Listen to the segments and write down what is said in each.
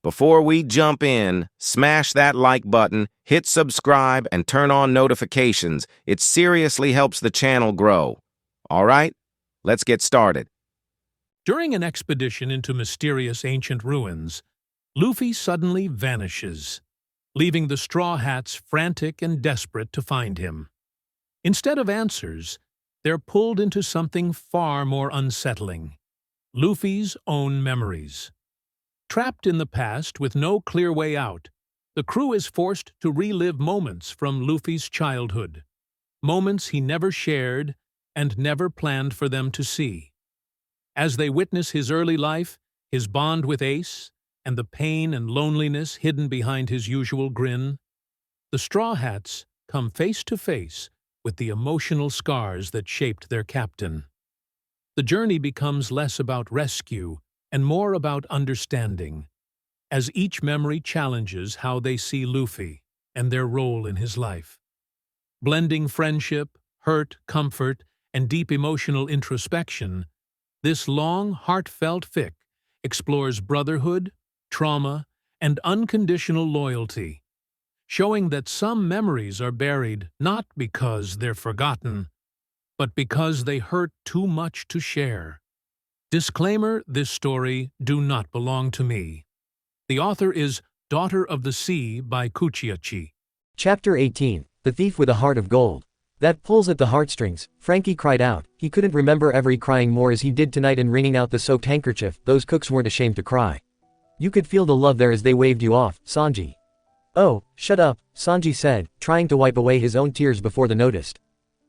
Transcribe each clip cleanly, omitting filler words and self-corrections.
Before we jump in, smash that like button, hit subscribe, and turn on notifications. It seriously helps the channel grow. All right, let's get started. During an expedition into mysterious ancient ruins, Luffy suddenly vanishes, leaving the Straw Hats frantic and desperate to find him. Instead of answers, they're pulled into something far more unsettling: Luffy's own memories. Trapped in the past with no clear way out, the crew is forced to relive moments from Luffy's childhood, moments he never shared and never planned for them to see. As they witness his early life, his bond with Ace, and the pain and loneliness hidden behind his usual grin, the Straw Hats come face to face with the emotional scars that shaped their captain. The journey becomes less about rescue and more about understanding, as each memory challenges how they see Luffy and their role in his life. Blending friendship, hurt, comfort, and deep emotional introspection, this long, heartfelt fic explores brotherhood, trauma, and unconditional loyalty, showing that some memories are buried not because they're forgotten, but because they hurt too much to share. Disclaimer: this story do not belong to me. The author is Daughter of the Sea by Kuchiachi. Chapter 18, The Thief with a Heart of Gold. That pulls at the heartstrings, Frankie cried out. He couldn't remember ever crying more as he did tonight, and wringing out the soaked handkerchief. Those cooks weren't ashamed to cry. You could feel the love there as they waved you off, Sanji. Oh, shut up, Sanji said, trying to wipe away his own tears before they noticed.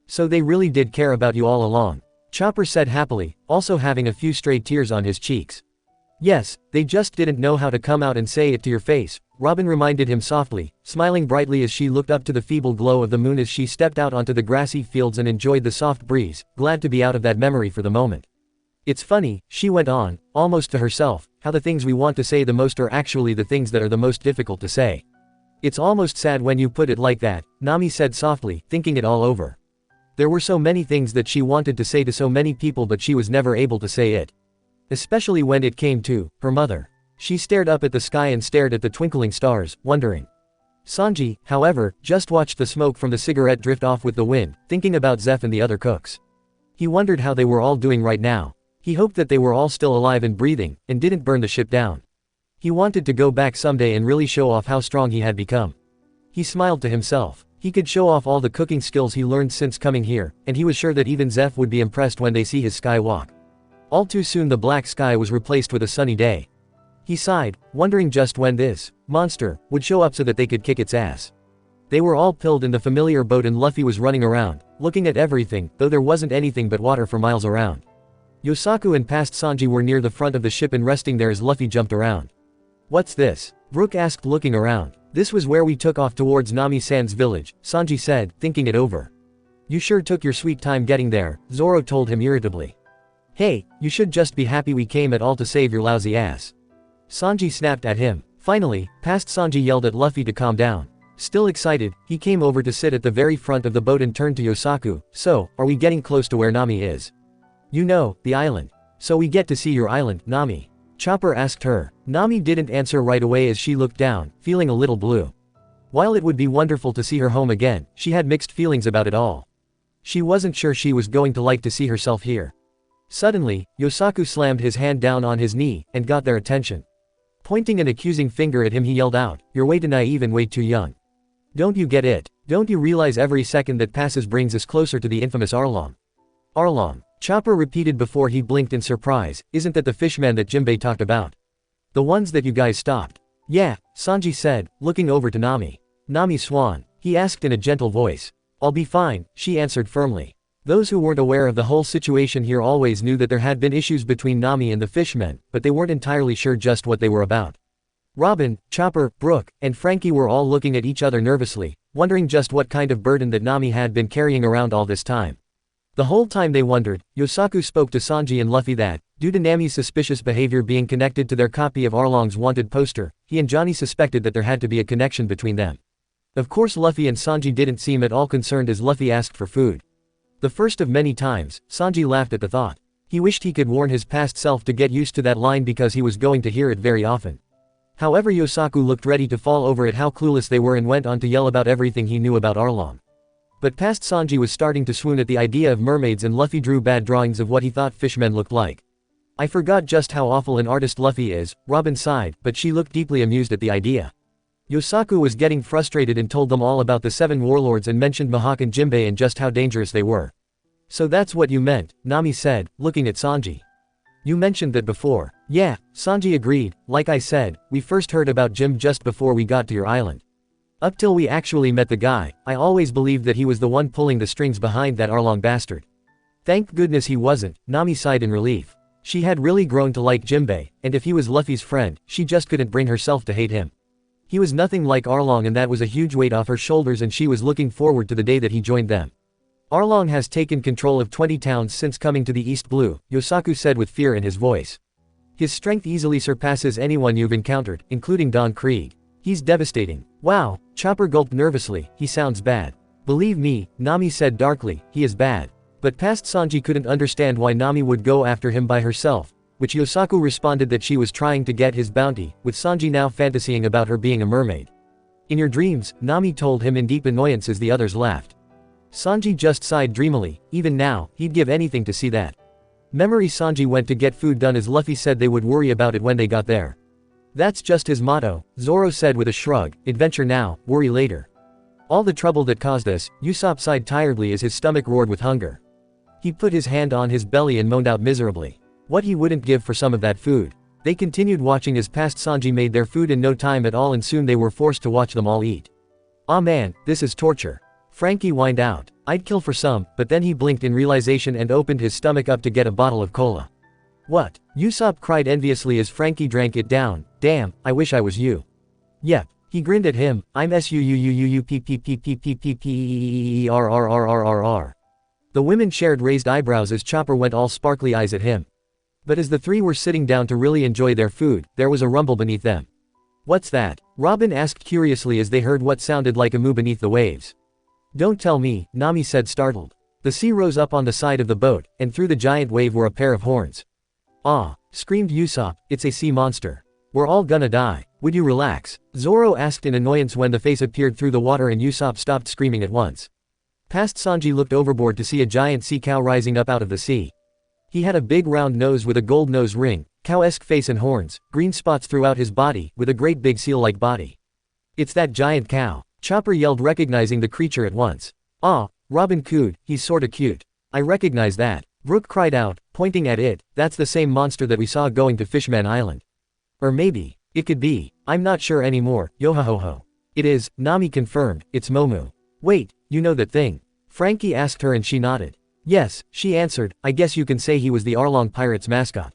So they really did care about you all along, Chopper said happily, also having a few stray tears on his cheeks. Yes, they just didn't know how to come out and say it to your face, Robin reminded him softly, smiling brightly as she looked up to the feeble glow of the moon as she stepped out onto the grassy fields and enjoyed the soft breeze, glad to be out of that memory for the moment. It's funny, she went on, almost to herself, how the things we want to say the most are actually the things that are the most difficult to say. It's almost sad when you put it like that, Nami said softly, thinking it all over. There were so many things that she wanted to say to so many people, but she was never able to say it. Especially when it came to her mother. She stared up at the sky and stared at the twinkling stars, wondering. Sanji, however, just watched the smoke from the cigarette drift off with the wind, thinking about Zeph and the other cooks. He wondered how they were all doing right now. He hoped that they were all still alive and breathing, and didn't burn the ship down. He wanted to go back someday and really show off how strong he had become. He smiled to himself. He could show off all the cooking skills he learned since coming here, and he was sure that even Zeph would be impressed when they see his skywalk. All too soon the black sky was replaced with a sunny day. He sighed, wondering just when this monster would show up so that they could kick its ass. They were all pilled in the familiar boat and Luffy was running around, looking at everything, though there wasn't anything but water for miles around. Yosaku and past Sanji were near the front of the ship and resting there as Luffy jumped around. What's this? Brook asked, looking around. This was where we took off towards Nami-san's village, Sanji said, thinking it over. You sure took your sweet time getting there, Zoro told him irritably. Hey, you should just be happy we came at all to save your lousy ass. Sanji snapped at him. Finally, past Sanji yelled at Luffy to calm down. Still excited, he came over to sit at the very front of the boat and turned to Yosaku. So, are we getting close to where Nami is? You know, the island. So we get to see your island, Nami? Chopper asked her. Nami didn't answer right away as she looked down, feeling a little blue. While it would be wonderful to see her home again, she had mixed feelings about it all. She wasn't sure she was going to like to see herself here. Suddenly, Yosaku slammed his hand down on his knee, and got their attention. Pointing an accusing finger at him, he yelled out, "You're way too naive and way too young. Don't you get it? Don't you realize every second that passes brings us closer to the infamous Arlong?" Arlong, Chopper repeated before he blinked in surprise. Isn't that the fishman that Jimbei talked about? The ones that you guys stopped? Yeah, Sanji said, looking over to Nami. Nami Swan, he asked in a gentle voice. I'll be fine, she answered firmly. Those who weren't aware of the whole situation here always knew that there had been issues between Nami and the fishmen, but they weren't entirely sure just what they were about. Robin, Chopper, Brook, and Frankie were all looking at each other nervously, wondering just what kind of burden that Nami had been carrying around all this time. The whole time they wondered, Yosaku spoke to Sanji and Luffy that, due to Nami's suspicious behavior being connected to their copy of Arlong's wanted poster, he and Johnny suspected that there had to be a connection between them. Of course Luffy and Sanji didn't seem at all concerned as Luffy asked for food. The first of many times, Sanji laughed at the thought. He wished he could warn his past self to get used to that line because he was going to hear it very often. However, Yosaku looked ready to fall over at how clueless they were and went on to yell about everything he knew about Arlong. But past Sanji was starting to swoon at the idea of mermaids, and Luffy drew bad drawings of what he thought fishmen looked like. I forgot just how awful an artist Luffy is, Robin sighed, but she looked deeply amused at the idea. Yosaku was getting frustrated and told them all about the 7 warlords and mentioned Mihawk and Jinbei and just how dangerous they were. So that's what you meant, Nami said, looking at Sanji. You mentioned that before. Yeah, Sanji agreed. Like I said, we first heard about Jim just before we got to your island. Up till we actually met the guy, I always believed that he was the one pulling the strings behind that Arlong bastard. Thank goodness he wasn't, Nami sighed in relief. She had really grown to like Jinbei, and if he was Luffy's friend, she just couldn't bring herself to hate him. He was nothing like Arlong, and that was a huge weight off her shoulders, and she was looking forward to the day that he joined them. Arlong has taken control of 20 towns since coming to the East Blue, Yosaku said with fear in his voice. His strength easily surpasses anyone you've encountered, including Don Krieg. He's devastating. Wow, Chopper gulped nervously, he sounds bad. Believe me, Nami said darkly, he is bad. But past Sanji couldn't understand why Nami would go after him by herself, which Yosaku responded that she was trying to get his bounty, with Sanji now fantasying about her being a mermaid. In your dreams, Nami told him in deep annoyance as the others laughed. Sanji just sighed dreamily, even now, he'd give anything to see that. Memory. Sanji went to get food done as Luffy said they would worry about it when they got there. That's just his motto, Zoro said with a shrug, adventure now, worry later. All the trouble that caused us, Usopp sighed tiredly as his stomach roared with hunger. He put his hand on his belly and moaned out miserably. What he wouldn't give for some of that food. They continued watching as past Sanji made their food in no time at all, and soon they were forced to watch them all eat. Aw man, this is torture. Frankie whined out. I'd kill for some, but then he blinked in realization and opened his stomach up to get a bottle of cola. What? Usopp cried enviously as Frankie drank it down. Damn, I wish I was you. Yep. He grinned at him. I'm SUUUUPPPPPPPPERRRRRR. The women shared raised eyebrows as Chopper went all sparkly eyes at him. But as the three were sitting down to really enjoy their food, there was a rumble beneath them. What's that? Robin asked curiously as they heard what sounded like a moo beneath the waves. Don't tell me, Nami said startled. The sea rose up on the side of the boat, and through the giant wave were a pair of horns. Ah, screamed Usopp, it's a sea monster. We're all gonna die. Would you relax? Zoro asked in annoyance when the face appeared through the water and Usopp stopped screaming at once. Past Sanji looked overboard to see a giant sea cow rising up out of the sea. He had a big round nose with a gold nose ring, cow-esque face and horns, green spots throughout his body, with a great big seal-like body. It's that giant cow. Chopper yelled, recognizing the creature at once. Ah, Robin cooed, he's sorta cute. I recognize that. Brook cried out, pointing at it, that's the same monster that we saw going to Fishman Island. Or maybe, it could be, I'm not sure anymore, yo-ho-ho-ho. It is, Nami confirmed, it's Momu. Wait, you know that thing? Frankie asked her and she nodded. Yes, she answered, I guess you can say he was the Arlong Pirates mascot.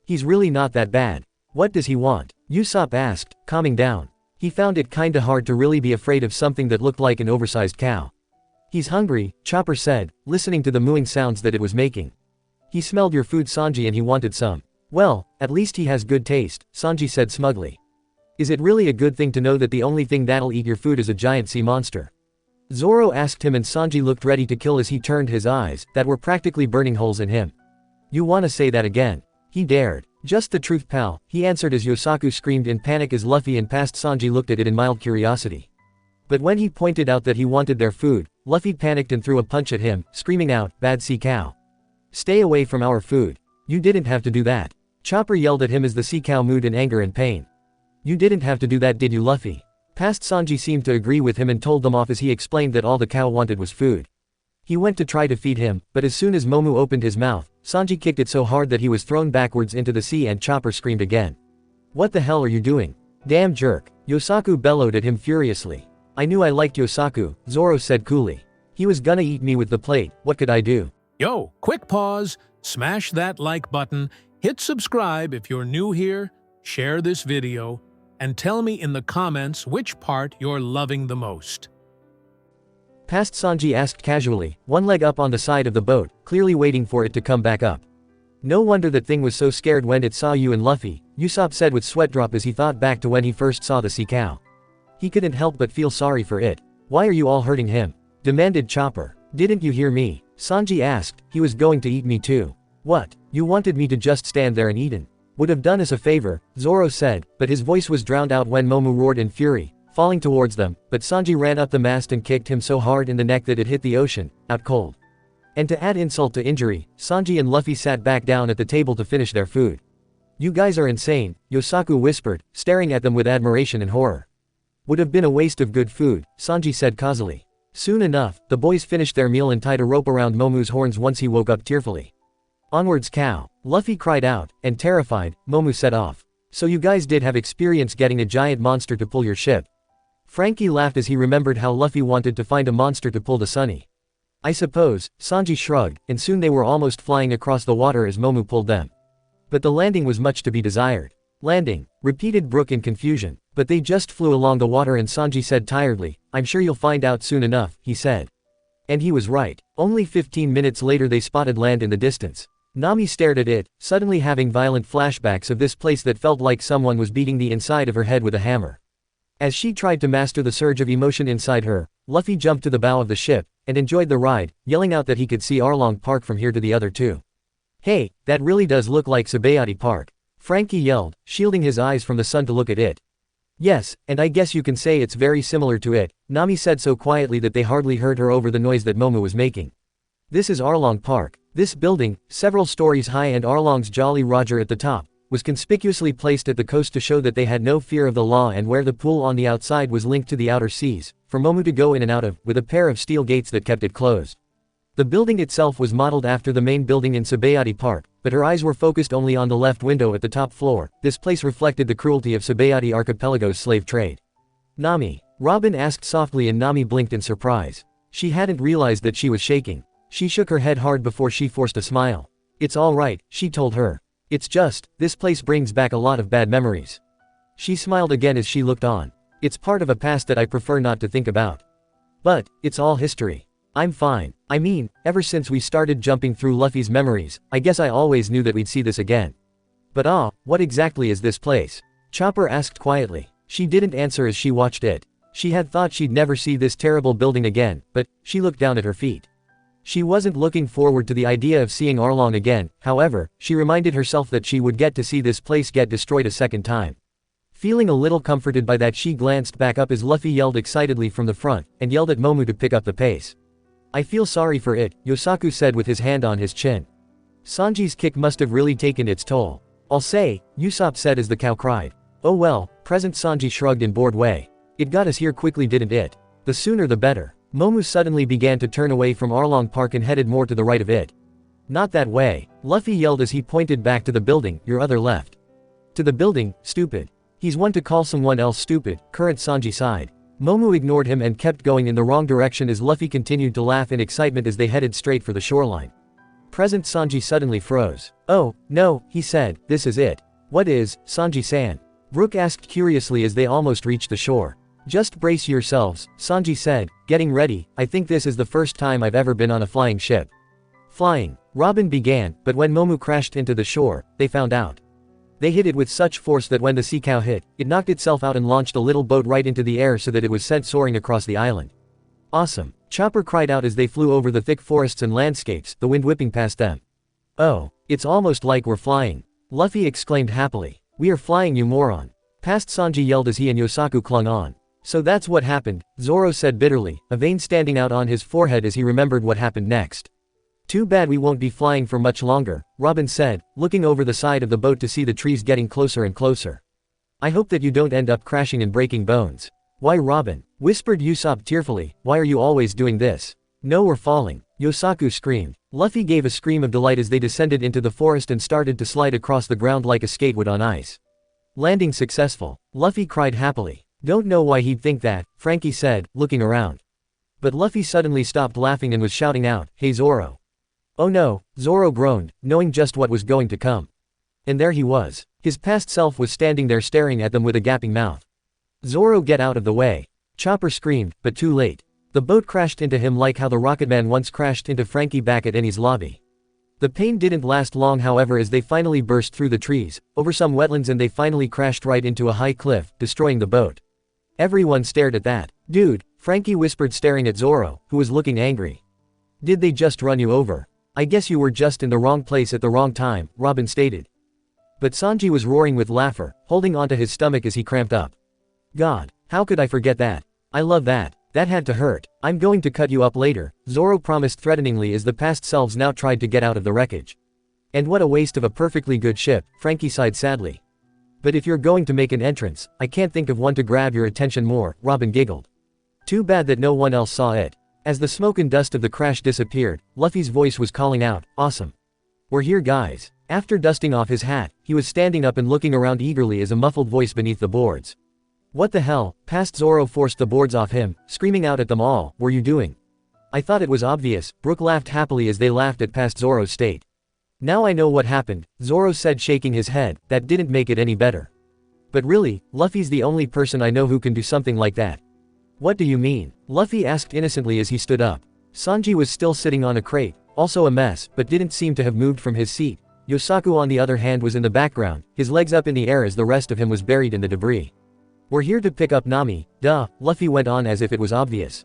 He's really not that bad. What does he want? Usopp asked, calming down. He found it kinda hard to really be afraid of something that looked like an oversized cow. He's hungry, Chopper said, listening to the mooing sounds that it was making. He smelled your food, Sanji, and he wanted some. Well, at least he has good taste, Sanji said smugly. Is it really a good thing to know that the only thing that'll eat your food is a giant sea monster? Zoro asked him, and Sanji looked ready to kill as he turned his eyes, that were practically burning holes in him. You wanna say that again? He dared. Just the truth, pal, he answered as Yosaku screamed in panic as Luffy and past Sanji looked at it in mild curiosity. But when he pointed out that he wanted their food, Luffy panicked and threw a punch at him, screaming out, bad sea cow. Stay away from our food. You didn't have to do that. Chopper yelled at him as the sea cow mooed in anger and pain. You didn't have to do that, did you, Luffy? Past Sanji seemed to agree with him and told them off as he explained that all the cow wanted was food. He went to try to feed him, but as soon as Momu opened his mouth, Sanji kicked it so hard that he was thrown backwards into the sea and Chopper screamed again. What the hell are you doing? Damn jerk. Yosaku bellowed at him furiously. I knew I liked Yosaku, Zoro said coolly. He was gonna eat me with the plate, what could I do? Yo, quick pause, smash that like button, hit subscribe if you're new here, share this video, and tell me in the comments which part you're loving the most. Past Sanji asked casually, one leg up on the side of the boat, clearly waiting for it to come back up. No wonder that thing was so scared when it saw you and Luffy, Usopp said with sweat drop as he thought back to when he first saw the sea cow. He couldn't help but feel sorry for it. Why are you all hurting him? Demanded Chopper. Didn't you hear me? Sanji asked, he was going to eat me too. What? You wanted me to just stand there and eat him? Would have done us a favor, Zoro said, but his voice was drowned out when Momo roared in fury, falling towards them, but Sanji ran up the mast and kicked him so hard in the neck that it hit the ocean, out cold. And to add insult to injury, Sanji and Luffy sat back down at the table to finish their food. You guys are insane, Yosaku whispered, staring at them with admiration and horror. Would have been a waste of good food, Sanji said causally. Soon enough, the boys finished their meal and tied a rope around Momu's horns once he woke up tearfully. Onwards cow, Luffy cried out, and terrified, Momu set off. So you guys did have experience getting a giant monster to pull your ship. Frankie laughed as he remembered how Luffy wanted to find a monster to pull the Sunny. I suppose, Sanji shrugged, and soon they were almost flying across the water as Momu pulled them. But the landing was much to be desired. Landing, repeated Brook in confusion, but they just flew along the water and Sanji said tiredly, I'm sure you'll find out soon enough, he said. And he was right. Only 15 minutes later they spotted land in the distance. Nami stared at it, suddenly having violent flashbacks of this place that felt like someone was beating the inside of her head with a hammer. As she tried to master the surge of emotion inside her, Luffy jumped to the bow of the ship, and enjoyed the ride, yelling out that he could see Arlong Park from here to the other two. Hey, that really does look like Sabayati Park, Frankie yelled, shielding his eyes from the sun to look at it. Yes, and I guess you can say it's very similar to it, Nami said so quietly that they hardly heard her over the noise that Momo was making. This is Arlong Park. This building, several stories high and Arlong's Jolly Roger at the top, was conspicuously placed at the coast to show that they had no fear of the law and where the pool on the outside was linked to the outer seas, for Momo to go in and out of, with a pair of steel gates that kept it closed. The building itself was modeled after the main building in Sabayati Park, but her eyes were focused only on the left window at the top floor. This place reflected the cruelty of Sabayati Archipelago's slave trade. Nami? Robin asked softly and Nami blinked in surprise. She hadn't realized that she was shaking. She shook her head hard before she forced a smile. It's all right, she told her. It's just, this place brings back a lot of bad memories. She smiled again as she looked on. It's part of a past that I prefer not to think about. But, it's all history. I'm fine. I mean, ever since we started jumping through Luffy's memories, I guess I always knew that we'd see this again. But what exactly is this place? Chopper asked quietly. She didn't answer as she watched it. She had thought she'd never see this terrible building again, but, she looked down at her feet. She wasn't looking forward to the idea of seeing Arlong again, however, she reminded herself that she would get to see this place get destroyed a second time. Feeling a little comforted by that, she glanced back up as Luffy yelled excitedly from the front, and yelled at Momo to pick up the pace. I feel sorry for it, Yosaku said with his hand on his chin. Sanji's kick must have really taken its toll. I'll say, Usopp said as the cow cried. Oh well, present Sanji shrugged in bored way. It got us here quickly, didn't it? The sooner the better. Momo suddenly began to turn away from Arlong Park and headed more to the right of it. Not that way, Luffy yelled as he pointed back to the building, your other left. To the building, stupid. He's one to call someone else stupid, current Sanji sighed. Momo ignored him and kept going in the wrong direction as Luffy continued to laugh in excitement as they headed straight for the shoreline. Present Sanji suddenly froze. Oh, no, he said, this is it. What is, Sanji-san? Brook asked curiously as they almost reached the shore. Just brace yourselves, Sanji said, getting ready, I think this is the first time I've ever been on a flying ship. Flying, Robin began, but when Momo crashed into the shore, they found out. They hit it with such force that when the sea cow hit, it knocked itself out and launched a little boat right into the air so that it was sent soaring across the island. Awesome, Chopper cried out as they flew over the thick forests and landscapes, the wind whipping past them. Oh, it's almost like we're flying, Luffy exclaimed happily. We are flying, you moron. Past Sanji yelled as he and Yosaku clung on. So that's what happened, Zoro said bitterly, a vein standing out on his forehead as he remembered what happened next. Too bad we won't be flying for much longer, Robin said, looking over the side of the boat to see the trees getting closer and closer. I hope that you don't end up crashing and breaking bones. Why, Robin? Whispered Usopp tearfully, why are you always doing this? No, we're falling, Yosaku screamed. Luffy gave a scream of delight as they descended into the forest and started to slide across the ground like a skatewood on ice. Landing successful, Luffy cried happily. Don't know why he'd think that, Frankie said, looking around. But Luffy suddenly stopped laughing and was shouting out, hey Zoro. Oh no, Zoro groaned, knowing just what was going to come. And there he was. His past self was standing there staring at them with a gaping mouth. Zoro, get out of the way. Chopper screamed, but too late. The boat crashed into him like how the Rocketman once crashed into Frankie back at Eni's lobby. The pain didn't last long however as they finally burst through the trees, over some wetlands and they finally crashed right into a high cliff, destroying the boat. Everyone stared at that. Dude, Frankie whispered staring at Zoro, who was looking angry. Did they just run you over? I guess you were just in the wrong place at the wrong time, Robin stated. But Sanji was roaring with laughter, holding onto his stomach as he cramped up. God, how could I forget that? I love that. That had to hurt. I'm going to cut you up later, Zoro promised threateningly as the past selves now tried to get out of the wreckage. And what a waste of a perfectly good ship, Frankie sighed sadly. But if you're going to make an entrance, I can't think of one to grab your attention more, Robin giggled. Too bad that no one else saw it. As the smoke and dust of the crash disappeared, Luffy's voice was calling out, awesome. We're here guys. After dusting off his hat, he was standing up and looking around eagerly as a muffled voice beneath the boards. What the hell, past Zoro forced the boards off him, screaming out at them all, were you doing? I thought it was obvious, Brook laughed happily as they laughed at past Zoro's state. Now I know what happened, Zoro said shaking his head, that didn't make it any better. But really, Luffy's the only person I know who can do something like that. What do you mean? Luffy asked innocently as he stood up. Sanji was still sitting on a crate, also a mess, but didn't seem to have moved from his seat. Yosaku on the other hand was in the background, his legs up in the air as the rest of him was buried in the debris. We're here to pick up Nami, duh, Luffy went on as if it was obvious.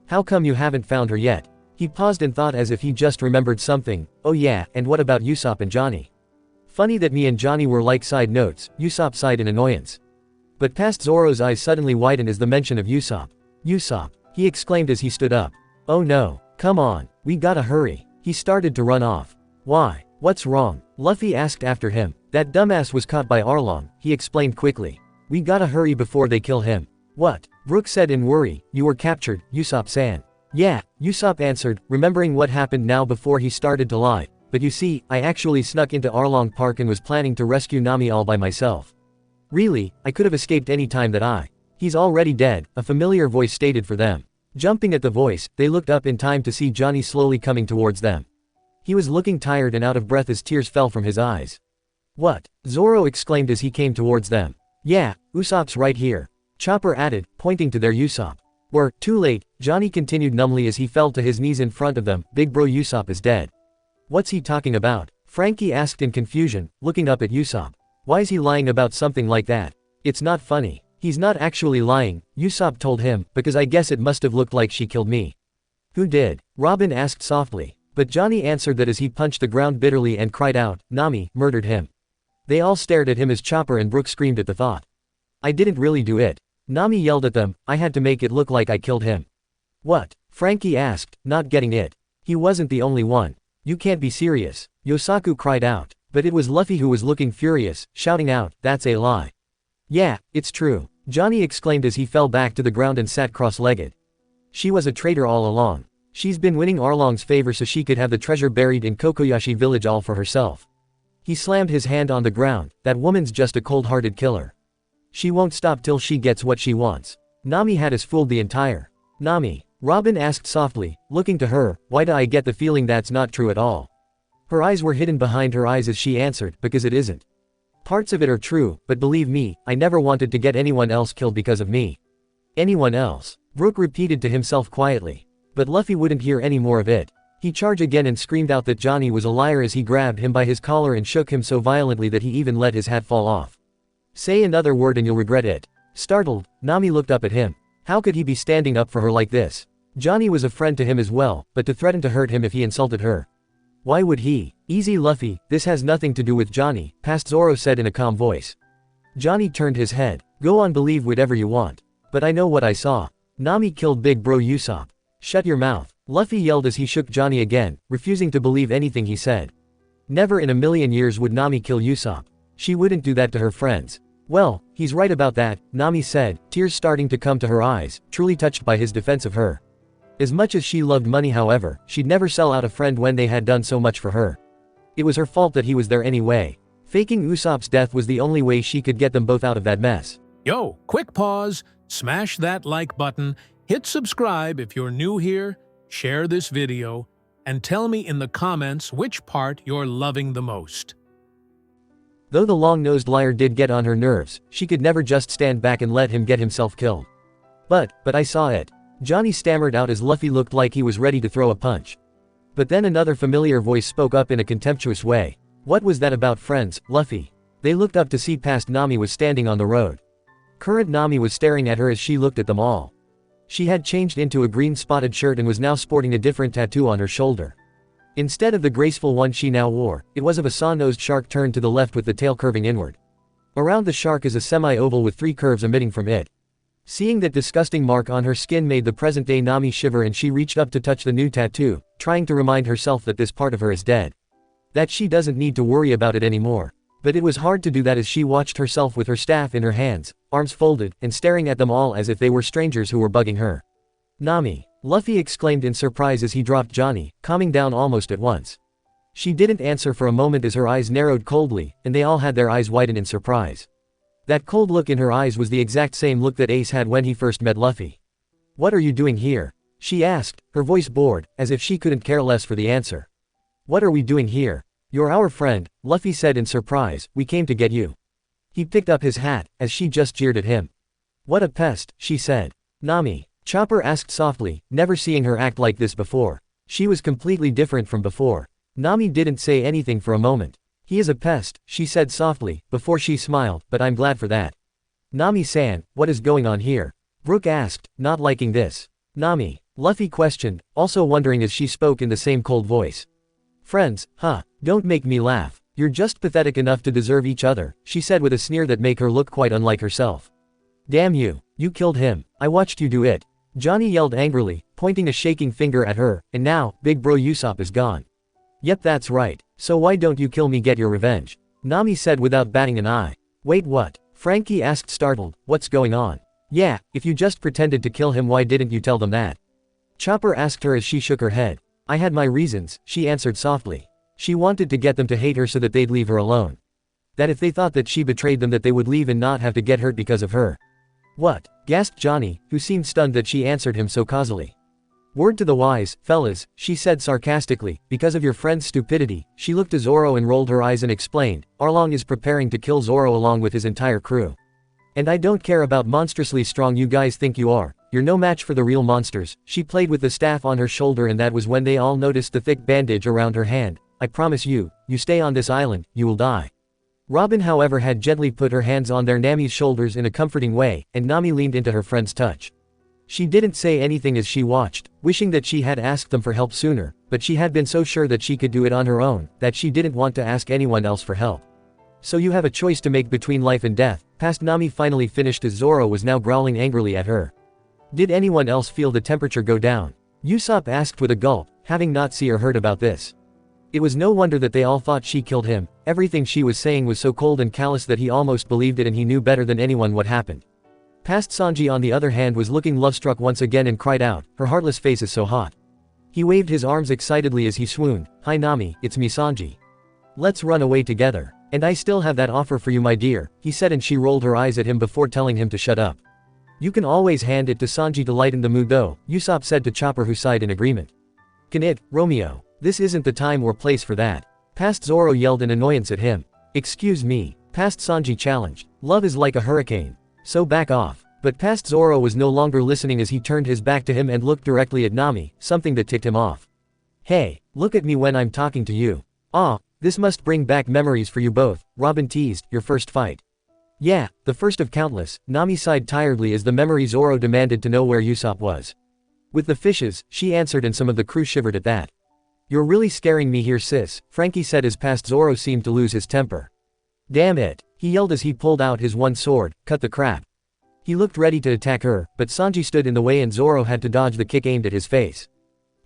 How come you haven't found her yet? He paused and thought as if he just remembered something, oh yeah, and what about Usopp and Johnny? Funny that me and Johnny were like side notes, Usopp sighed in annoyance. But past Zoro's eyes suddenly widened as the mention of Usopp. Usopp, he exclaimed as he stood up. Oh no, come on, we gotta hurry. He started to run off. Why? What's wrong? Luffy asked after him. That dumbass was caught by Arlong, he explained quickly. We gotta hurry before they kill him. What? Brook said in worry, you were captured, Usopp-san. Yeah, Usopp answered, remembering what happened now before he started to lie. But you see, I actually snuck into Arlong Park and was planning to rescue Nami all by myself. Really, I could have escaped any time that He's already dead, a familiar voice stated for them. Jumping at the voice, they looked up in time to see Johnny slowly coming towards them. He was looking tired and out of breath as tears fell from his eyes. What? Zoro exclaimed as he came towards them. Yeah, Usopp's right here. Chopper added, pointing to their Usopp. We're too late, Johnny continued numbly as he fell to his knees in front of them, big bro Usopp is dead. What's he talking about? Frankie asked in confusion, looking up at Usopp. Why is he lying about something like that? It's not funny. He's not actually lying, Usopp told him, because I guess it must have looked like she killed me. Who did? Robin asked softly. But Johnny answered that as he punched the ground bitterly and cried out, Nami, murdered him. They all stared at him as Chopper and Brook screamed at the thought. I didn't really do it. Nami yelled at them, I had to make it look like I killed him. What? Frankie asked, not getting it. He wasn't the only one. You can't be serious. Yosaku cried out. But it was Luffy who was looking furious, shouting out, that's a lie. Yeah, it's true, Johnny exclaimed as he fell back to the ground and sat cross-legged. She was a traitor all along. She's been winning Arlong's favor so she could have the treasure buried in Kokoyashi village all for herself. He slammed his hand on the ground, that woman's just a cold-hearted killer. She won't stop till she gets what she wants. Nami had us fooled the entire. Nami? Robin asked softly, looking to her, why do I get the feeling that's not true at all? Her eyes were hidden behind her eyes as she answered, because it isn't. Parts of it are true, but believe me, I never wanted to get anyone else killed because of me. Anyone else? Brook repeated to himself quietly. But Luffy wouldn't hear any more of it. He charged again and screamed out that Johnny was a liar as he grabbed him by his collar and shook him so violently that he even let his hat fall off. Say another word and you'll regret it. Startled, Nami looked up at him. How could he be standing up for her like this? Johnny was a friend to him as well, but to threaten to hurt him if he insulted her. Why would he? Easy Luffy, this has nothing to do with Johnny, past Zoro said in a calm voice. Johnny turned his head. Go on, believe whatever you want. But I know what I saw. Nami killed big bro Usopp. Shut your mouth, Luffy yelled as he shook Johnny again, refusing to believe anything he said. Never in a million years would Nami kill Usopp. She wouldn't do that to her friends. Well, he's right about that, Nami said, tears starting to come to her eyes, truly touched by his defense of her. As much as she loved money, however, she'd never sell out a friend when they had done so much for her. It was her fault that he was there anyway. Faking Usopp's death was the only way she could get them both out of that mess. Yo, quick pause, smash that like button, hit subscribe if you're new here, share this video, and tell me in the comments which part you're loving the most. Though the long-nosed liar did get on her nerves, she could never just stand back and let him get himself killed. But I saw it. Johnny stammered out as Luffy looked like he was ready to throw a punch. But then another familiar voice spoke up in a contemptuous way. What was that about, friends, Luffy? They looked up to see past Nami was standing on the road. Current Nami was staring at her as she looked at them all. She had changed into a green spotted shirt and was now sporting a different tattoo on her shoulder. Instead of the graceful one she now wore, it was of a saw-nosed shark turned to the left with the tail curving inward. Around the shark is a semi-oval with 3 curves emitting from it. Seeing that disgusting mark on her skin made the present-day Nami shiver, and she reached up to touch the new tattoo, trying to remind herself that this part of her is dead. That she doesn't need to worry about it anymore. But it was hard to do that as she watched herself with her staff in her hands, arms folded, and staring at them all as if they were strangers who were bugging her. "Nami!" Luffy exclaimed in surprise as he dropped Johnny, calming down almost at once. She didn't answer for a moment as her eyes narrowed coldly, and they all had their eyes widened in surprise. That cold look in her eyes was the exact same look that Ace had when he first met Luffy. "What are you doing here?" she asked, her voice bored, as if she couldn't care less for the answer. "What are we doing here?" "You're our friend," Luffy said in surprise, "we came to get you." He picked up his hat, as she just jeered at him. "What a pest," she said. "Nami?" Chopper asked softly, never seeing her act like this before. She was completely different from before. Nami didn't say anything for a moment. "He is a pest," she said softly, before she smiled, "but I'm glad for that." "Nami-san, what is going on here?" Brook asked, not liking this. "Nami?" Luffy questioned, also wondering as she spoke in the same cold voice. "Friends, huh? Don't make me laugh. You're just pathetic enough to deserve each other," she said with a sneer that made her look quite unlike herself. "Damn you, you killed him. I watched you do it." Johnny yelled angrily, pointing a shaking finger at her, "and now, big bro Usopp is gone." "Yep, that's right. So why don't you kill me, get your revenge?" Nami said without batting an eye. "Wait, what?" Frankie asked startled, "What's going on?" "Yeah, if you just pretended to kill him, why didn't you tell them that?" Chopper asked her as she shook her head. "I had my reasons," she answered softly. She wanted to get them to hate her so that they'd leave her alone. That if they thought that she betrayed them, that they would leave and not have to get hurt because of her. "What?" gasped Johnny, who seemed stunned that she answered him so causally. "Word to the wise, fellas," she said sarcastically, "because of your friend's stupidity." She looked to Zoro and rolled her eyes and explained, "Arlong is preparing to kill Zoro along with his entire crew. And I don't care about monstrously strong you guys think you are. You're no match for the real monsters." She played with the staff on her shoulder, and that was when they all noticed the thick bandage around her hand. "I promise you, you stay on this island, you will die." Robin however had gently put her hands on their Nami's shoulders in a comforting way, and Nami leaned into her friend's touch. She didn't say anything as she watched, wishing that she had asked them for help sooner, but she had been so sure that she could do it on her own, that she didn't want to ask anyone else for help. "So you have a choice to make between life and death," past Nami finally finished as Zoro was now growling angrily at her. Did anyone else feel the temperature go down? Usopp asked with a gulp, having not seen or heard about this. It was no wonder that they all thought she killed him. Everything she was saying was so cold and callous that he almost believed it, and he knew better than anyone what happened. Past Sanji on the other hand was looking love-struck once again and cried out, "Her heartless face is so hot." He waved his arms excitedly as he swooned. "Hi Nami, it's me Sanji. Let's run away together. And I still have that offer for you my dear," he said, and she rolled her eyes at him before telling him to shut up. "You can always hand it to Sanji to lighten the mood though," Usopp said to Chopper, who sighed in agreement. "Can it, Romeo? This isn't the time or place for that." Past Zoro yelled in annoyance at him. "Excuse me," Past Sanji challenged. "Love is like a hurricane. So back off." But Past Zoro was no longer listening as he turned his back to him and looked directly at Nami, something that ticked him off. "Hey, look at me when I'm talking to you." "Ah, this must bring back memories for you both," Robin teased, "your first fight." "Yeah, the first of countless," Nami sighed tiredly as the memory Zoro demanded to know where Usopp was. "With the fishes," she answered, and some of the crew shivered at that. "You're really scaring me here sis," Frankie said as Past Zoro seemed to lose his temper. "Damn it," he yelled as he pulled out his one sword, "cut the crap." He looked ready to attack her, but Sanji stood in the way and Zoro had to dodge the kick aimed at his face.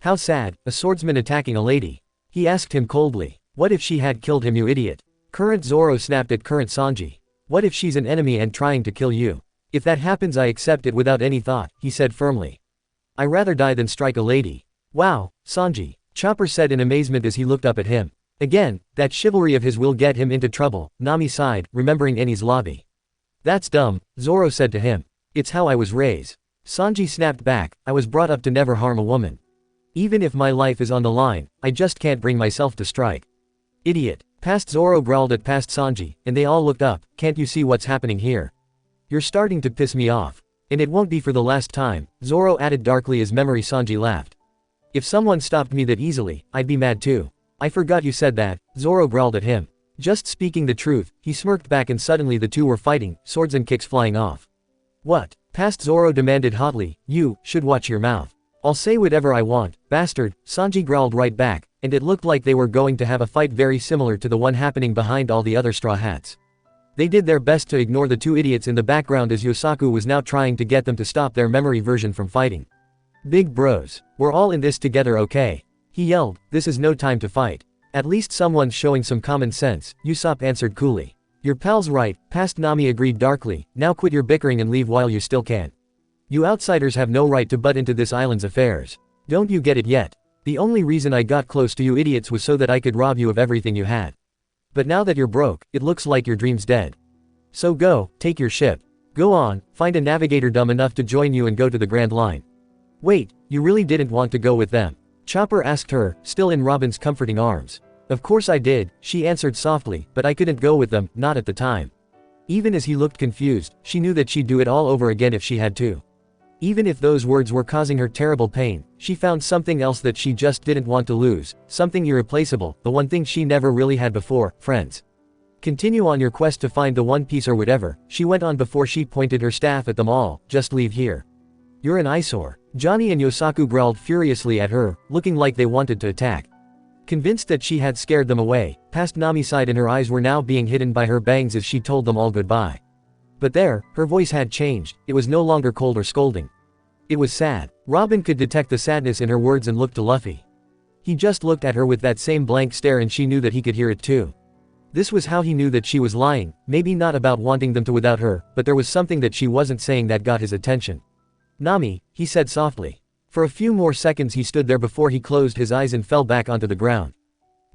"How sad, a swordsman attacking a lady?" he asked him coldly. "What if she had killed him, you idiot?" Current Zoro snapped at current Sanji. "What if she's an enemy and trying to kill you?" "If that happens I accept it without any thought," he said firmly. "I rather die than strike a lady." "Wow, Sanji," Chopper said in amazement as he looked up at him. "Again, that chivalry of his will get him into trouble," Nami sighed, remembering Eni's lobby. "That's dumb," Zoro said to him. "It's how I was raised." Sanji snapped back, "I was brought up to never harm a woman. Even if my life is on the line, I just can't bring myself to strike." "Idiot." Past Zoro growled at Past Sanji, and they all looked up. "Can't you see what's happening here? You're starting to piss me off. And it won't be for the last time," Zoro added darkly as memory Sanji laughed. "If someone stopped me that easily, I'd be mad too." "I forgot you said that," Zoro growled at him. Just speaking the truth, he smirked back, and suddenly the two were fighting, swords and kicks flying off. "What?" Past Zoro demanded hotly. "You should watch your mouth. I'll say whatever I want, bastard, Sanji growled right back, and it looked like they were going to have a fight very similar to the one happening behind all the other Straw Hats. They did their best to ignore the two idiots in the background as Yosaku was now trying to get them to stop their memory version from fighting. Big bros, we're all in this together, okay? He yelled, this is no time to fight. At least someone's showing some common sense, Usopp answered coolly. Your pal's right, past Nami agreed darkly, now quit your bickering and leave while you still can. You outsiders have no right to butt into this island's affairs. Don't you get it yet? The only reason I got close to you idiots was so that I could rob you of everything you had. But now that you're broke, it looks like your dream's dead. So go, take your ship. Go on, find a navigator dumb enough to join you and go to the Grand Line. Wait, you really didn't want to go with them? Chopper asked her, still in Robin's comforting arms. Of course I did, she answered softly, but I couldn't go with them, not at the time. Even as he looked confused, she knew that she'd do it all over again if she had to. Even if those words were causing her terrible pain, she found something else that she just didn't want to lose, something irreplaceable, the one thing she never really had before, friends. Continue on your quest to find the One Piece or whatever, she went on before she pointed her staff at them all, just leave here. You're an eyesore. Johnny and Yosaku growled furiously at her, looking like they wanted to attack. Convinced that she had scared them away, past Nami sighed and her eyes were now being hidden by her bangs as she told them all goodbye. But there, her voice had changed, it was no longer cold or scolding. It was sad. Robin could detect the sadness in her words and looked to Luffy. He just looked at her with that same blank stare and she knew that he could hear it too. This was how he knew that she was lying, maybe not about wanting them to without her, but there was something that she wasn't saying that got his attention. Nami, he said softly. For a few more seconds he stood there before he closed his eyes and fell back onto the ground.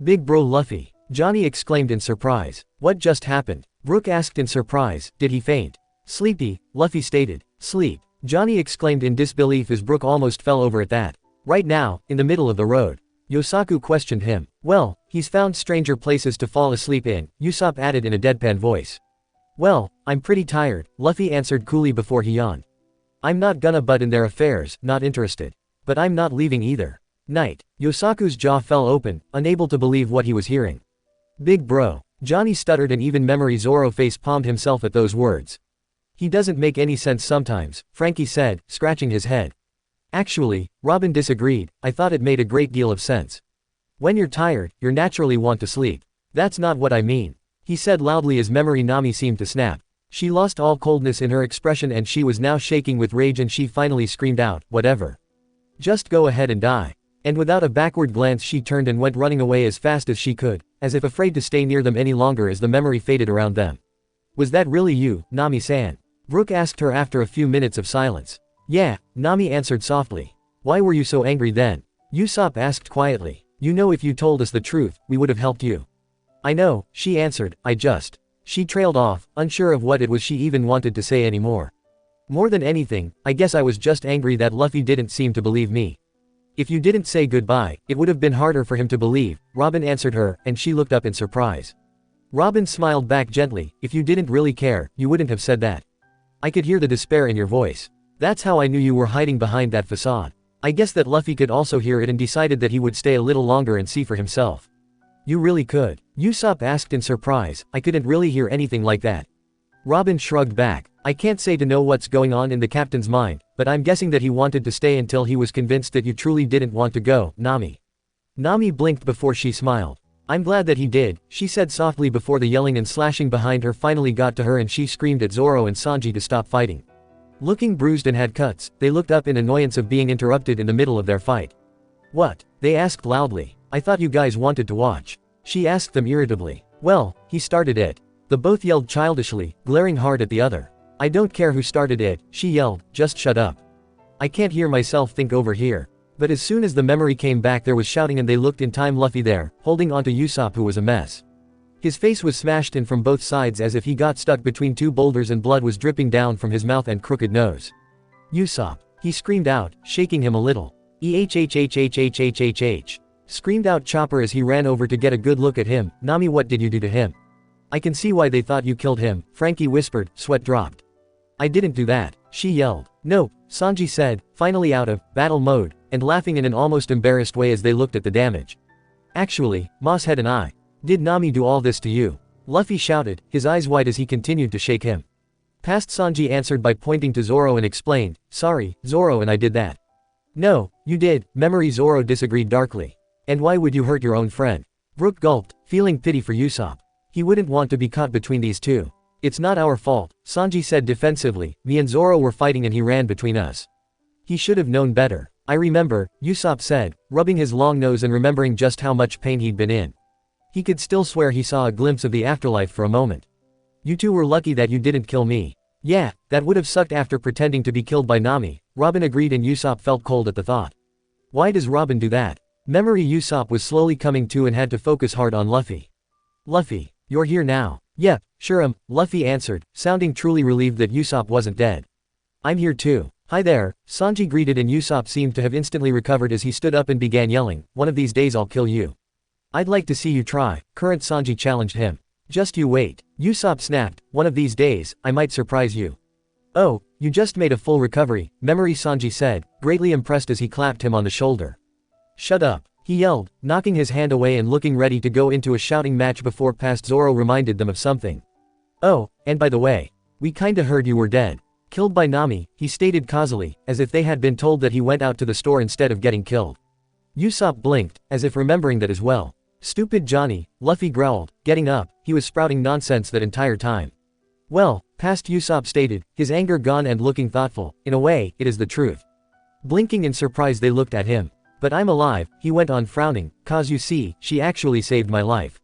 Big bro Luffy, Johnny exclaimed in surprise. What just happened? Brook asked in surprise, did he faint? Sleepy, Luffy stated. Sleep, Johnny exclaimed in disbelief as Brook almost fell over at that. Right now, in the middle of the road. Yosaku questioned him. Well, he's found stranger places to fall asleep in, Usopp added in a deadpan voice. Well, I'm pretty tired, Luffy answered coolly before he yawned. I'm not gonna butt in their affairs, not interested. But I'm not leaving either. Night. Yosaku's jaw fell open, unable to believe what he was hearing. Big bro. Johnny stuttered and even memory Zoro face-palmed himself at those words. He doesn't make any sense sometimes, Frankie said, scratching his head. Actually, Robin disagreed, I thought it made a great deal of sense. When you're tired, you naturally want to sleep. That's not what I mean. He said loudly as memory Nami seemed to snap. She lost all coldness in her expression and she was now shaking with rage and she finally screamed out, whatever. Just go ahead and die. And without a backward glance she turned and went running away as fast as she could, as if afraid to stay near them any longer as the memory faded around them. Was that really you, Nami-san? Brook asked her after a few minutes of silence. Yeah, Nami answered softly. Why were you so angry then? Usopp asked quietly. You know if you told us the truth, we would have helped you. I know, she answered, She trailed off, unsure of what it was she even wanted to say anymore. More than anything, I guess I was just angry that Luffy didn't seem to believe me. If you didn't say goodbye, it would have been harder for him to believe, Robin answered her, and she looked up in surprise. Robin smiled back gently, if you didn't really care, you wouldn't have said that. I could hear the despair in your voice. That's how I knew you were hiding behind that facade. I guess that Luffy could also hear it and decided that he would stay a little longer and see for himself. You really could? Usopp asked in surprise, I couldn't really hear anything like that. Robin shrugged back. I can't say to know what's going on in the captain's mind, but I'm guessing that he wanted to stay until he was convinced that you truly didn't want to go, Nami. Nami blinked before she smiled. I'm glad that he did, she said softly before the yelling and slashing behind her finally got to her and she screamed at Zoro and Sanji to stop fighting. Looking bruised and had cuts, they looked up in annoyance of being interrupted in the middle of their fight. What? They asked loudly. I thought you guys wanted to watch. She asked them irritably. Well, he started it. The both yelled childishly, glaring hard at the other. I don't care who started it, she yelled, just shut up. I can't hear myself think over here. But as soon as the memory came back there was shouting and they looked in time Luffy there, holding onto Usopp who was a mess. His face was smashed in from both sides as if he got stuck between two boulders and blood was dripping down from his mouth and crooked nose. Usopp, he screamed out, shaking him a little. EHHHHHHHH. Screamed out Chopper as he ran over to get a good look at him. Nami, what did you do to him? I can see why they thought you killed him, Frankie whispered, sweat dropped. I didn't do that, she yelled. Nope, Sanji said, finally out of battle mode, and laughing in an almost embarrassed way as they looked at the damage. Actually, Mosshead and I. Did Nami do all this to you? Luffy shouted, his eyes wide as he continued to shake him. Past Sanji answered by pointing to Zoro and explained, sorry, Zoro and I did that. No, you did, Memory. Zoro disagreed darkly. And why would you hurt your own friend? Brook gulped, feeling pity for Usopp. He wouldn't want to be caught between these two. It's not our fault, Sanji said defensively, me and Zoro were fighting and he ran between us. He should have known better. I remember, Usopp said, rubbing his long nose and remembering just how much pain he'd been in. He could still swear he saw a glimpse of the afterlife for a moment. You two were lucky that you didn't kill me. Yeah, that would have sucked after pretending to be killed by Nami, Robin agreed and Usopp felt cold at the thought. Why does Robin do that? Memory. Usopp was slowly coming to and had to focus hard on Luffy. Luffy, you're here now. Yep, sure Luffy answered, sounding truly relieved that Usopp wasn't dead. I'm here too. Hi there, Sanji greeted and Usopp seemed to have instantly recovered as he stood up and began yelling, one of these days I'll kill you. I'd like to see you try, current Sanji challenged him. Just you wait, Usopp snapped, one of these days, I might surprise you. Oh, you just made a full recovery, Memory. Sanji said, greatly impressed as he clapped him on the shoulder. Shut up, he yelled, knocking his hand away and looking ready to go into a shouting match before past Zoro reminded them of something. Oh, and by the way, we kinda heard you were dead. Killed by Nami, he stated causally, as if they had been told that he went out to the store instead of getting killed. Usopp blinked, as if remembering that as well. Stupid Johnny, Luffy growled, getting up, he was sprouting nonsense that entire time. Well, past Usopp stated, his anger gone and looking thoughtful, in a way, it is the truth. Blinking in surprise they looked at him. But I'm alive, he went on frowning, cause you see, she actually saved my life.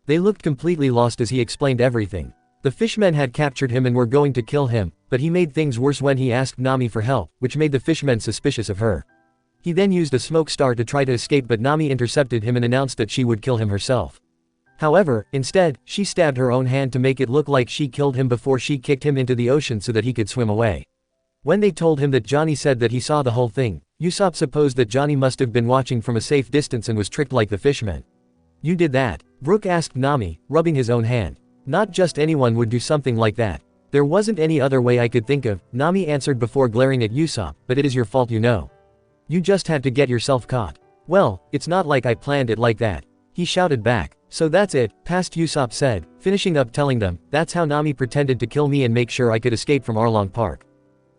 They looked completely lost as he explained everything. The fishmen had captured him and were going to kill him, but he made things worse when he asked Nami for help, which made the fishmen suspicious of her. He then used a smoke star to try to escape but Nami intercepted him and announced that she would kill him herself. However, instead, she stabbed her own hand to make it look like she killed him before she kicked him into the ocean so that he could swim away. When they told him that Johnny said that he saw the whole thing, Usopp supposed that Johnny must have been watching from a safe distance and was tricked like the fishmen. You did that? Brook asked Nami, rubbing his own hand. Not just anyone would do something like that. There wasn't any other way I could think of, Nami answered before glaring at Usopp, but it is your fault you know. You just had to get yourself caught. Well, it's not like I planned it like that. He shouted back. So that's it, past Usopp said, finishing up telling them, that's how Nami pretended to kill me and make sure I could escape from Arlong Park.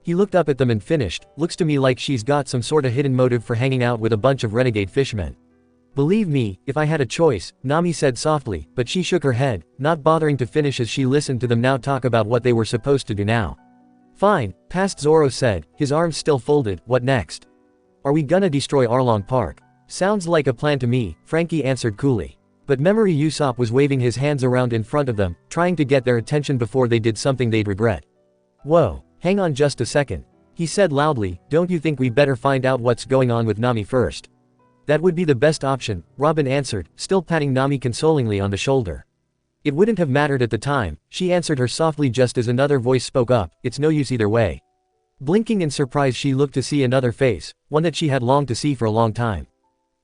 He looked up at them and finished, looks to me like she's got some sorta hidden motive for hanging out with a bunch of renegade fishmen. Believe me, if I had a choice, Nami said softly, but she shook her head, not bothering to finish as she listened to them now talk about what they were supposed to do now. Fine, past Zoro said, his arms still folded, what next? Are we gonna destroy Arlong Park? Sounds like a plan to me, Frankie answered coolly. But Memory. Usopp was waving his hands around in front of them, trying to get their attention before they did something they'd regret. Whoa. Hang on just a second. He said loudly, don't you think we better find out what's going on with Nami first? That would be the best option, Robin answered, still patting Nami consolingly on the shoulder. It wouldn't have mattered at the time, she answered her softly just as another voice spoke up, it's no use either way. Blinking in surprise she looked to see another face, one that she had longed to see for a long time.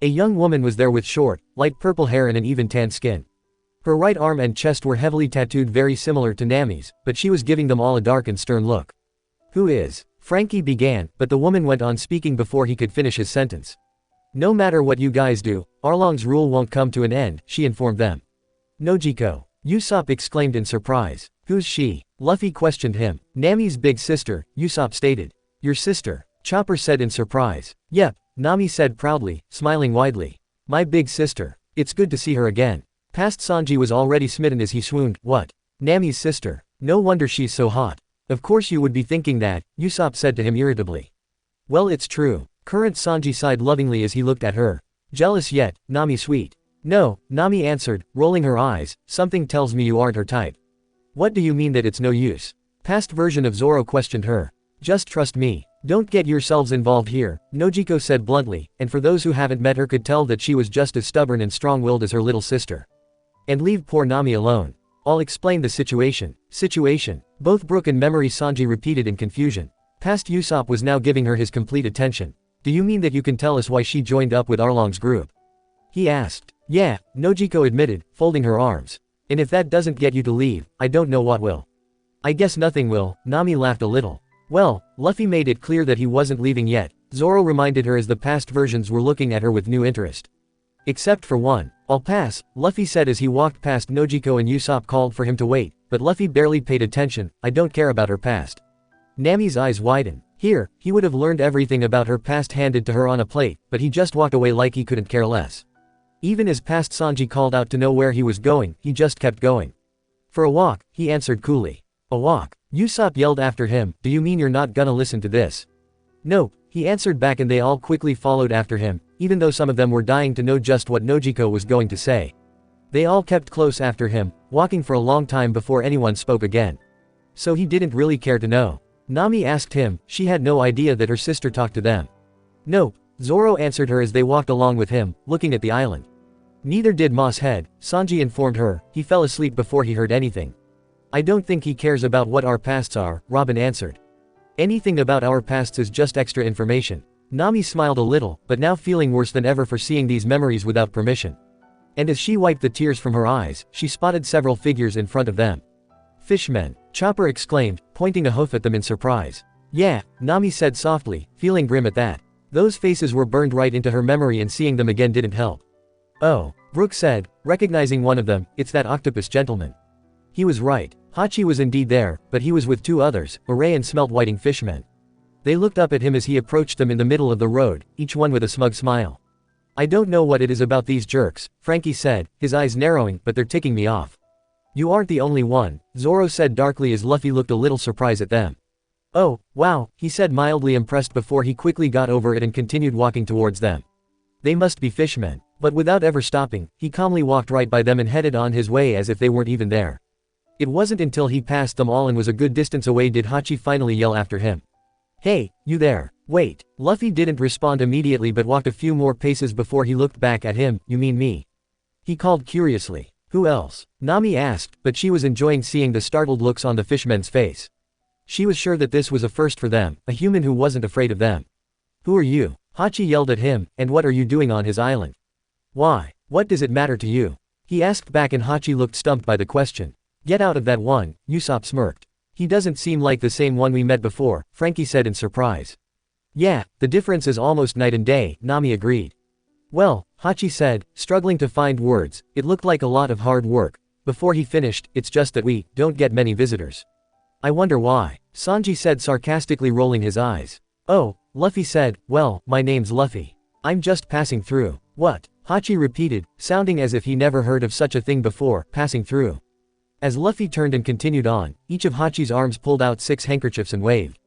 A young woman was there with short, light purple hair and an even tan skin. Her right arm and chest were heavily tattooed very similar to Nami's, but she was giving them all a dark and stern look. Who is? Frankie began, but the woman went on speaking before he could finish his sentence. No matter what you guys do, Arlong's rule won't come to an end, she informed them. Nojiko. Usopp exclaimed in surprise. Who's she? Luffy questioned him. Nami's big sister, Usopp stated. Your sister? Chopper said in surprise. Yep, Nami said proudly, smiling widely. My big sister. It's good to see her again. Past Sanji was already smitten as he swooned. What? Nami's sister. No wonder she's so hot. Of course you would be thinking that, Usopp said to him irritably. Well it's true. Current Sanji sighed lovingly as he looked at her. Jealous yet, Nami sweet. No, Nami answered, rolling her eyes, something tells me you aren't her type. What do you mean that it's no use? Past version of Zoro questioned her. Just trust me. Don't get yourselves involved here, Nojiko said bluntly, and for those who haven't met her could tell that she was just as stubborn and strong-willed as her little sister. And leave poor Nami alone. I'll explain the situation. Situation. Both Brook and Memory. Sanji repeated in confusion. Past Usopp was now giving her his complete attention. Do you mean that you can tell us why she joined up with Arlong's group? He asked. Yeah, Nojiko admitted, folding her arms. And if that doesn't get you to leave, I don't know what will. I guess nothing will, Nami laughed a little. Well, Luffy made it clear that he wasn't leaving yet, Zoro reminded her as the past versions were looking at her with new interest. Except for one. I'll pass, Luffy said as he walked past Nojiko and Usopp called for him to wait, but Luffy barely paid attention, I don't care about her past. Nami's eyes widened. Here, he would have learned everything about her past handed to her on a plate, but he just walked away like he couldn't care less. Even as past Sanji called out to know where he was going, he just kept going. For a walk, he answered coolly. A walk? Usopp yelled after him, do you mean you're not gonna listen to this? Nope, he answered back, and they all quickly followed after him, even though some of them were dying to know just what Nojiko was going to say. They all kept close after him, walking for a long time before anyone spoke again. So he didn't really care to know. Nami asked him, she had no idea that her sister talked to them. Nope, Zoro answered her as they walked along with him, looking at the island. Neither did Moss Head, Sanji informed her, he fell asleep before he heard anything. I don't think he cares about what our pasts are, Robin answered. Anything about our pasts is just extra information. Nami smiled a little, but now feeling worse than ever for seeing these memories without permission. And as she wiped the tears from her eyes, she spotted several figures in front of them. Fishmen, Chopper exclaimed, pointing a hoof at them in surprise. Yeah, Nami said softly, feeling grim at that. Those faces were burned right into her memory, and seeing them again didn't help. Oh, Brooke said, recognizing one of them, it's that octopus gentleman. He was right. Hachi was indeed there, but he was with two others, Ray and Smelt Whiting fishmen. They looked up at him as he approached them in the middle of the road, each one with a smug smile. I don't know what it is about these jerks, Frankie said, his eyes narrowing, but they're ticking me off. You aren't the only one, Zoro said darkly as Luffy looked a little surprised at them. Oh, wow, he said mildly impressed before he quickly got over it and continued walking towards them. They must be fishmen. But without ever stopping, he calmly walked right by them and headed on his way as if they weren't even there. It wasn't until he passed them all and was a good distance away did Hachi finally yell after him. Hey, you there. Wait. Luffy didn't respond immediately but walked a few more paces before he looked back at him. You mean me? He called curiously. Who else? Nami asked, but she was enjoying seeing the startled looks on the fishmen's face. She was sure that this was a first for them, a human who wasn't afraid of them. Who are you? Hachi yelled at him, and what are you doing on his island? Why? What does it matter to you? He asked back, and Hachi looked stumped by the question. Get out of that one, Usopp smirked. He doesn't seem like the same one we met before, Frankie said in surprise. Yeah, the difference is almost night and day, Nami agreed. Well, Hachi said, struggling to find words, it looked like a lot of hard work. Before he finished, it's just that we don't get many visitors. I wonder why, Sanji said sarcastically, rolling his eyes. Oh, Luffy said, well, my name's Luffy. I'm just passing through. What? Hachi repeated, sounding as if he never heard of such a thing before, passing through. As Luffy turned and continued on, each of Hachi's arms pulled out 6 handkerchiefs and waved.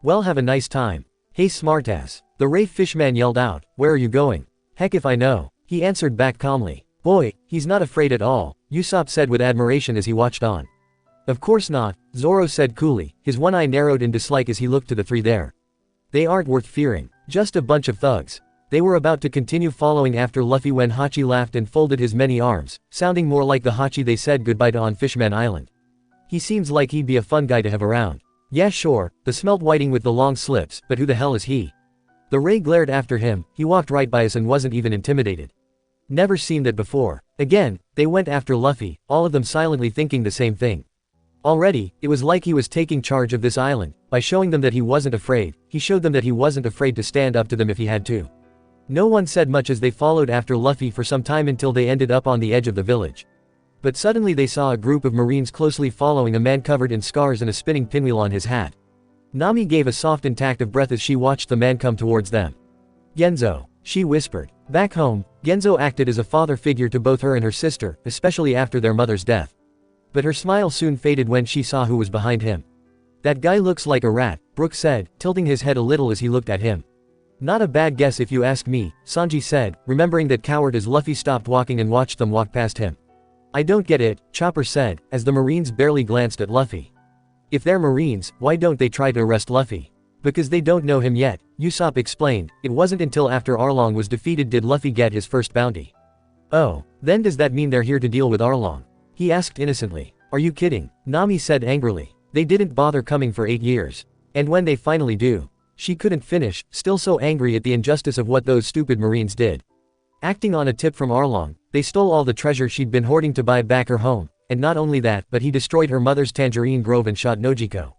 Well, have a nice time. Hey smartass. The Ray Fishman yelled out, where are you going? Heck if I know. He answered back calmly. Boy, he's not afraid at all, Usopp said with admiration as he watched on. Of course not, Zoro said coolly, his one eye narrowed in dislike as he looked to the 3 there. They aren't worth fearing. Just a bunch of thugs. They were about to continue following after Luffy when Hachi laughed and folded his many arms, sounding more like the Hachi they said goodbye to on Fishman Island. He seems like he'd be a fun guy to have around. Yeah sure, the Smelt Whiting with the long slips, but who the hell is he? The Ray glared after him, he walked right by us and wasn't even intimidated. Never seen that before. Again, they went after Luffy, all of them silently thinking the same thing. Already, it was like he was taking charge of this island. By showing them that he wasn't afraid, he showed them that he wasn't afraid to stand up to them if he had to. No one said much as they followed after Luffy for some time until they ended up on the edge of the village. But suddenly they saw a group of Marines closely following a man covered in scars and a spinning pinwheel on his hat. Nami gave a soft intact of breath as she watched the man come towards them. Genzo, she whispered. Back home, Genzo acted as a father figure to both her and her sister, especially after their mother's death. But her smile soon faded when she saw who was behind him. That guy looks like a rat, Brooke said, tilting his head a little as he looked at him. Not a bad guess if you ask me, Sanji said, remembering that coward as Luffy stopped walking and watched them walk past him. I don't get it, Chopper said, as the Marines barely glanced at Luffy. If they're Marines, why don't they try to arrest Luffy? Because they don't know him yet, Usopp explained. It wasn't until after Arlong was defeated did Luffy get his first bounty. Oh, then does that mean they're here to deal with Arlong? He asked innocently. Are you kidding? Nami said angrily. They didn't bother coming for 8 years. And when they finally do. She couldn't finish, still so angry at the injustice of what those stupid Marines did. Acting on a tip from Arlong, they stole all the treasure she'd been hoarding to buy back her home, and not only that, but he destroyed her mother's tangerine grove and shot Nojiko.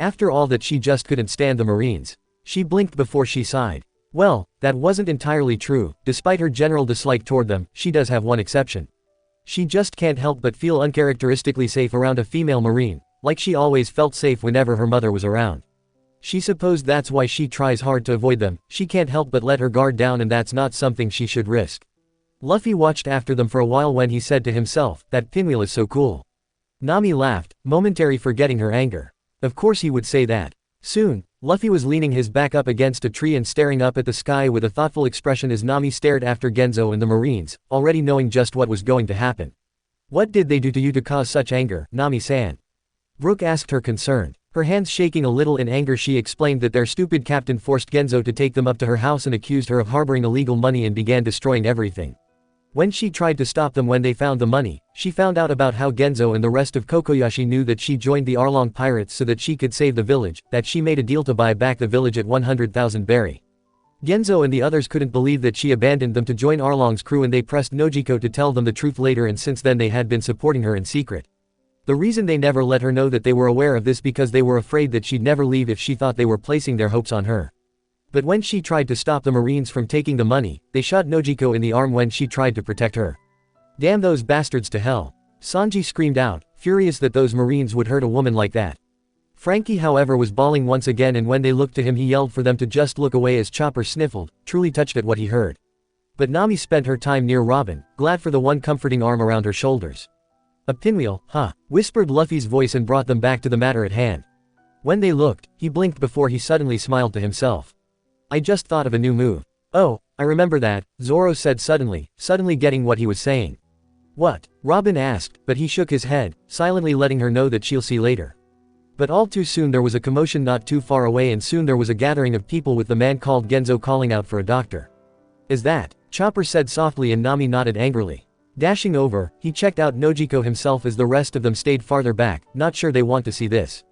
After all that, she just couldn't stand the Marines. She blinked before she sighed. Well, that wasn't entirely true. Despite her general dislike toward them, she does have one exception. She just can't help but feel uncharacteristically safe around a female Marine, like she always felt safe whenever her mother was around. She supposed that's why she tries hard to avoid them. She can't help but let her guard down, and that's not something she should risk. Luffy watched after them for a while when he said to himself, that pinwheel is so cool. Nami laughed, momentarily forgetting her anger. Of course he would say that. Soon, Luffy was leaning his back up against a tree and staring up at the sky with a thoughtful expression as Nami stared after Genzo and the Marines, already knowing just what was going to happen. What did they do to you to cause such anger, Nami-san? Brook asked her concerned. Her hands shaking a little in anger, she explained that their stupid captain forced Genzo to take them up to her house and accused her of harboring illegal money and began destroying everything. When she tried to stop them when they found the money, she found out about how Genzo and the rest of Kokoyashi knew that she joined the Arlong pirates so that she could save the village, that she made a deal to buy back the village at 100,000 berry. Genzo and the others couldn't believe that she abandoned them to join Arlong's crew, and they pressed Nojiko to tell them the truth later, and since then they had been supporting her in secret. The reason they never let her know that they were aware of this because they were afraid that she'd never leave if she thought they were placing their hopes on her. But when she tried to stop the Marines from taking the money, they shot Nojiko in the arm when she tried to protect her. Damn those bastards to hell! Sanji screamed out, furious that those Marines would hurt a woman like that. Frankie however was bawling once again, and when they looked to him he yelled for them to just look away as Chopper sniffled, truly touched at what he heard. But Nami spent her time near Robin, glad for the one comforting arm around her shoulders. A pinwheel, huh? Whispered Luffy's voice and brought them back to the matter at hand. When they looked, he blinked before he suddenly smiled to himself. I just thought of a new move. Oh, I remember that, Zoro said suddenly getting what he was saying. What? Robin asked, but he shook his head, silently letting her know that she'll see later. But all too soon there was a commotion not too far away, and soon there was a gathering of people with the man called Genzo calling out for a doctor. Is that? Chopper said softly, and Nami nodded angrily. Dashing over, he checked out Nojiko himself as the rest of them stayed farther back, not sure they want to see this.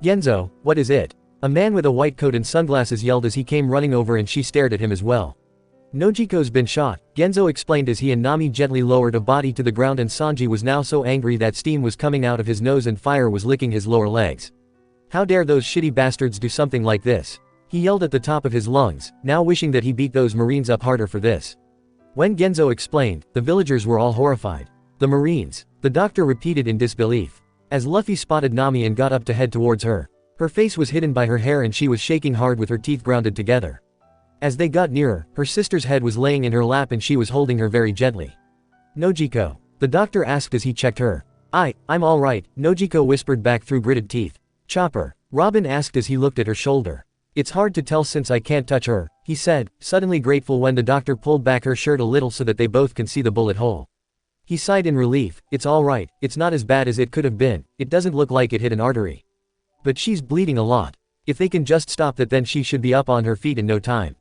Genzo, what is it? A man with a white coat and sunglasses yelled as he came running over, and she stared at him as well. Nojiko's been shot, Genzo explained as he and Nami gently lowered a body to the ground, and Sanji was now so angry that steam was coming out of his nose and fire was licking his lower legs. How dare those shitty bastards do something like this? He yelled at the top of his lungs, now wishing that he beat those Marines up harder for this. When Genzo explained, the villagers were all horrified. The Marines, the doctor repeated in disbelief. As Luffy spotted Nami and got up to head towards her. Her face was hidden by her hair and she was shaking hard with her teeth grounded together. As they got nearer, her sister's head was laying in her lap and she was holding her very gently. Nojiko, the doctor asked as he checked her. I'm alright, Nojiko whispered back through gritted teeth. Chopper, Robin asked as he looked at her shoulder. It's hard to tell since I can't touch her, he said, suddenly grateful when the doctor pulled back her shirt a little so that they both can see the bullet hole. He sighed in relief. It's alright, it's not as bad as it could have been, it doesn't look like it hit an artery. But she's bleeding a lot. If they can just stop that, then she should be up on her feet in no time.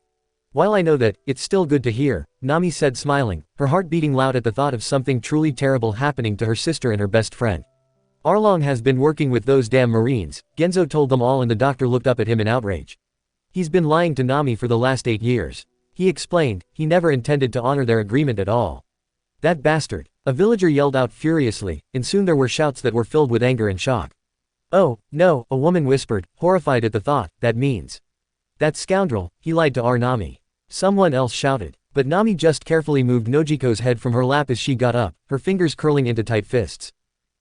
While I know that, it's still good to hear, Nami said smiling, her heart beating loud at the thought of something truly terrible happening to her sister and her best friend. Arlong has been working with those damn Marines, Genzo told them all, and the doctor looked up at him in outrage. He's been lying to Nami for the last 8 years. He explained, he never intended to honor their agreement at all. That bastard, a villager yelled out furiously, and soon there were shouts that were filled with anger and shock. Oh, no, a woman whispered, horrified at the thought, that means. That scoundrel, he lied to our Nami. Someone else shouted, but Nami just carefully moved Nojiko's head from her lap as she got up, her fingers curling into tight fists.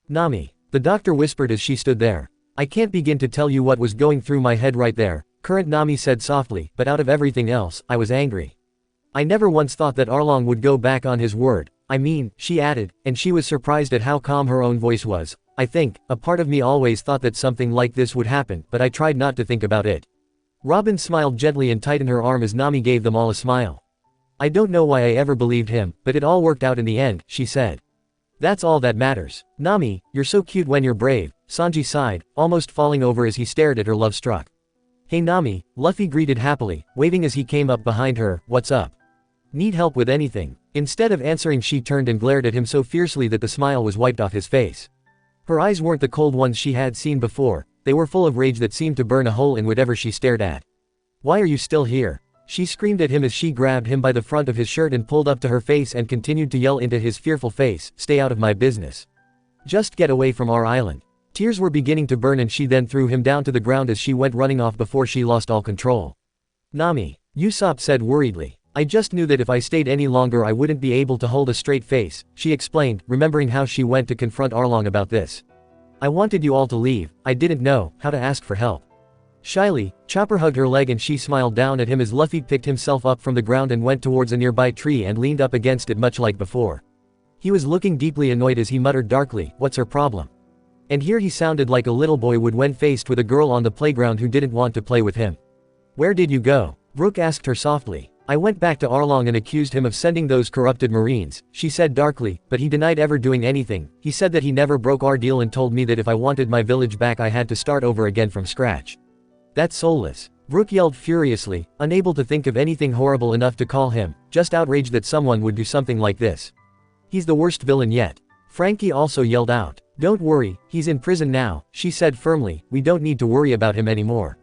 Nami, the doctor whispered as she stood there. I can't begin to tell you what was going through my head right there, current Nami said softly, but out of everything else, I was angry. I never once thought that Arlong would go back on his word, I mean, she added, and she was surprised at how calm her own voice was. I think, a part of me always thought that something like this would happen, but I tried not to think about it. Robin smiled gently and tightened her arm as Nami gave them all a smile. I don't know why I ever believed him, but it all worked out in the end, she said. That's all that matters. Nami, you're so cute when you're brave, Sanji sighed, almost falling over as he stared at her love-struck. Hey Nami, Luffy greeted happily, waving as he came up behind her, what's up? Need help with anything? Instead of answering, she turned and glared at him so fiercely that the smile was wiped off his face. Her eyes weren't the cold ones she had seen before, they were full of rage that seemed to burn a hole in whatever she stared at. Why are you still here? She screamed at him as she grabbed him by the front of his shirt and pulled up to her face and continued to yell into his fearful face, stay out of my business. Just get away from our island. Tears were beginning to burn and she then threw him down to the ground as she went running off before she lost all control. Nami, Usopp said worriedly. I just knew that if I stayed any longer I wouldn't be able to hold a straight face, she explained, remembering how she went to confront Arlong about this. I wanted you all to leave, I didn't know how to ask for help. Shyly, Chopper hugged her leg and she smiled down at him as Luffy picked himself up from the ground and went towards a nearby tree and leaned up against it much like before. He was looking deeply annoyed as he muttered darkly, "What's her problem?" And here he sounded like a little boy would when faced with a girl on the playground who didn't want to play with him. "Where did you go?" Brook asked her softly. "I went back to Arlong and accused him of sending those corrupted marines," she said darkly, but he denied ever doing anything. He said that he never broke our deal and told me that if I wanted my village back I had to start over again from scratch. "That's soulless," Brook yelled furiously, unable to think of anything horrible enough to call him, just outraged that someone would do something like this. "He's the worst villain yet." Frankie also yelled out. "Don't worry, he's in prison now," she said firmly, "we don't need to worry about him anymore."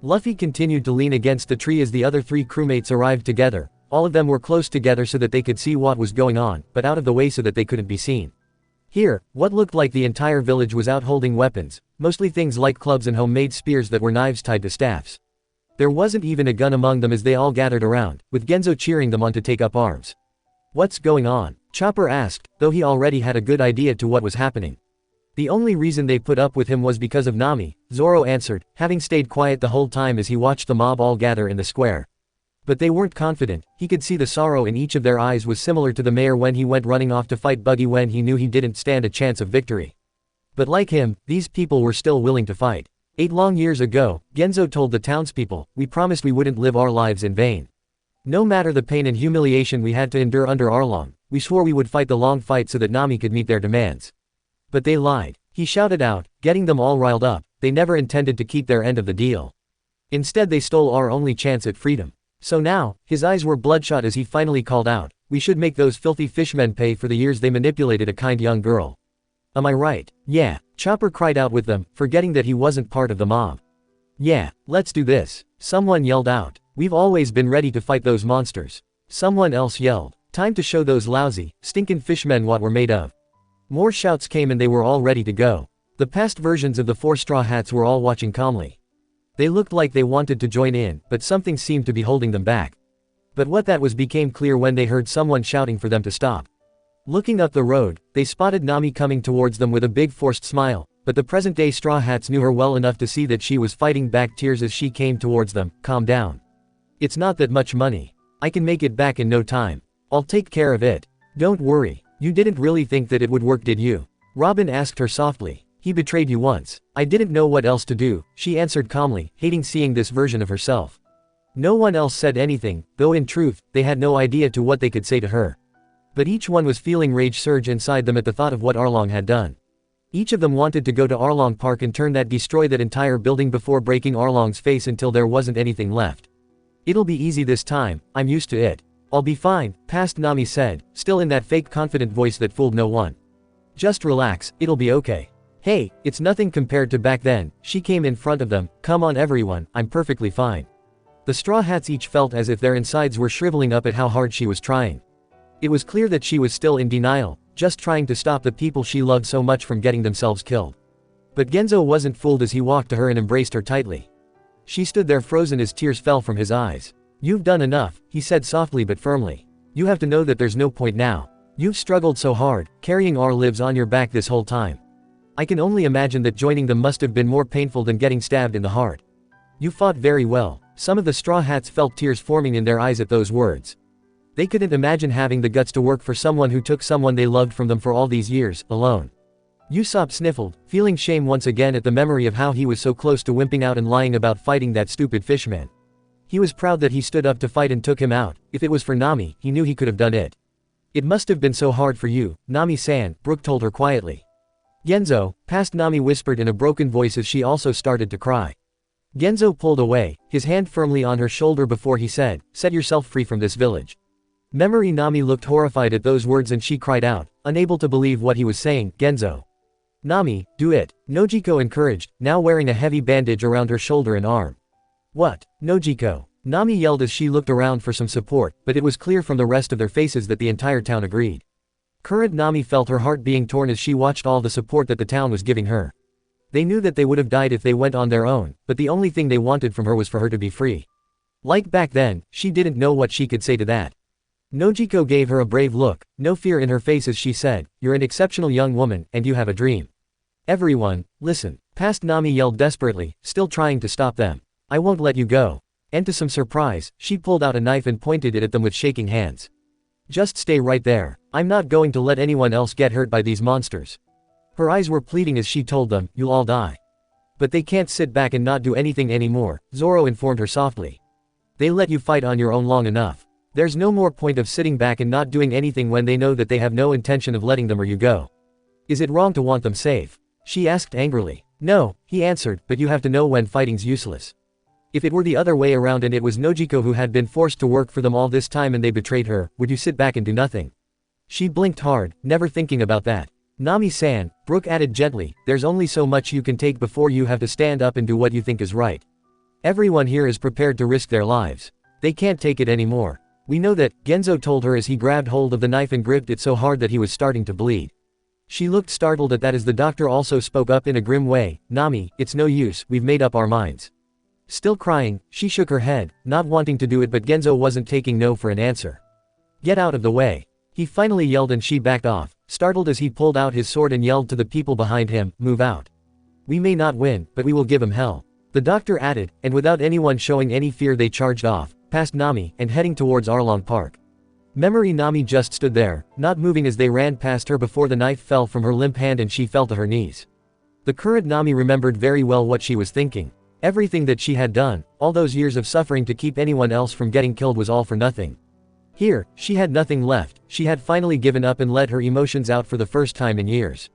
Luffy continued to lean against the tree as the other 3 crewmates arrived together. All of them were close together so that they could see what was going on, but out of the way so that they couldn't be seen. Here, what looked like the entire village was out holding weapons, mostly things like clubs and homemade spears that were knives tied to staffs. There wasn't even a gun among them as they all gathered around, with Genzo cheering them on to take up arms. "What's going on?" Chopper asked, though he already had a good idea to what was happening. "The only reason they put up with him was because of Nami," Zoro answered, having stayed quiet the whole time as he watched the mob all gather in the square. But they weren't confident. He could see the sorrow in each of their eyes was similar to the mayor when he went running off to fight Buggy when he knew he didn't stand a chance of victory. But like him, these people were still willing to fight. 8 long years ago, Genzo told the townspeople, "We promised we wouldn't live our lives in vain. No matter the pain and humiliation we had to endure under Arlong, we swore we would fight the long fight so that Nami could meet their demands. But they lied," he shouted out, getting them all riled up. "They never intended to keep their end of the deal. Instead they stole our only chance at freedom. So now," his eyes were bloodshot as he finally called out, "we should make those filthy fishmen pay for the years they manipulated a kind young girl. Am I right?" "Yeah," Chopper cried out with them, forgetting that he wasn't part of the mob. "Yeah, let's do this," someone yelled out. "We've always been ready to fight those monsters." Someone else yelled, "Time to show those lousy, stinkin' fishmen what we're made of." More shouts came and they were all ready to go. The past versions of the 4 Straw Hats were all watching calmly. They looked like they wanted to join in, but something seemed to be holding them back. But what that was became clear when they heard someone shouting for them to stop. Looking up the road, they spotted Nami coming towards them with a big forced smile, but the present-day Straw Hats knew her well enough to see that she was fighting back tears as she came towards them. "Calm down. It's not that much money. I can make it back in no time. I'll take care of it. Don't worry. You didn't really think that it would work, did you?" Robin asked her softly. "He betrayed you once. I didn't know what else to do," she answered calmly, hating seeing this version of herself. No one else said anything, though in truth, they had no idea to what they could say to her. But each one was feeling rage surge inside them at the thought of what Arlong had done. Each of them wanted to go to Arlong Park and destroy that entire building before breaking Arlong's face until there wasn't anything left. "It'll be easy this time, I'm used to it. I'll be fine," past Nami said, still in that fake confident voice that fooled no one. "Just relax, it'll be okay. Hey, it's nothing compared to back then." She came in front of them. "Come on everyone, I'm perfectly fine." The Straw Hats each felt as if their insides were shriveling up at how hard she was trying. It was clear that she was still in denial, just trying to stop the people she loved so much from getting themselves killed. But Genzo wasn't fooled as he walked to her and embraced her tightly. She stood there frozen as tears fell from his eyes. "You've done enough," he said softly but firmly. "You have to know that there's no point now. You've struggled so hard, carrying our lives on your back this whole time. I can only imagine that joining them must have been more painful than getting stabbed in the heart. You fought very well." Some of the Straw Hats felt tears forming in their eyes at those words. They couldn't imagine having the guts to work for someone who took someone they loved from them for all these years, alone. Usopp sniffled, feeling shame once again at the memory of how he was so close to wimping out and lying about fighting that stupid fishman. He was proud that he stood up to fight and took him out. If it was for Nami, he knew he could have done it. "It must have been so hard for you, Nami-san," Brook told her quietly. "Genzo," past Nami whispered in a broken voice as she also started to cry. Genzo pulled away, his hand firmly on her shoulder before he said, "Set yourself free from this village." Memory Nami looked horrified at those words and she cried out, unable to believe what he was saying. "Genzo. Nami, do it," Nojiko encouraged, now wearing a heavy bandage around her shoulder and arm. "What, Nojiko?" Nami yelled as she looked around for some support, but it was clear from the rest of their faces that the entire town agreed. Current Nami felt her heart being torn as she watched all the support that the town was giving her. They knew that they would have died if they went on their own, but the only thing they wanted from her was for her to be free. Like back then, she didn't know what she could say to that. Nojiko gave her a brave look, no fear in her face as she said, "You're an exceptional young woman, and you have a dream. Everyone, listen." Past Nami yelled desperately, still trying to stop them. I won't let you go. And to some surprise, she pulled out a knife and pointed it at them with shaking hands. Just stay right there. I'm not going to let anyone else get hurt by these monsters. Her eyes were pleading as she told them, you'll all die. But they can't sit back and not do anything anymore, Zoro informed her softly. They let you fight on your own long enough. There's no more point of sitting back and not doing anything when they know that they have no intention of letting them or you go. Is it wrong to want them safe? She asked angrily. No, he answered, but you have to know when fighting's useless. If it were the other way around and it was Nojiko who had been forced to work for them all this time and they betrayed her, would you sit back and do nothing? She blinked hard, never thinking about that. Nami-san, Brooke added gently, there's only so much you can take before you have to stand up and do what you think is right. Everyone here is prepared to risk their lives. They can't take it anymore. We know that, Genzo told her as he grabbed hold of the knife and gripped it so hard that he was starting to bleed. She looked startled at that as the doctor also spoke up in a grim way, Nami, it's no use, we've made up our minds. Still crying, she shook her head, not wanting to do it but Genzo wasn't taking no for an answer. Get out of the way. He finally yelled and she backed off, startled as he pulled out his sword and yelled to the people behind him, move out. We may not win, but we will give him hell. The doctor added, and without anyone showing any fear they charged off, past Nami, and heading towards Arlong Park. Memory Nami just stood there, not moving as they ran past her before the knife fell from her limp hand and she fell to her knees. The current Nami remembered very well what she was thinking. Everything that she had done, all those years of suffering to keep anyone else from getting killed was all for nothing. Here, she had nothing left, she had finally given up and let her emotions out for the first time in years.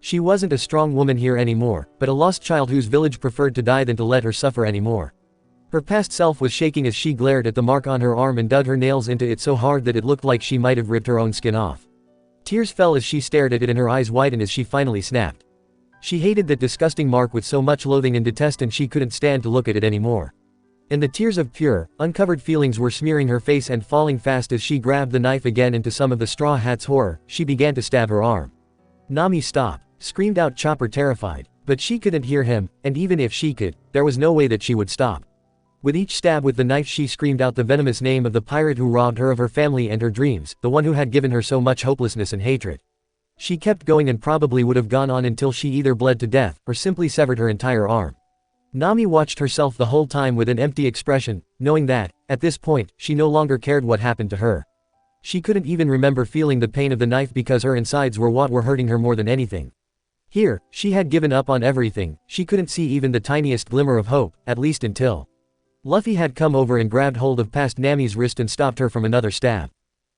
She wasn't a strong woman here anymore, but a lost child whose village preferred to die than to let her suffer anymore. Her past self was shaking as she glared at the mark on her arm and dug her nails into it so hard that it looked like she might have ripped her own skin off. Tears fell as she stared at it and her eyes widened as she finally snapped. She hated that disgusting mark with so much loathing and detest and she couldn't stand to look at it anymore. And the tears of pure, uncovered feelings were smearing her face and falling fast as she grabbed the knife again into some of the Straw Hat's horror, she began to stab her arm. Nami stop, screamed out Chopper terrified, but she couldn't hear him, and even if she could, there was no way that she would stop. With each stab with the knife she screamed out the venomous name of the pirate who robbed her of her family and her dreams, the one who had given her so much hopelessness and hatred. She kept going and probably would have gone on until she either bled to death, or simply severed her entire arm. Nami watched herself the whole time with an empty expression, knowing that, at this point, she no longer cared what happened to her. She couldn't even remember feeling the pain of the knife because her insides were what were hurting her more than anything. Here, she had given up on everything, she couldn't see even the tiniest glimmer of hope, at least until Luffy had come over and grabbed hold of past Nami's wrist and stopped her from another stab.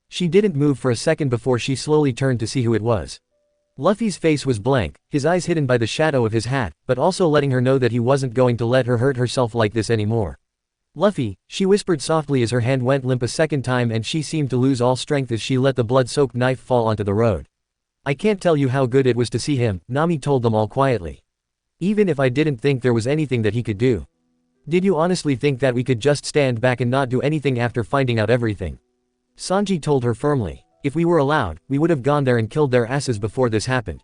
She didn't move for a second before she slowly turned to see who it was. Luffy's face was blank, his eyes hidden by the shadow of his hat, but also letting her know that he wasn't going to let her hurt herself like this anymore. Luffy, she whispered softly as her hand went limp a second time and she seemed to lose all strength as she let the blood-soaked knife fall onto the road. I can't tell you how good it was to see him, Nami told them all quietly. Even if I didn't think there was anything that he could do. Did you honestly think that we could just stand back and not do anything after finding out everything? Sanji told her firmly. If we were allowed, we would have gone there and killed their asses before this happened.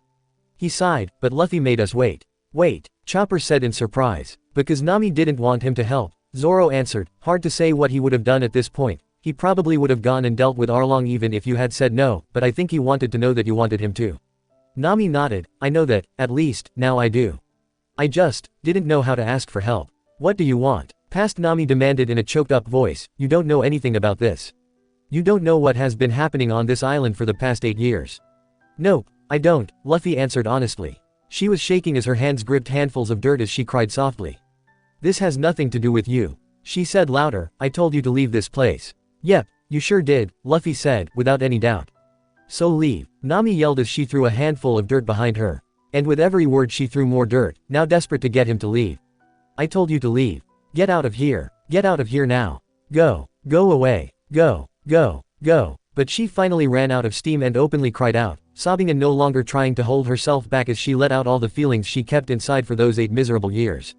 He sighed, but Luffy made us wait. Wait, Chopper said in surprise. Because Nami didn't want him to help, Zoro answered, hard to say what he would have done at this point. He probably would have gone and dealt with Arlong even if you had said no, but I think he wanted to know that you wanted him to. Nami nodded, I know that, at least, now I do. I just didn't know how to ask for help. What do you want? Past Nami demanded in a choked-up voice, you don't know anything about this. You don't know what has been happening on this island for the past 8 years. Nope, I don't, Luffy answered honestly. She was shaking as her hands gripped handfuls of dirt as she cried softly. This has nothing to do with you. She said louder, I told you to leave this place. Yep, you sure did, Luffy said, without any doubt. So leave, Nami yelled as she threw a handful of dirt behind her. And with every word she threw more dirt, now desperate to get him to leave. I told you to leave. Get out of here now. Go, go away, go, go, go. But she finally ran out of steam and openly cried out, sobbing and no longer trying to hold herself back as she let out all the feelings she kept inside for those 8 miserable years.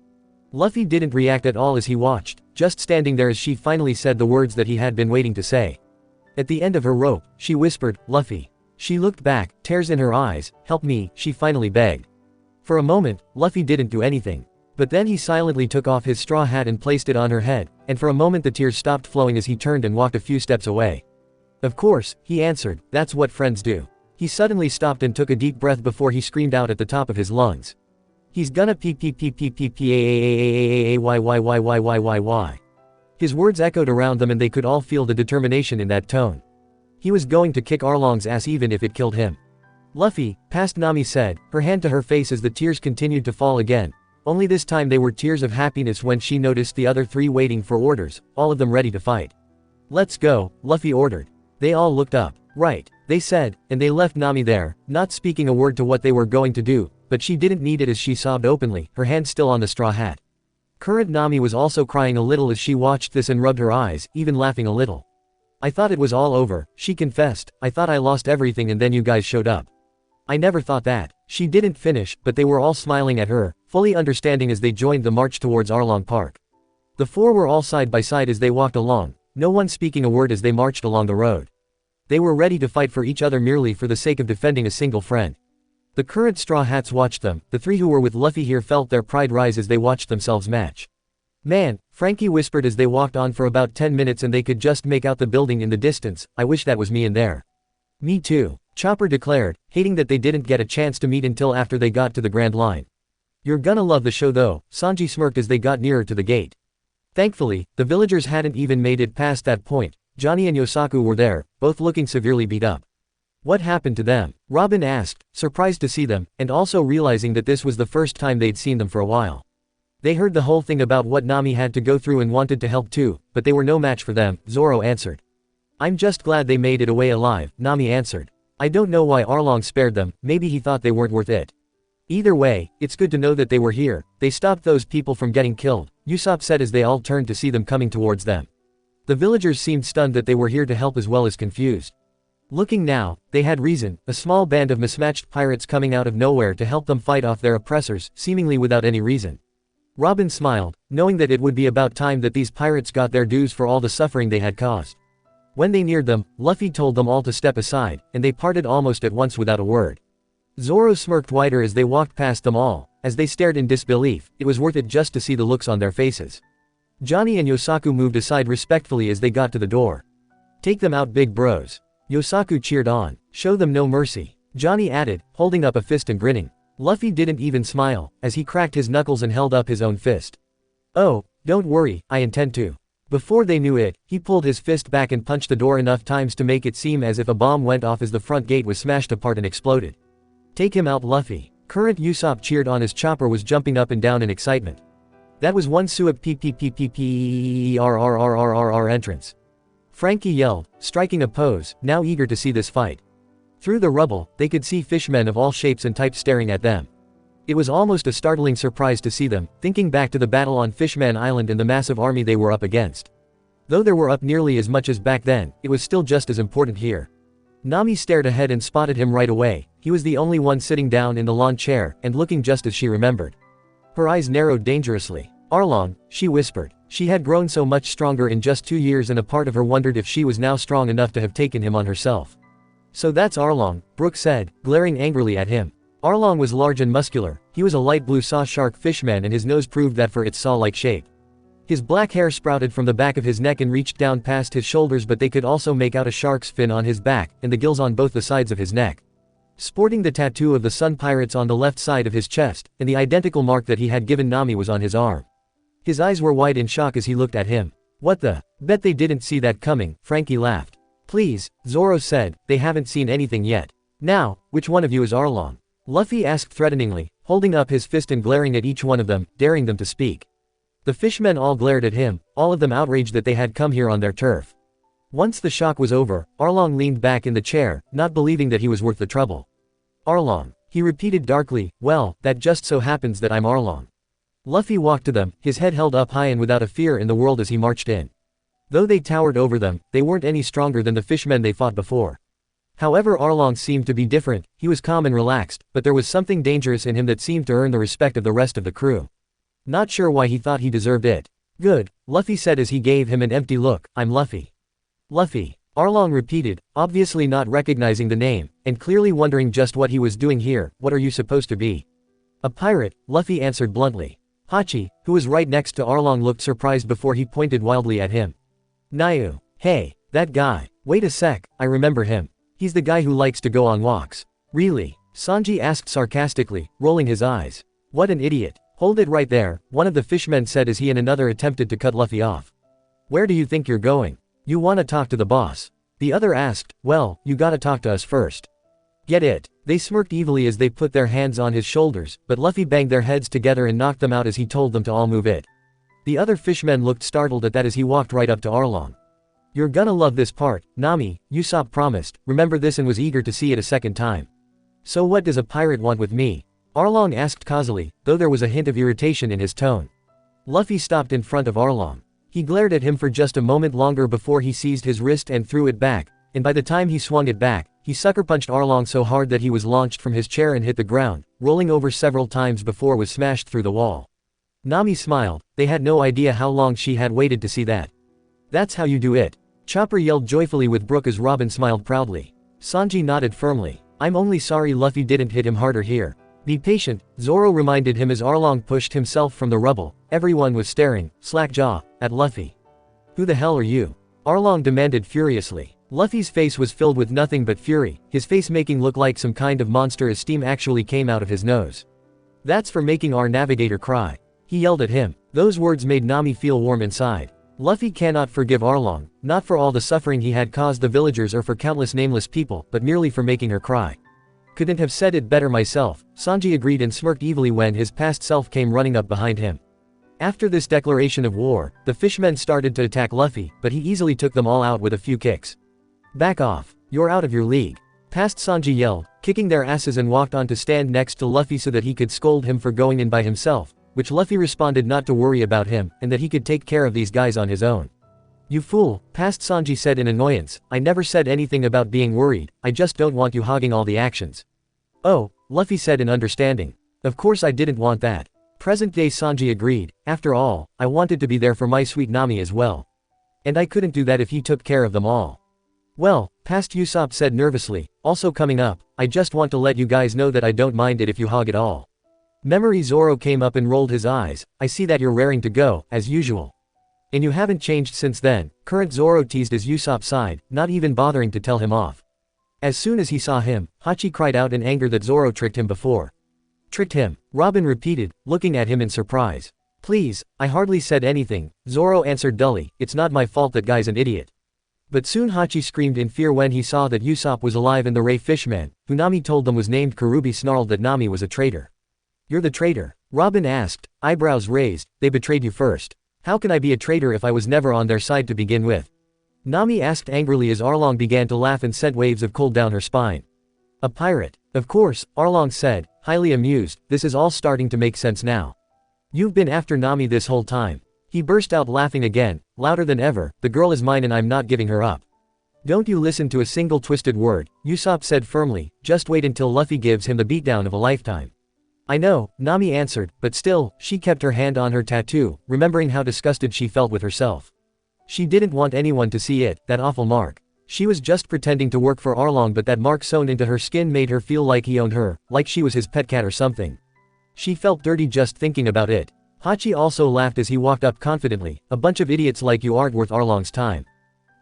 Luffy didn't react at all as he watched, just standing there as she finally said the words that he had been waiting to say. At the end of her rope, she whispered, Luffy. She looked back, tears in her eyes, help me, she finally begged. For a moment, Luffy didn't do anything. But then he silently took off his straw hat and placed it on her head, and for a moment the tears stopped flowing as he turned and walked a few steps away. Of course, he answered, that's what friends do. He suddenly stopped and took a deep breath before he screamed out at the top of his lungs. He's gonna p-p-p-p-p-p-a-a-a-a-a-a-y-y-y-y-y-y-y. His words echoed around them and they could all feel the determination in that tone. He was going to kick Arlong's ass even if it killed him. Luffy, past Nami said, her hand to her face as the tears continued to fall again. Only this time they were tears of happiness when she noticed the other three waiting for orders, all of them ready to fight. Let's go, Luffy ordered. They all looked up. Right, they said, and they left Nami there, not speaking a word to what they were going to do, but she didn't need it as she sobbed openly, her hand still on the straw hat. Current Nami was also crying a little as she watched this and rubbed her eyes, even laughing a little. I thought it was all over, she confessed. I thought I lost everything and then you guys showed up. I never thought that. She didn't finish, but they were all smiling at her, fully understanding as they joined the march towards Arlong Park. The four were all side by side as they walked along, no one speaking a word as they marched along the road. They were ready to fight for each other merely for the sake of defending a single friend. The current Straw Hats watched them. The three who were with Luffy here felt their pride rise as they watched themselves match. Man, Frankie whispered as they walked on for about 10 minutes and they could just make out the building in the distance. I wish that was me in there. Me too, Chopper declared, hating that they didn't get a chance to meet until after they got to the Grand Line. You're gonna love the show though, Sanji smirked as they got nearer to the gate. Thankfully, the villagers hadn't even made it past that point. Johnny and Yosaku were there, both looking severely beat up. What happened to them? Robin asked, surprised to see them, and also realizing that this was the first time they'd seen them for a while. They heard the whole thing about what Nami had to go through and wanted to help too, but they were no match for them, Zoro answered. I'm just glad they made it away alive, Nami answered. I don't know why Arlong spared them, maybe he thought they weren't worth it. Either way, it's good to know that they were here. They stopped those people from getting killed, Usopp said as they all turned to see them coming towards them. The villagers seemed stunned that they were here to help as well as confused. Looking now, they had reason, a small band of mismatched pirates coming out of nowhere to help them fight off their oppressors, seemingly without any reason. Robin smiled, knowing that it would be about time that these pirates got their dues for all the suffering they had caused. When they neared them, Luffy told them all to step aside, and they parted almost at once without a word. Zoro smirked wider as they walked past them all. As they stared in disbelief, it was worth it just to see the looks on their faces. Johnny and Yosaku moved aside respectfully as they got to the door. Take them out, big bros. Yosaku cheered on. Show them no mercy, Johnny added, holding up a fist and grinning. Luffy didn't even smile, as he cracked his knuckles and held up his own fist. Oh, don't worry, I intend to. Before they knew it, he pulled his fist back and punched the door enough times to make it seem as if a bomb went off as the front gate was smashed apart and exploded. Take him out, Luffy. Current Usopp cheered on as Chopper was jumping up and down in excitement. That was one Suip PPPPPERRRRRR entrance. Frankie yelled, striking a pose, now eager to see this fight. Through the rubble, they could see fishmen of all shapes and types staring at them. It was almost a startling surprise to see them, thinking back to the battle on Fishman Island and the massive army they were up against. Though there were up nearly as much as back then, it was still just as important here. Nami stared ahead and spotted him right away. He was the only one sitting down in the lawn chair, and looking just as she remembered. Her eyes narrowed dangerously. Arlong, she whispered. She had grown so much stronger in just 2 years and a part of her wondered if she was now strong enough to have taken him on herself. So that's Arlong, Brooke said, glaring angrily at him. Arlong was large and muscular. He was a light blue saw shark fishman and his nose proved that for its saw-like shape. His black hair sprouted from the back of his neck and reached down past his shoulders, but they could also make out a shark's fin on his back, and the gills on both the sides of his neck. Sporting the tattoo of the Sun Pirates on the left side of his chest, and the identical mark that he had given Nami was on his arm. His eyes were wide in shock as he looked at him. What the? Bet they didn't see that coming, Frankie laughed. Please, Zoro said, they haven't seen anything yet. Now, which one of you is Arlong? Luffy asked threateningly, holding up his fist and glaring at each one of them, daring them to speak. The fishmen all glared at him, all of them outraged that they had come here on their turf. Once the shock was over, Arlong leaned back in the chair, not believing that he was worth the trouble. Arlong, he repeated darkly, well, that just so happens that I'm Arlong. Luffy walked to them, his head held up high and without a fear in the world as he marched in. Though they towered over them, they weren't any stronger than the fishmen they fought before. However, Arlong seemed to be different. He was calm and relaxed, but there was something dangerous in him that seemed to earn the respect of the rest of the crew. Not sure why he thought he deserved it. Good, Luffy said as he gave him an empty look. I'm Luffy. Luffy, Arlong repeated, obviously not recognizing the name, and clearly wondering just what he was doing here. What are you supposed to be? A pirate, Luffy answered bluntly. Hachi, who was right next to Arlong, looked surprised before he pointed wildly at him. Nayu, hey, that guy. Wait a sec, I remember him. He's the guy who likes to go on walks. Really? Sanji asked sarcastically, rolling his eyes. What an idiot. Hold it right there, one of the fishmen said as he and another attempted to cut Luffy off. Where do you think you're going? You wanna talk to the boss? The other asked. Well, you gotta talk to us first. Get it? They smirked evilly as they put their hands on his shoulders, but Luffy banged their heads together and knocked them out as he told them to all move it. The other fishmen looked startled at that as he walked right up to Arlong. You're gonna love this part, Nami, Usopp promised, remember this and was eager to see it a second time. So what does a pirate want with me? Arlong asked causally, though there was a hint of irritation in his tone. Luffy stopped in front of Arlong. He glared at him for just a moment longer before he seized his wrist and threw it back, and by the time he swung it back, he sucker-punched Arlong so hard that he was launched from his chair and hit the ground, rolling over several times before was smashed through the wall. Nami smiled, they had no idea how long she had waited to see that. That's how you do it. Chopper yelled joyfully with Brook as Robin smiled proudly. Sanji nodded firmly. I'm only sorry Luffy didn't hit him harder here. Be patient, Zoro reminded him as Arlong pushed himself from the rubble. Everyone was staring, slack jaw, at Luffy. Who the hell are you? Arlong demanded furiously. Luffy's face was filled with nothing but fury, his face making look like some kind of monster as steam actually came out of his nose. That's for making our navigator cry. He yelled at him. Those words made Nami feel warm inside. Luffy cannot forgive Arlong, not for all the suffering he had caused the villagers or for countless nameless people, but merely for making her cry. Couldn't have said it better myself, Sanji agreed and smirked evilly when his past self came running up behind him. After this declaration of war, the fishmen started to attack Luffy, but he easily took them all out with a few kicks. Back off. You're out of your league. Past Sanji yelled, kicking their asses and walked on to stand next to Luffy so that he could scold him for going in by himself, which Luffy responded not to worry about him, and that he could take care of these guys on his own. You fool, Past Sanji said in annoyance, I never said anything about being worried, I just don't want you hogging all the actions. Oh, Luffy said in understanding. Of course I didn't want that. Present-day Sanji agreed, after all, I wanted to be there for my sweet Nami as well. And I couldn't do that if he took care of them all. Well, Past Usopp said nervously, also coming up, I just want to let you guys know that I don't mind it if you hog it all. Memory Zoro came up and rolled his eyes, I see that you're raring to go, as usual. And you haven't changed since then, current Zoro teased as Usopp sighed, not even bothering to tell him off. As soon as he saw him, Hachi cried out in anger that Zoro tricked him before. Tricked him, Robin repeated, looking at him in surprise. Please, I hardly said anything, Zoro answered dully, it's not my fault that guy's an idiot. But soon Hachi screamed in fear when he saw that Usopp was alive and the Ray Fishman, who Nami told them was named Karubi snarled that Nami was a traitor. You're the traitor? Robin asked, eyebrows raised, they betrayed you first. How can I be a traitor if I was never on their side to begin with? Nami asked angrily as Arlong began to laugh and sent waves of cold down her spine. A pirate. Of course, Arlong said, highly amused, this is all starting to make sense now. You've been after Nami this whole time. He burst out laughing again, louder than ever, the girl is mine and I'm not giving her up. Don't you listen to a single twisted word, Usopp said firmly, just wait until Luffy gives him the beatdown of a lifetime. I know, Nami answered, but still, she kept her hand on her tattoo, remembering how disgusted she felt with herself. She didn't want anyone to see it, that awful mark. She was just pretending to work for Arlong but that mark sewn into her skin made her feel like he owned her, like she was his pet cat or something. She felt dirty just thinking about it. Hachi also laughed as he walked up confidently, a bunch of idiots like you aren't worth Arlong's time.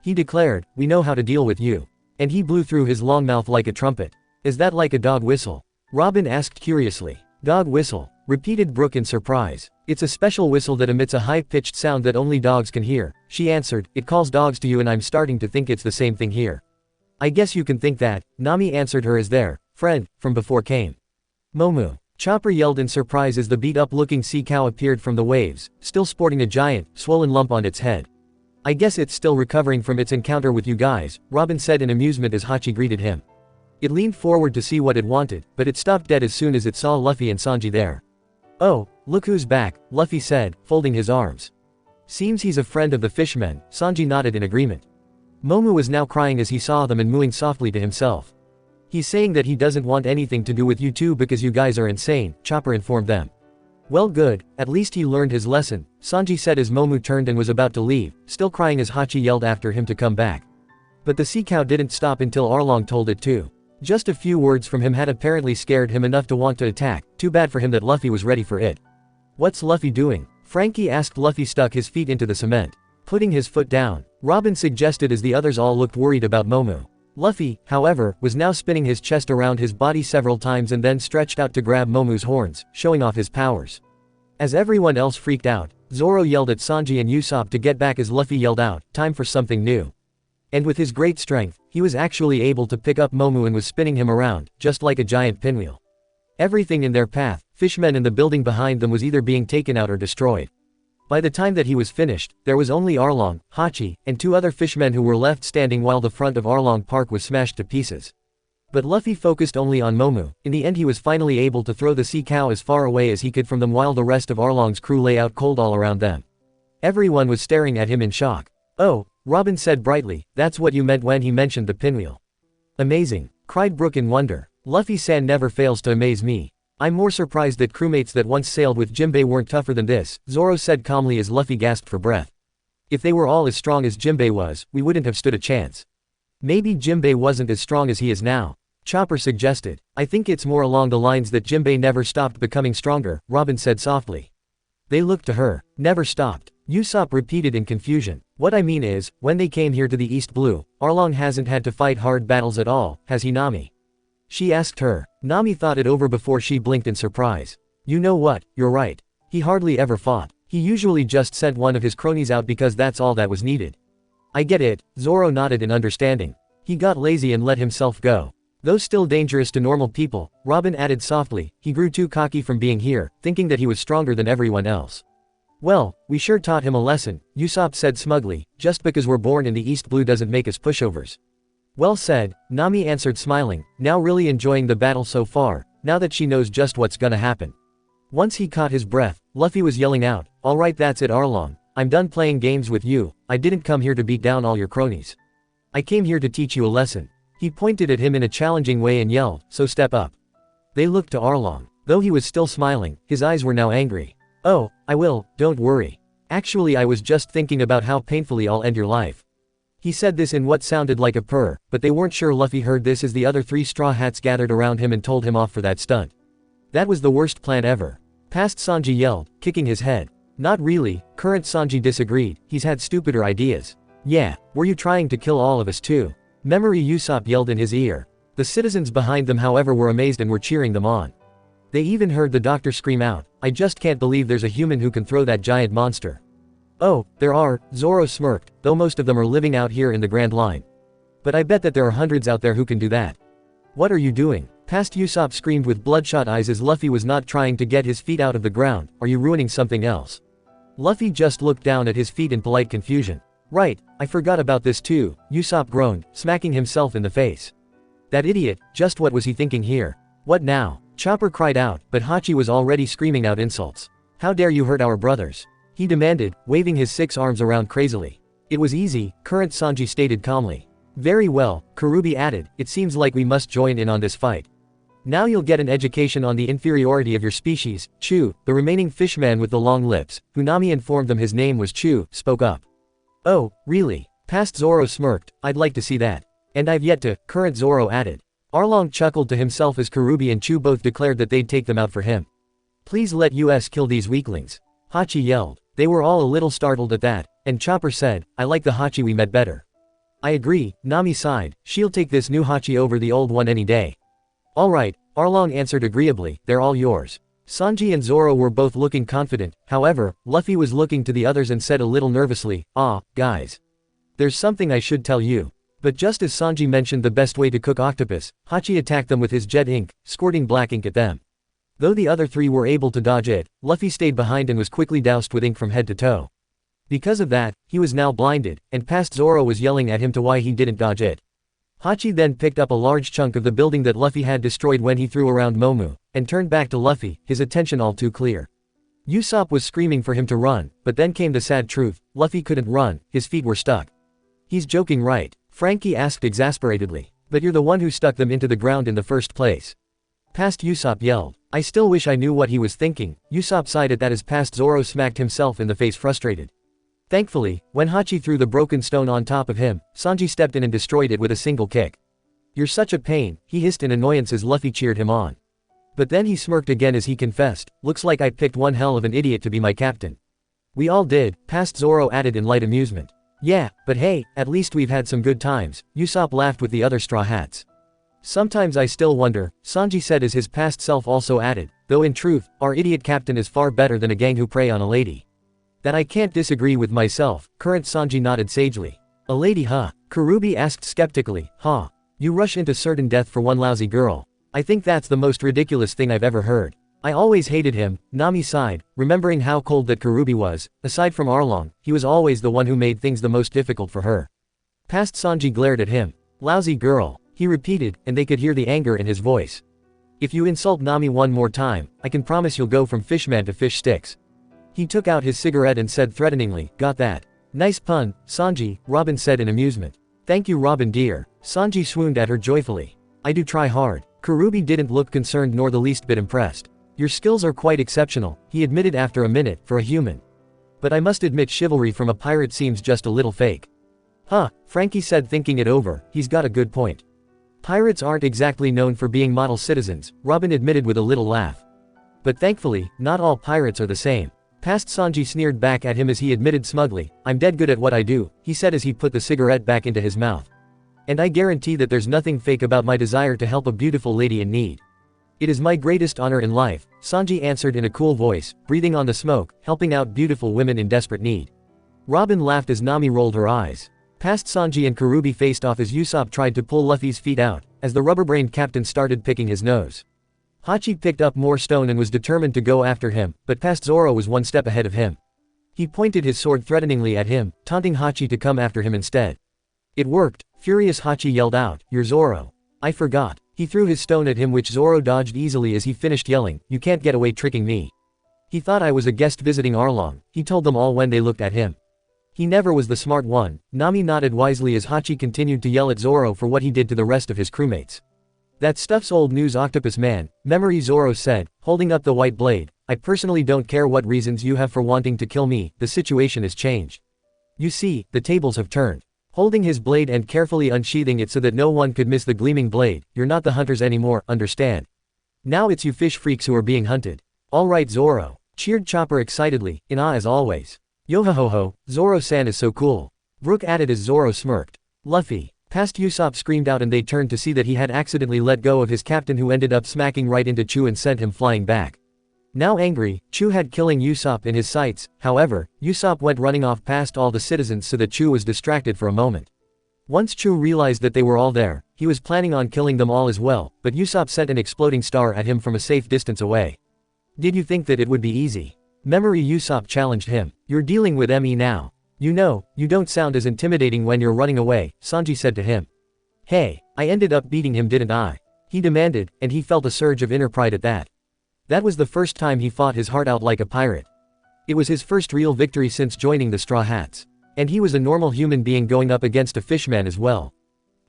He declared, we know how to deal with you. And he blew through his long mouth like a trumpet. Is that like a dog whistle? Robin asked curiously. Dog whistle, repeated Brook in surprise. It's a special whistle that emits a high-pitched sound that only dogs can hear, she answered, it calls dogs to you and I'm starting to think it's the same thing here. I guess you can think that, Nami answered her as their friend from before came. Momu. Chopper yelled in surprise as the beat-up-looking sea cow appeared from the waves, still sporting a giant, swollen lump on its head. I guess it's still recovering from its encounter with you guys, Robin said in amusement as Hachi greeted him. It leaned forward to see what it wanted, but it stopped dead as soon as it saw Luffy and Sanji there. Oh, look who's back, Luffy said, folding his arms. Seems he's a friend of the fishmen, Sanji nodded in agreement. Momu was now crying as he saw them and mooing softly to himself. He's saying that he doesn't want anything to do with you two because you guys are insane, Chopper informed them. Well good, at least he learned his lesson, Sanji said as Momu turned and was about to leave, still crying as Hachi yelled after him to come back. But the sea cow didn't stop until Arlong told it to. Just a few words from him had apparently scared him enough to want to attack, too bad for him that Luffy was ready for it. What's Luffy doing? Frankie asked. Luffy stuck his feet into the cement. Putting his foot down, Robin suggested as the others all looked worried about Momu. Luffy, however, was now spinning his chest around his body several times and then stretched out to grab Momu's horns, showing off his powers. As everyone else freaked out, Zoro yelled at Sanji and Usopp to get back as Luffy yelled out, "Time for something new." And with his great strength, he was actually able to pick up Momu and was spinning him around, just like a giant pinwheel. Everything in their path, fishmen in the building behind them was either being taken out or destroyed. By the time that he was finished, there was only Arlong, Hachi, and 2 other fishmen who were left standing while the front of Arlong Park was smashed to pieces. But Luffy focused only on Momu. In the end he was finally able to throw the sea cow as far away as he could from them while the rest of Arlong's crew lay out cold all around them. Everyone was staring at him in shock. "Oh," Robin said brightly, "that's what you meant when he mentioned the pinwheel." "Amazing," cried Brook in wonder. "Luffy-san never fails to amaze me. I'm more surprised that crewmates that once sailed with Jinbei weren't tougher than this," Zoro said calmly as Luffy gasped for breath. "If they were all as strong as Jinbei was, we wouldn't have stood a chance." "Maybe Jinbei wasn't as strong as he is now," Chopper suggested. "I think it's more along the lines that Jinbei never stopped becoming stronger," Robin said softly. They looked to her. "Never stopped," Usopp repeated in confusion. "What I mean is, when they came here to the East Blue, Arlong hasn't had to fight hard battles at all, has he, Nami?" She asked her. Nami thought it over before she blinked in surprise. "You know what, you're right. He hardly ever fought. He usually just sent one of his cronies out because that's all that was needed." "I get it," Zoro nodded in understanding. "He got lazy and let himself go. Though still dangerous to normal people," Robin added softly, "he grew too cocky from being here, thinking that he was stronger than everyone else." "Well, we sure taught him a lesson," Usopp said smugly. "Just because we're born in the East Blue doesn't make us pushovers." "Well said," Nami answered smiling, now really enjoying the battle so far, now that she knows just what's gonna happen. Once he caught his breath, Luffy was yelling out, "Alright, that's it, Arlong. I'm done playing games with you. I didn't come here to beat down all your cronies. I came here to teach you a lesson." He pointed at him in a challenging way and yelled, "So step up." They looked to Arlong. Though he was still smiling, his eyes were now angry. "Oh, I will, don't worry. Actually I was just thinking about how painfully I'll end your life." He said this in what sounded like a purr, but they weren't sure Luffy heard this as the other 3 Straw Hats gathered around him and told him off for that stunt. That was the worst plan ever. Past Sanji yelled, kicking his head. "Not really," Current Sanji disagreed, "he's had stupider ideas." "Yeah, were you trying to kill all of us too?" Memory Usopp yelled in his ear. The citizens behind them however were amazed and were cheering them on. They even heard the doctor scream out, "I just can't believe there's a human who can throw that giant monster." "Oh, there are," Zoro smirked, "though most of them are living out here in the Grand Line. But I bet that there are hundreds out there who can do that." "What are you doing?" Past Usopp screamed with bloodshot eyes as Luffy was not trying to get his feet out of the ground. "Are you ruining something else?" Luffy just looked down at his feet in polite confusion. "Right, I forgot about this too," Usopp groaned, smacking himself in the face. That idiot, just what was he thinking here? "What now?" Chopper cried out, but Hachi was already screaming out insults. "How dare you hurt our brothers?" he demanded, waving his 6 arms around crazily. "It was easy," Current Sanji stated calmly. "Very well," Karubi added, "it seems like we must join in on this fight. Now you'll get an education on the inferiority of your species." Chu, the remaining fishman with the long lips, who Nami informed them his name was Chu, spoke up. "Oh, really?" Past Zoro smirked, "I'd like to see that." "And I've yet to," Current Zoro added. Arlong chuckled to himself as Karubi and Chu both declared that they'd take them out for him. "Please let us kill these weaklings," Hachi yelled. They were all a little startled at that, and Chopper said, "I like the Hachi we met better." "I agree," Nami sighed, "she'll take this new Hachi over the old one any day." "Alright," Arlong answered agreeably, "they're all yours." Sanji and Zoro were both looking confident, however, Luffy was looking to the others and said a little nervously, "Guys. There's something I should tell you." But just as Sanji mentioned the best way to cook octopus, Hachi attacked them with his jet ink, squirting black ink at them. Though the other 3 were able to dodge it, Luffy stayed behind and was quickly doused with ink from head to toe. Because of that, he was now blinded, and past Zoro was yelling at him to why he didn't dodge it. Hachi then picked up a large chunk of the building that Luffy had destroyed when he threw around Momu, and turned back to Luffy, his attention all too clear. Usopp was screaming for him to run, but then came the sad truth, Luffy couldn't run, his feet were stuck. "He's joking, right?" Frankie asked exasperatedly. "But you're the one who stuck them into the ground in the first place." Past Usopp yelled. "I still wish I knew what he was thinking." Usopp sighed at that as Past Zoro smacked himself in the face frustrated. Thankfully, when Hachi threw the broken stone on top of him, Sanji stepped in and destroyed it with a single kick. "You're such a pain," he hissed in annoyance as Luffy cheered him on. But then he smirked again as he confessed, "Looks like I picked one hell of an idiot to be my captain." "We all did," Past Zoro added in light amusement. Yeah, but hey, at least we've had some good times, Usopp laughed with the other Straw Hats. Sometimes I still wonder, Sanji said as his past self also added, though in truth, our idiot captain is far better than a gang who prey on a lady. That I can't disagree with myself, current Sanji nodded sagely. A lady huh? Karubi asked skeptically, huh? You rush into certain death for one lousy girl. I think that's the most ridiculous thing I've ever heard. I always hated him, Nami sighed, remembering how cold that Karubi was. Aside from Arlong, he was always the one who made things the most difficult for her. Past Sanji glared at him. Lousy girl, he repeated, and they could hear the anger in his voice. If you insult Nami one more time, I can promise you'll go from fishman to fish sticks. He took out his cigarette and said threateningly, got that? Nice pun, Sanji, Robin said in amusement. Thank you Robin dear. Sanji swooned at her joyfully. I do try hard. Karubi didn't look concerned nor the least bit impressed. Your skills are quite exceptional, he admitted after a minute, for a human. But I must admit chivalry from a pirate seems just a little fake. Huh, Frankie said thinking it over, he's got a good point. Pirates aren't exactly known for being model citizens, Robin admitted with a little laugh. But thankfully, not all pirates are the same. Past Sanji sneered back at him as he admitted smugly, I'm dead good at what I do, he said as he put the cigarette back into his mouth. And I guarantee that there's nothing fake about my desire to help a beautiful lady in need. It is my greatest honor in life, Sanji answered in a cool voice, breathing on the smoke, helping out beautiful women in desperate need. Robin laughed as Nami rolled her eyes. Past Sanji and Karubi faced off as Usopp tried to pull Luffy's feet out, as the rubber-brained captain started picking his nose. Hachi picked up more stone and was determined to go after him, but past Zoro was one step ahead of him. He pointed his sword threateningly at him, taunting Hachi to come after him instead. It worked. Furious Hachi yelled out, "You're Zoro. I forgot." He threw his stone at him which Zoro dodged easily as he finished yelling, "You can't get away tricking me." He thought I was a guest visiting Arlong, he told them all when they looked at him. He never was the smart one, Nami nodded wisely as Hachi continued to yell at Zoro for what he did to the rest of his crewmates. That stuff's old news octopus man, memory Zoro said, holding up the white blade, I personally don't care what reasons you have for wanting to kill me, the situation has changed. You see, the tables have turned. Holding his blade and carefully unsheathing it so that no one could miss the gleaming blade, you're not the hunters anymore, understand? Now it's you fish freaks who are being hunted. Alright Zoro, cheered Chopper excitedly, in awe as always. Yo-ho-ho-ho, Zoro-san is so cool. Brook added as Zoro smirked. Luffy. Past Usopp screamed out and they turned to see that he had accidentally let go of his captain who ended up smacking right into Chu and sent him flying back. Now angry, Chu had killing Usopp in his sights, however, Usopp went running off past all the citizens so that Chu was distracted for a moment. Once Chu realized that they were all there, he was planning on killing them all as well, but Usopp sent an exploding star at him from a safe distance away. Did you think that it would be easy? Memory Usopp challenged him. You're dealing with ME now. You know, you don't sound as intimidating when you're running away, Sanji said to him. Hey, I ended up beating him didn't I? He demanded, and he felt a surge of inner pride at that. That was the first time he fought his heart out like a pirate. It was his first real victory since joining the Straw Hats. And he was a normal human being going up against a fishman as well.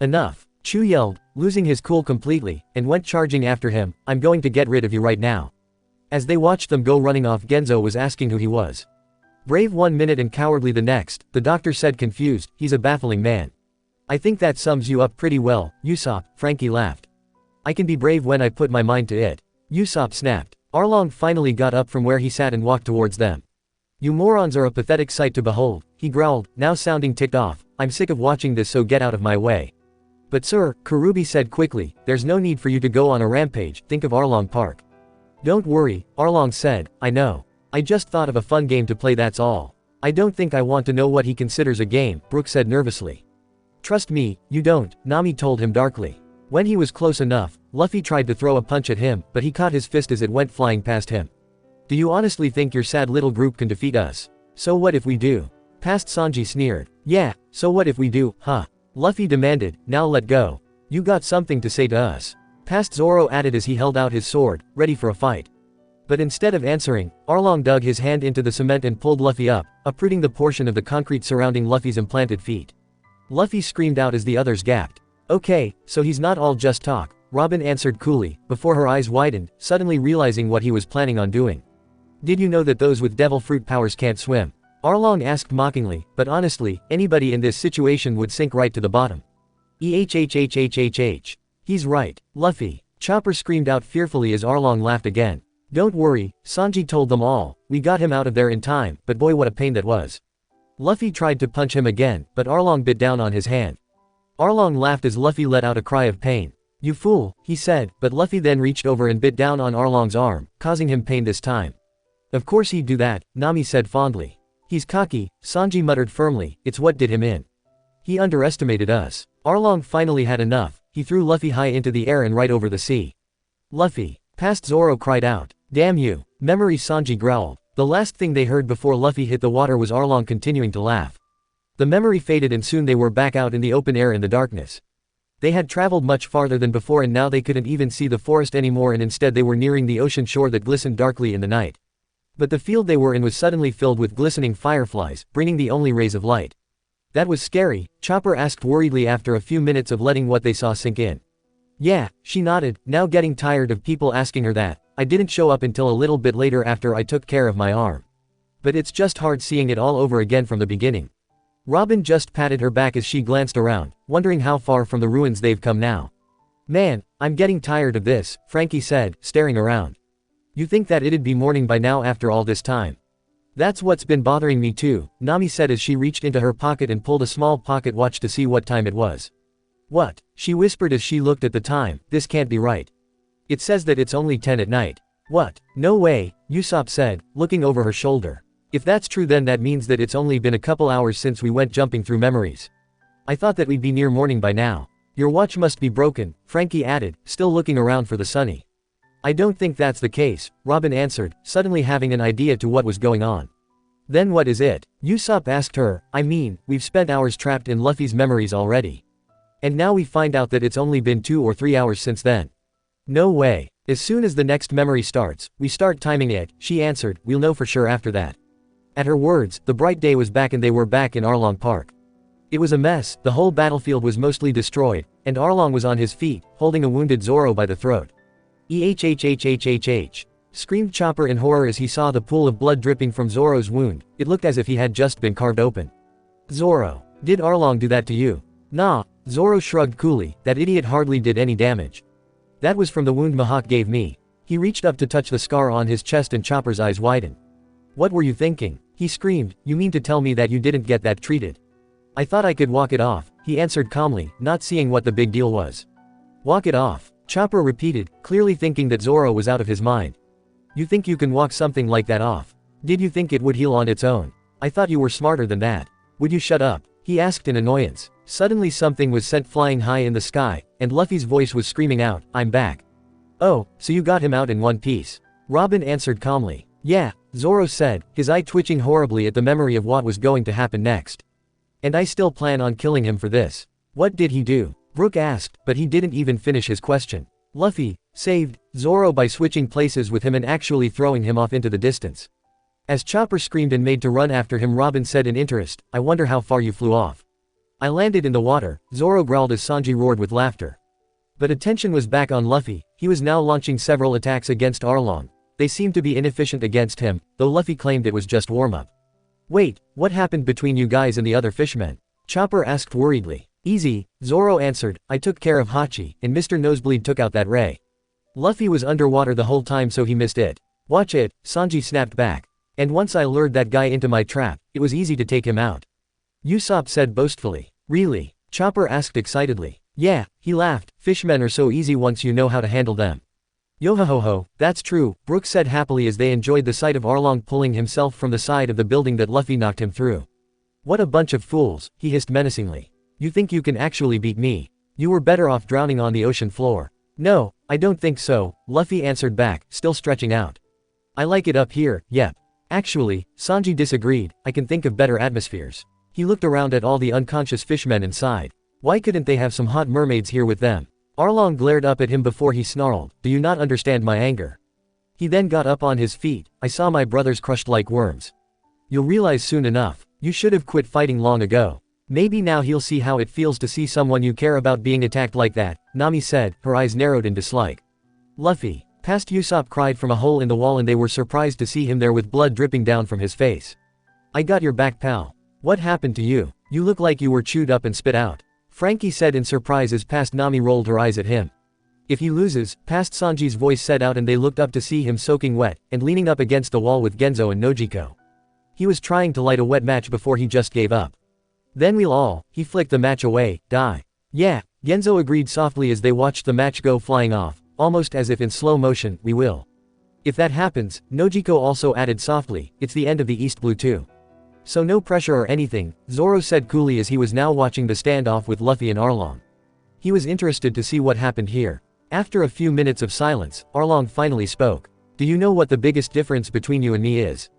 Enough, Chu yelled, losing his cool completely, and went charging after him, I'm going to get rid of you right now. As they watched them go running off Genzo was asking who he was. Brave 1 minute and cowardly the next, the doctor said confused, he's a baffling man. I think that sums you up pretty well, Usopp, Frankie laughed. I can be brave when I put my mind to it. Usopp snapped. Arlong finally got up from where he sat and walked towards them. You morons are a pathetic sight to behold, he growled, now sounding ticked off, I'm sick of watching this so get out of my way. But sir, Karubi said quickly, there's no need for you to go on a rampage, think of Arlong Park. Don't worry, Arlong said, I know. I just thought of a fun game to play that's all. I don't think I want to know what he considers a game, Brook said nervously. Trust me, you don't, Nami told him darkly. When he was close enough, Luffy tried to throw a punch at him, but he caught his fist as it went flying past him. Do you honestly think your sad little group can defeat us? So what if we do? Past Sanji sneered. Yeah, so what if we do, huh? Luffy demanded, now let go. You got something to say to us. Past Zoro added as he held out his sword, ready for a fight. But instead of answering, Arlong dug his hand into the cement and pulled Luffy up, uprooting the portion of the concrete surrounding Luffy's implanted feet. Luffy screamed out as the others gasped. Okay, so he's not all just talk, Robin answered coolly, before her eyes widened, suddenly realizing what he was planning on doing. Did you know that those with devil fruit powers can't swim? Arlong asked mockingly, but honestly, anybody in this situation would sink right to the bottom. Ehhhhhhh. He's right, Luffy. Chopper screamed out fearfully as Arlong laughed again. Don't worry, Sanji told them all, we got him out of there in time, but boy what a pain that was. Luffy tried to punch him again, but Arlong bit down on his hand. Arlong laughed as Luffy let out a cry of pain. "You fool," he said, but Luffy then reached over and bit down on Arlong's arm, causing him pain this time. "Of course he'd do that," Nami said fondly. "He's cocky," Sanji muttered firmly, "it's what did him in. He underestimated us." Arlong finally had enough, he threw Luffy high into the air and right over the sea. "Luffy!" Past Zoro cried out. "Damn you!" Memory, Sanji growled. The last thing they heard before Luffy hit the water was Arlong continuing to laugh. The memory faded and soon they were back out in the open air in the darkness. They had traveled much farther than before and now they couldn't even see the forest anymore and instead they were nearing the ocean shore that glistened darkly in the night. But the field they were in was suddenly filled with glistening fireflies, bringing the only rays of light. "That was scary," Chopper asked worriedly after a few minutes of letting what they saw sink in. "Yeah," she nodded, now getting tired of people asking her that. "I didn't show up until a little bit later after I took care of my arm. But it's just hard seeing it all over again from the beginning." Robin just patted her back as she glanced around, wondering how far from the ruins they've come now. "Man, I'm getting tired of this," Frankie said, staring around. "You think that it'd be morning by now after all this time?" "That's what's been bothering me too," Nami said as she reached into her pocket and pulled a small pocket watch to see what time it was. "What?" she whispered as she looked at the time. "This can't be right. It says that it's only 10 at night." "What? No way," Usopp said, looking over her shoulder. "If that's true then that means that it's only been a couple hours since we went jumping through memories. I thought that we'd be near morning by now." "Your watch must be broken," Frankie added, still looking around for the Sunny. "I don't think that's the case," Robin answered, suddenly having an idea to what was going on. "Then what is it?" Usopp asked her. "I mean, we've spent hours trapped in Luffy's memories already. And now we find out that it's only been 2 or 3 hours since then." "No way. As soon as the next memory starts, we start timing it," she answered. "We'll know for sure after that." At her words, the bright day was back and they were back in Arlong Park. It was a mess, the whole battlefield was mostly destroyed, and Arlong was on his feet, holding a wounded Zoro by the throat. "EHHHHHH!" screamed Chopper in horror as he saw the pool of blood dripping from Zoro's wound. It looked as if he had just been carved open. "Zoro, did Arlong do that to you?" "Nah," Zoro shrugged coolly, "that idiot hardly did any damage. That was from the wound Mihawk gave me." He reached up to touch the scar on his chest and Chopper's eyes widened. "What were you thinking?" he screamed. "You mean to tell me that you didn't get that treated?" "I thought I could walk it off," he answered calmly, not seeing what the big deal was. "Walk it off?" Chopper repeated, clearly thinking that Zoro was out of his mind. "You think you can walk something like that off? Did you think it would heal on its own? I thought you were smarter than that. Would you shut up?" he asked in annoyance. Suddenly something was sent flying high in the sky, and Luffy's voice was screaming out, "I'm back." "Oh, so you got him out in one piece?" Robin answered calmly. "Yeah," Zoro said, his eye twitching horribly at the memory of what was going to happen next. "And I still plan on killing him for this." "What did he do?" Brook asked, but he didn't even finish his question. "Luffy saved Zoro by switching places with him and actually throwing him off into the distance." As Chopper screamed and made to run after him, Robin said in interest, "I wonder how far you flew off." "I landed in the water," Zoro growled as Sanji roared with laughter. But attention was back on Luffy. He was now launching several attacks against Arlong. They seemed to be inefficient against him, though Luffy claimed it was just warm-up. "Wait, what happened between you guys and the other fishmen?" Chopper asked worriedly. "Easy," Zoro answered. "I took care of Hachi, and Mr. Nosebleed took out that ray. Luffy was underwater the whole time so he missed it." "Watch it," Sanji snapped back. "And once I lured that guy into my trap, it was easy to take him out." Usopp said boastfully. "Really?" Chopper asked excitedly. "Yeah," he laughed. "Fishmen are so easy once you know how to handle them." "Yo-ho-ho-ho, that's true," Brook said happily as they enjoyed the sight of Arlong pulling himself from the side of the building that Luffy knocked him through. "What a bunch of fools," he hissed menacingly. "You think you can actually beat me? You were better off drowning on the ocean floor." "No, I don't think so," Luffy answered back, still stretching out. "I like it up here, yep." "Actually," Sanji disagreed, "I can think of better atmospheres." He looked around at all the unconscious fishmen and sighed. Why couldn't they have some hot mermaids here with them? Arlong glared up at him before he snarled, "Do you not understand my anger?" He then got up on his feet. "I saw my brothers crushed like worms. You'll realize soon enough. You should have quit fighting long ago." "Maybe now he'll see how it feels to see someone you care about being attacked like that," Nami said, her eyes narrowed in dislike. "Luffy!" Past Usopp cried from a hole in the wall and they were surprised to see him there with blood dripping down from his face. "I got your back, pal. What happened to you? You look like you were chewed up and spit out," Frankie said in surprise as past Nami rolled her eyes at him. "If he loses," past Sanji's voice said out and they looked up to see him soaking wet, and leaning up against the wall with Genzo and Nojiko. He was trying to light a wet match before he just gave up. Then we'll all, he flicked the match away, die. Yeah, Genzo agreed softly as they watched the match go flying off, almost as if in slow motion, we will. If that happens, Nojiko also added softly, it's the end of the East Blue too. So no pressure or anything, Zoro said coolly as he was now watching the standoff with Luffy and Arlong. He was interested to see what happened here. After a few minutes of silence, Arlong finally spoke. Do you know what the biggest difference between you and me is?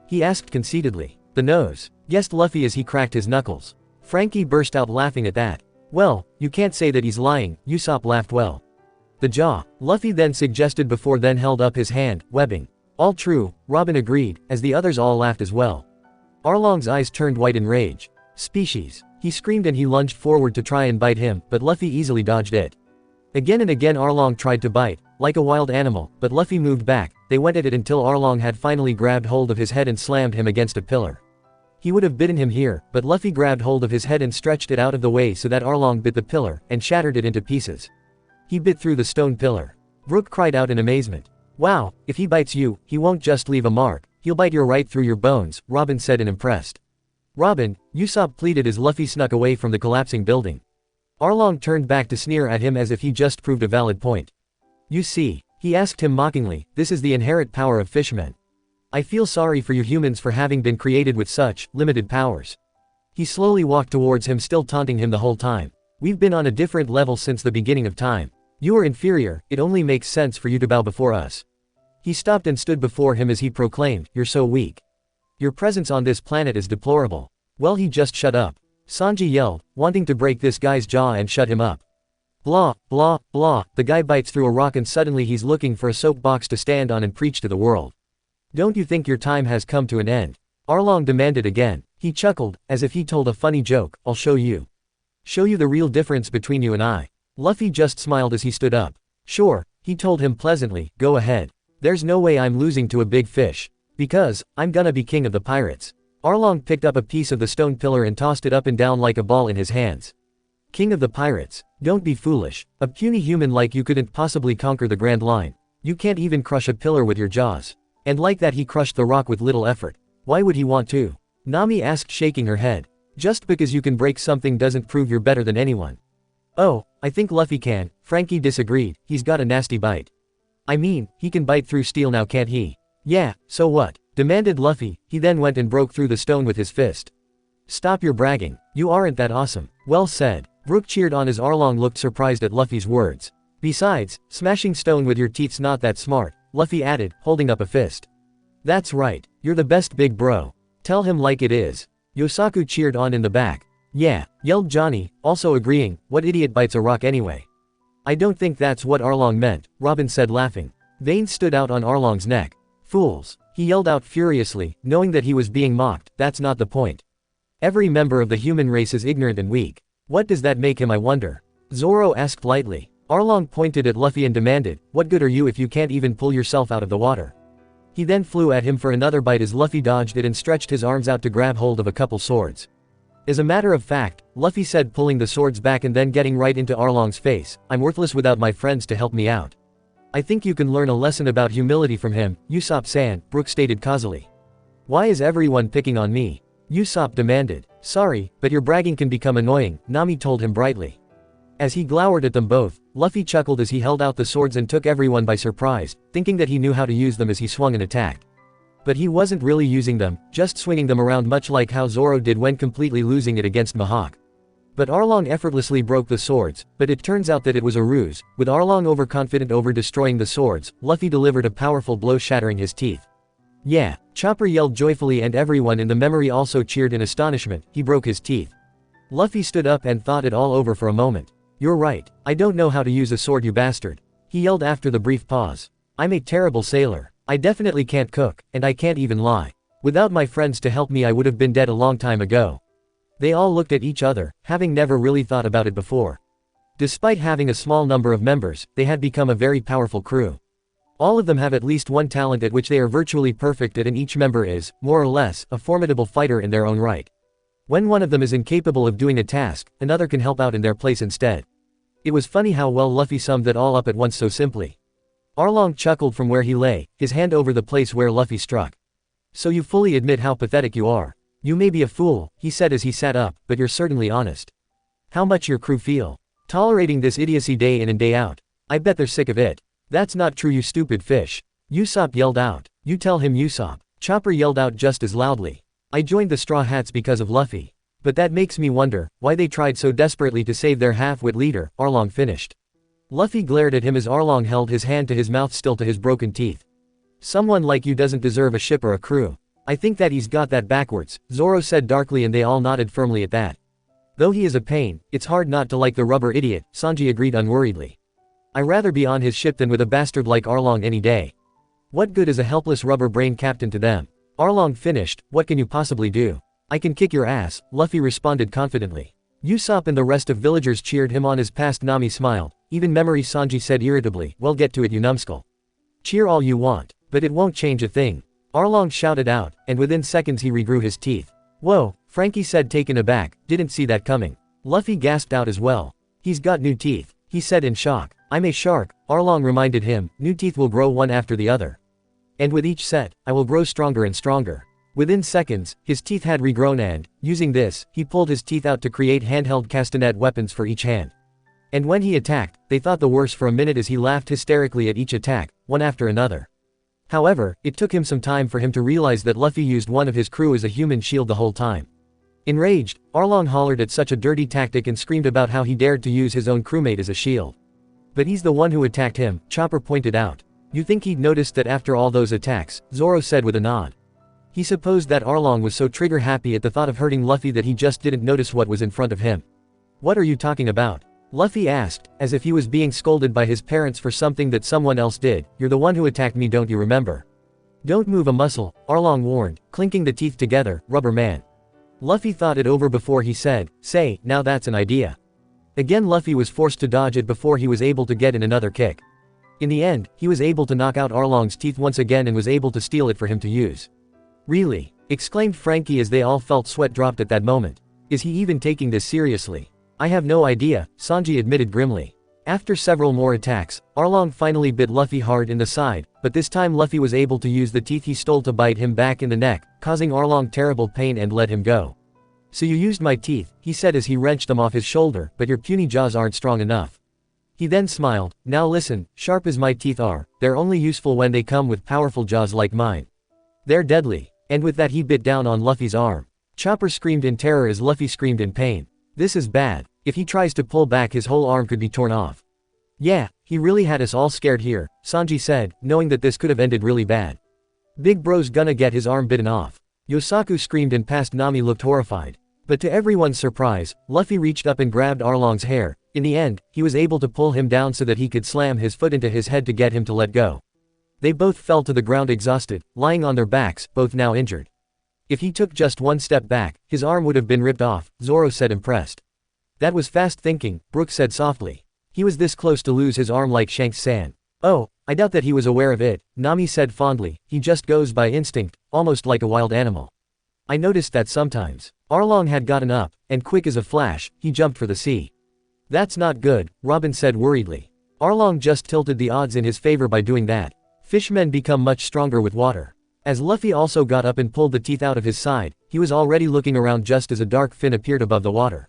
He asked conceitedly. The nose, guessed Luffy as he cracked his knuckles. Frankie burst out laughing at that. Well, you can't say that he's lying, Usopp laughed well. The jaw, Luffy then suggested before then held up his hand, webbing. All true, Robin agreed, as the others all laughed as well. Arlong's eyes turned white in rage. Species, he screamed and he lunged forward to try and bite him, but Luffy easily dodged it. Again and again Arlong tried to bite, like a wild animal, but Luffy moved back. They went at it until Arlong had finally grabbed hold of his head and slammed him against a pillar. He would have bitten him here, but Luffy grabbed hold of his head and stretched it out of the way so that Arlong bit the pillar, and shattered it into pieces. He bit through the stone pillar. Brook cried out in amazement. Wow, if he bites you, he won't just leave a mark, he'll bite you right through your bones, Robin said and impressed. Robin, Usopp pleaded as Luffy snuck away from the collapsing building. Arlong turned back to sneer at him as if he just proved a valid point. You see, he asked him mockingly, this is the inherent power of fishmen. I feel sorry for you humans for having been created with such limited powers. He slowly walked towards him, still taunting him the whole time. We've been on a different level since the beginning of time. You are inferior, it only makes sense for you to bow before us. He stopped and stood before him as he proclaimed, you're so weak. Your presence on this planet is deplorable. Well, he just shut up. Sanji yelled, wanting to break this guy's jaw and shut him up. Blah, blah, blah, the guy bites through a rock and suddenly he's looking for a soapbox to stand on and preach to the world. Don't you think your time has come to an end? Arlong demanded again. He chuckled, as if he told a funny joke, I'll show you. Show you the real difference between you and I. Luffy just smiled as he stood up. Sure, he told him pleasantly, go ahead. There's no way I'm losing to a big fish. Because, I'm gonna be king of the pirates. Arlong picked up a piece of the stone pillar and tossed it up and down like a ball in his hands. King of the pirates. Don't be foolish. A puny human like you couldn't possibly conquer the Grand Line. You can't even crush a pillar with your jaws. And like that he crushed the rock with little effort. Why would he want to? Nami asked, shaking her head. Just because you can break something doesn't prove you're better than anyone. Oh, I think Luffy can, Frankie disagreed, he's got a nasty bite. I mean, he can bite through steel now, can't he? Yeah, so what? Demanded Luffy. He then went and broke through the stone with his fist. Stop your bragging, you aren't that awesome. Well said. Brook cheered on as Arlong looked surprised at Luffy's words. Besides, smashing stone with your teeth's not that smart, Luffy added, holding up a fist. That's right, you're the best big bro. Tell him like it is. Yosaku cheered on in the back. Yeah, yelled Johnny, also agreeing, what idiot bites a rock anyway? I don't think that's what Arlong meant, Robin said laughing. Veins stood out on Arlong's neck. Fools, he yelled out furiously, knowing that he was being mocked, that's not the point. Every member of the human race is ignorant and weak. What does that make him, I wonder? Zoro asked lightly. Arlong pointed at Luffy and demanded, what good are you if you can't even pull yourself out of the water? He then flew at him for another bite as Luffy dodged it and stretched his arms out to grab hold of a couple swords. As a matter of fact, Luffy said, pulling the swords back and then getting right into Arlong's face, I'm worthless without my friends to help me out. I think you can learn a lesson about humility from him, Usopp-san, Brook stated causally. Why is everyone picking on me? Usopp demanded. Sorry, but your bragging can become annoying, Nami told him brightly. As he glowered at them both, Luffy chuckled as he held out the swords and took everyone by surprise, thinking that he knew how to use them as he swung and attacked. But he wasn't really using them, just swinging them around much like how Zoro did when completely losing it against Mihawk. But Arlong effortlessly broke the swords, but it turns out that it was a ruse. With Arlong overconfident over destroying the swords, Luffy delivered a powerful blow shattering his teeth. Yeah, Chopper yelled joyfully and everyone in the memory also cheered in astonishment, he broke his teeth. Luffy stood up and thought it all over for a moment. You're right, I don't know how to use a sword, you bastard. He yelled after the brief pause. I'm a terrible sailor. I definitely can't cook, and I can't even lie. Without my friends to help me I would have been dead a long time ago. They all looked at each other, having never really thought about it before. Despite having a small number of members, they had become a very powerful crew. All of them have at least one talent at which they are virtually perfect at, and each member is, more or less, a formidable fighter in their own right. When one of them is incapable of doing a task, another can help out in their place instead. It was funny how well Luffy summed that all up at once so simply. Arlong chuckled from where he lay, his hand over the place where Luffy struck. So you fully admit how pathetic you are. You may be a fool, he said as he sat up, but you're certainly honest. How much your crew feel tolerating this idiocy day in and day out. I bet they're sick of it. That's not true, you stupid fish. Usopp yelled out. You tell him, Usopp. Chopper yelled out just as loudly. I joined the Straw Hats because of Luffy. But that makes me wonder why they tried so desperately to save their half-wit leader. Arlong finished. Luffy glared at him as Arlong held his hand to his mouth, still to his broken teeth. Someone like you doesn't deserve a ship or a crew. I think that he's got that backwards, Zoro said darkly, and they all nodded firmly at that. Though he is a pain, it's hard not to like the rubber idiot, Sanji agreed unworriedly. I'd rather be on his ship than with a bastard like Arlong any day. What good is a helpless rubber brain captain to them? Arlong finished. What can you possibly do? I can kick your ass, Luffy responded confidently. Usopp and the rest of villagers cheered him on as past Nami smiled. Even Memory, Sanji said irritably. Well, get to it, you numbskull. Cheer all you want, but it won't change a thing. Arlong shouted out, and within seconds he regrew his teeth. Whoa, Frankie said taken aback, didn't see that coming. Luffy gasped out as well. He's got new teeth, he said in shock. I'm a shark, Arlong reminded him, new teeth will grow one after the other. And with each set, I will grow stronger and stronger. Within seconds, his teeth had regrown and, using this, he pulled his teeth out to create handheld castanet weapons for each hand. And when he attacked, they thought the worse for a minute as he laughed hysterically at each attack, one after another. However, it took him some time for him to realize that Luffy used one of his crew as a human shield the whole time. Enraged, Arlong hollered at such a dirty tactic and screamed about how he dared to use his own crewmate as a shield. But he's the one who attacked him, Chopper pointed out. You think he'd noticed that after all those attacks, Zoro said with a nod. He supposed that Arlong was so trigger happy at the thought of hurting Luffy that he just didn't notice what was in front of him. What are you talking about? Luffy asked, as if he was being scolded by his parents for something that someone else did. You're the one who attacked me, don't you remember? Don't move a muscle, Arlong warned, clinking the teeth together, rubber man. Luffy thought it over before he said, say, now that's an idea. Again Luffy was forced to dodge it before he was able to get in another kick. In the end, he was able to knock out Arlong's teeth once again and was able to steal it for him to use. Really? Exclaimed Frankie as they all felt sweat dropped at that moment. Is he even taking this seriously? I have no idea, Sanji admitted grimly. After several more attacks, Arlong finally bit Luffy hard in the side, but this time Luffy was able to use the teeth he stole to bite him back in the neck, causing Arlong terrible pain and let him go. So you used my teeth, he said as he wrenched them off his shoulder, but your puny jaws aren't strong enough. He then smiled. Now listen, sharp as my teeth are, they're only useful when they come with powerful jaws like mine. They're deadly. And with that he bit down on Luffy's arm. Chopper screamed in terror as Luffy screamed in pain. This is bad. If he tries to pull back, his whole arm could be torn off. Yeah, he really had us all scared here, Sanji said, knowing that this could have ended really bad. Big bro's gonna get his arm bitten off. Yosaku screamed and past Nami looked horrified. But to everyone's surprise, Luffy reached up and grabbed Arlong's hair. In the end, he was able to pull him down so that he could slam his foot into his head to get him to let go. They both fell to the ground exhausted, lying on their backs, both now injured. If he took just one step back, his arm would have been ripped off, Zoro said impressed. That was fast thinking, Brooks said softly. He was this close to lose his arm like Shanks-san. Oh, I doubt that he was aware of it, Nami said fondly. He just goes by instinct, almost like a wild animal. I noticed that sometimes. Arlong had gotten up, and quick as a flash, he jumped for the sea. That's not good, Robin said worriedly. Arlong just tilted the odds in his favor by doing that. Fishmen become much stronger with water. As Luffy also got up and pulled the teeth out of his side, he was already looking around just as a dark fin appeared above the water.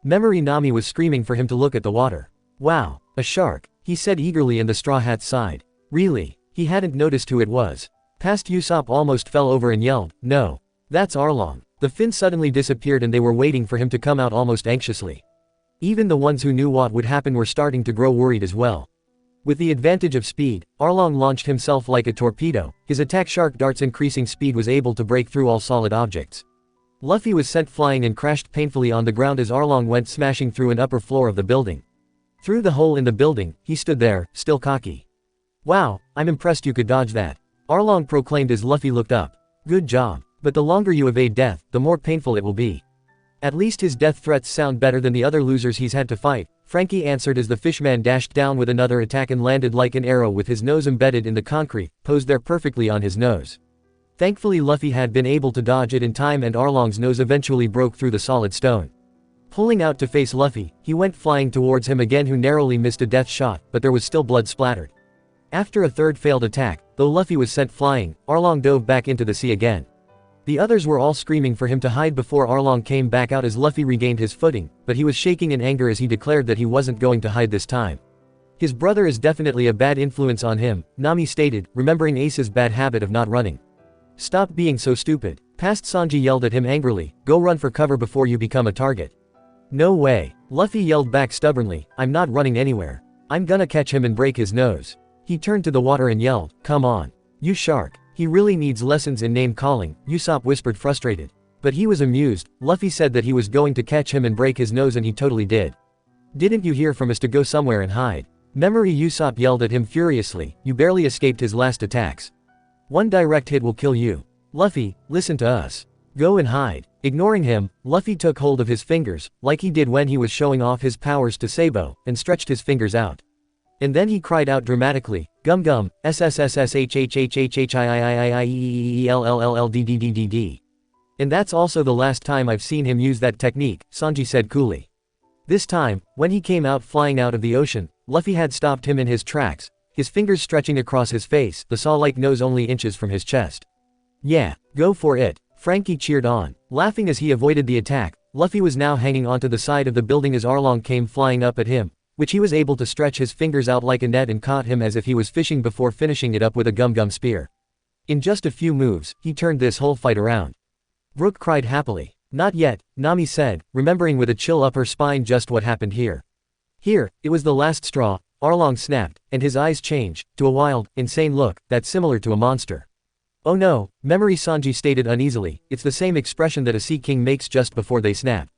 Memory Nami was screaming for him to look at the water. Wow, a shark, he said eagerly, and the Straw Hat sighed. Really? He hadn't noticed who it was. Past Usopp almost fell over and yelled, no. That's Arlong. The fin suddenly disappeared and they were waiting for him to come out almost anxiously. Even the ones who knew what would happen were starting to grow worried as well. With the advantage of speed, Arlong launched himself like a torpedo. His attack shark dart's increasing speed was able to break through all solid objects. Luffy was sent flying and crashed painfully on the ground as Arlong went smashing through an upper floor of the building. Through the hole in the building, he stood there, still cocky. Wow, I'm impressed you could dodge that, Arlong proclaimed as Luffy looked up. Good job. But the longer you evade death, the more painful it will be. At least his death threats sound better than the other losers he's had to fight, Frankie answered as the fishman dashed down with another attack and landed like an arrow with his nose embedded in the concrete, posed there perfectly on his nose. Thankfully Luffy had been able to dodge it in time and Arlong's nose eventually broke through the solid stone. Pulling out to face Luffy, he went flying towards him again, who narrowly missed a death shot, but there was still blood splattered. After a third failed attack, though Luffy was sent flying, Arlong dove back into the sea again. The others were all screaming for him to hide before Arlong came back out as Luffy regained his footing, but he was shaking in anger as he declared that he wasn't going to hide this time. His brother is definitely a bad influence on him, Nami stated, remembering Ace's bad habit of not running. Stop being so stupid. Past Sanji yelled at him angrily, go run for cover before you become a target. No way. Luffy yelled back stubbornly, I'm not running anywhere. I'm gonna catch him and break his nose. He turned to the water and yelled, come on. You shark. He really needs lessons in name calling, Usopp whispered frustrated. But he was amused. Luffy said that he was going to catch him and break his nose and he totally did. Didn't you hear from us to go somewhere and hide? Memory Usopp yelled at him furiously, you barely escaped his last attacks. One direct hit will kill you. Luffy, listen to us. Go and hide. Ignoring him, Luffy took hold of his fingers, like he did when he was showing off his powers to Sabo, and stretched his fingers out. And then he cried out dramatically, gum gum, SSSSHHHHHIIIIIILLLLDDDD. And that's also the last time I've seen him use that technique, Sanji said coolly. This time, when he came out flying out of the ocean, Luffy had stopped him in his tracks, his fingers stretching across his face, the saw-like nose only inches from his chest. Yeah, go for it, Frankie cheered on. Laughing as he avoided the attack, Luffy was now hanging onto the side of the building as Arlong came flying up at him, which he was able to stretch his fingers out like a net and caught him as if he was fishing before finishing it up with a gum-gum spear. In just a few moves, he turned this whole fight around. Brook cried happily. Not yet, Nami said, remembering with a chill up her spine just what happened here. Here, it was the last straw, Arlong snapped, and his eyes changed, to a wild, insane look, that's similar to a monster. Oh no, Memory Sanji stated uneasily, it's the same expression that a sea king makes just before they snap.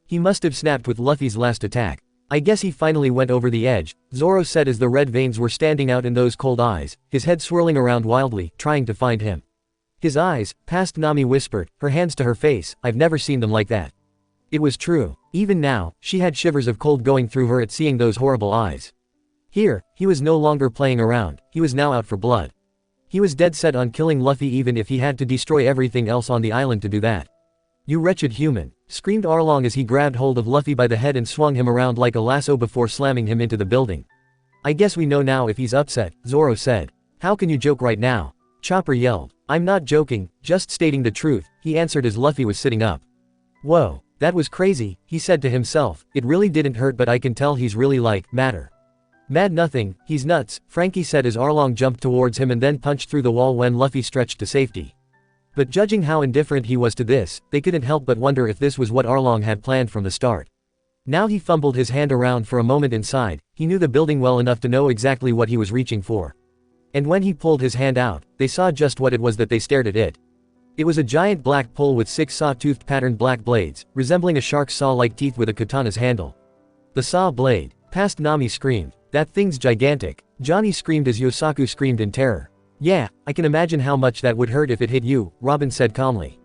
He must have snapped with Luffy's last attack. I guess he finally went over the edge, Zoro said as the red veins were standing out in those cold eyes, his head swirling around wildly, trying to find him. His eyes, past Nami whispered, her hands to her face, I've never seen them like that. It was true. Even now, she had shivers of cold going through her at seeing those horrible eyes. Here, he was no longer playing around, he was now out for blood. He was dead set on killing Luffy even if he had to destroy everything else on the island to do that. You wretched human, screamed Arlong as he grabbed hold of Luffy by the head and swung him around like a lasso before slamming him into the building. I guess we know now if he's upset, Zoro said. How can you joke right now? Chopper yelled. I'm not joking, just stating the truth, he answered as Luffy was sitting up. Whoa, that was crazy, he said to himself, it really didn't hurt but I can tell he's really matter. Mad nothing, he's nuts, Frankie said as Arlong jumped towards him and then punched through the wall when Luffy stretched to safety. But judging how indifferent he was to this, they couldn't help but wonder if this was what Arlong had planned from the start. Now he fumbled his hand around for a moment inside, he knew the building well enough to know exactly what he was reaching for. And when he pulled his hand out, they saw just what it was that they stared at it. It was a giant black pole with 6 saw-toothed patterned black blades, resembling a shark's saw-like teeth with a katana's handle. The saw blade. Past Nami screamed. That thing's gigantic. Johnny screamed as Yosaku screamed in terror. Yeah, I can imagine how much that would hurt if it hit you, Robin said calmly.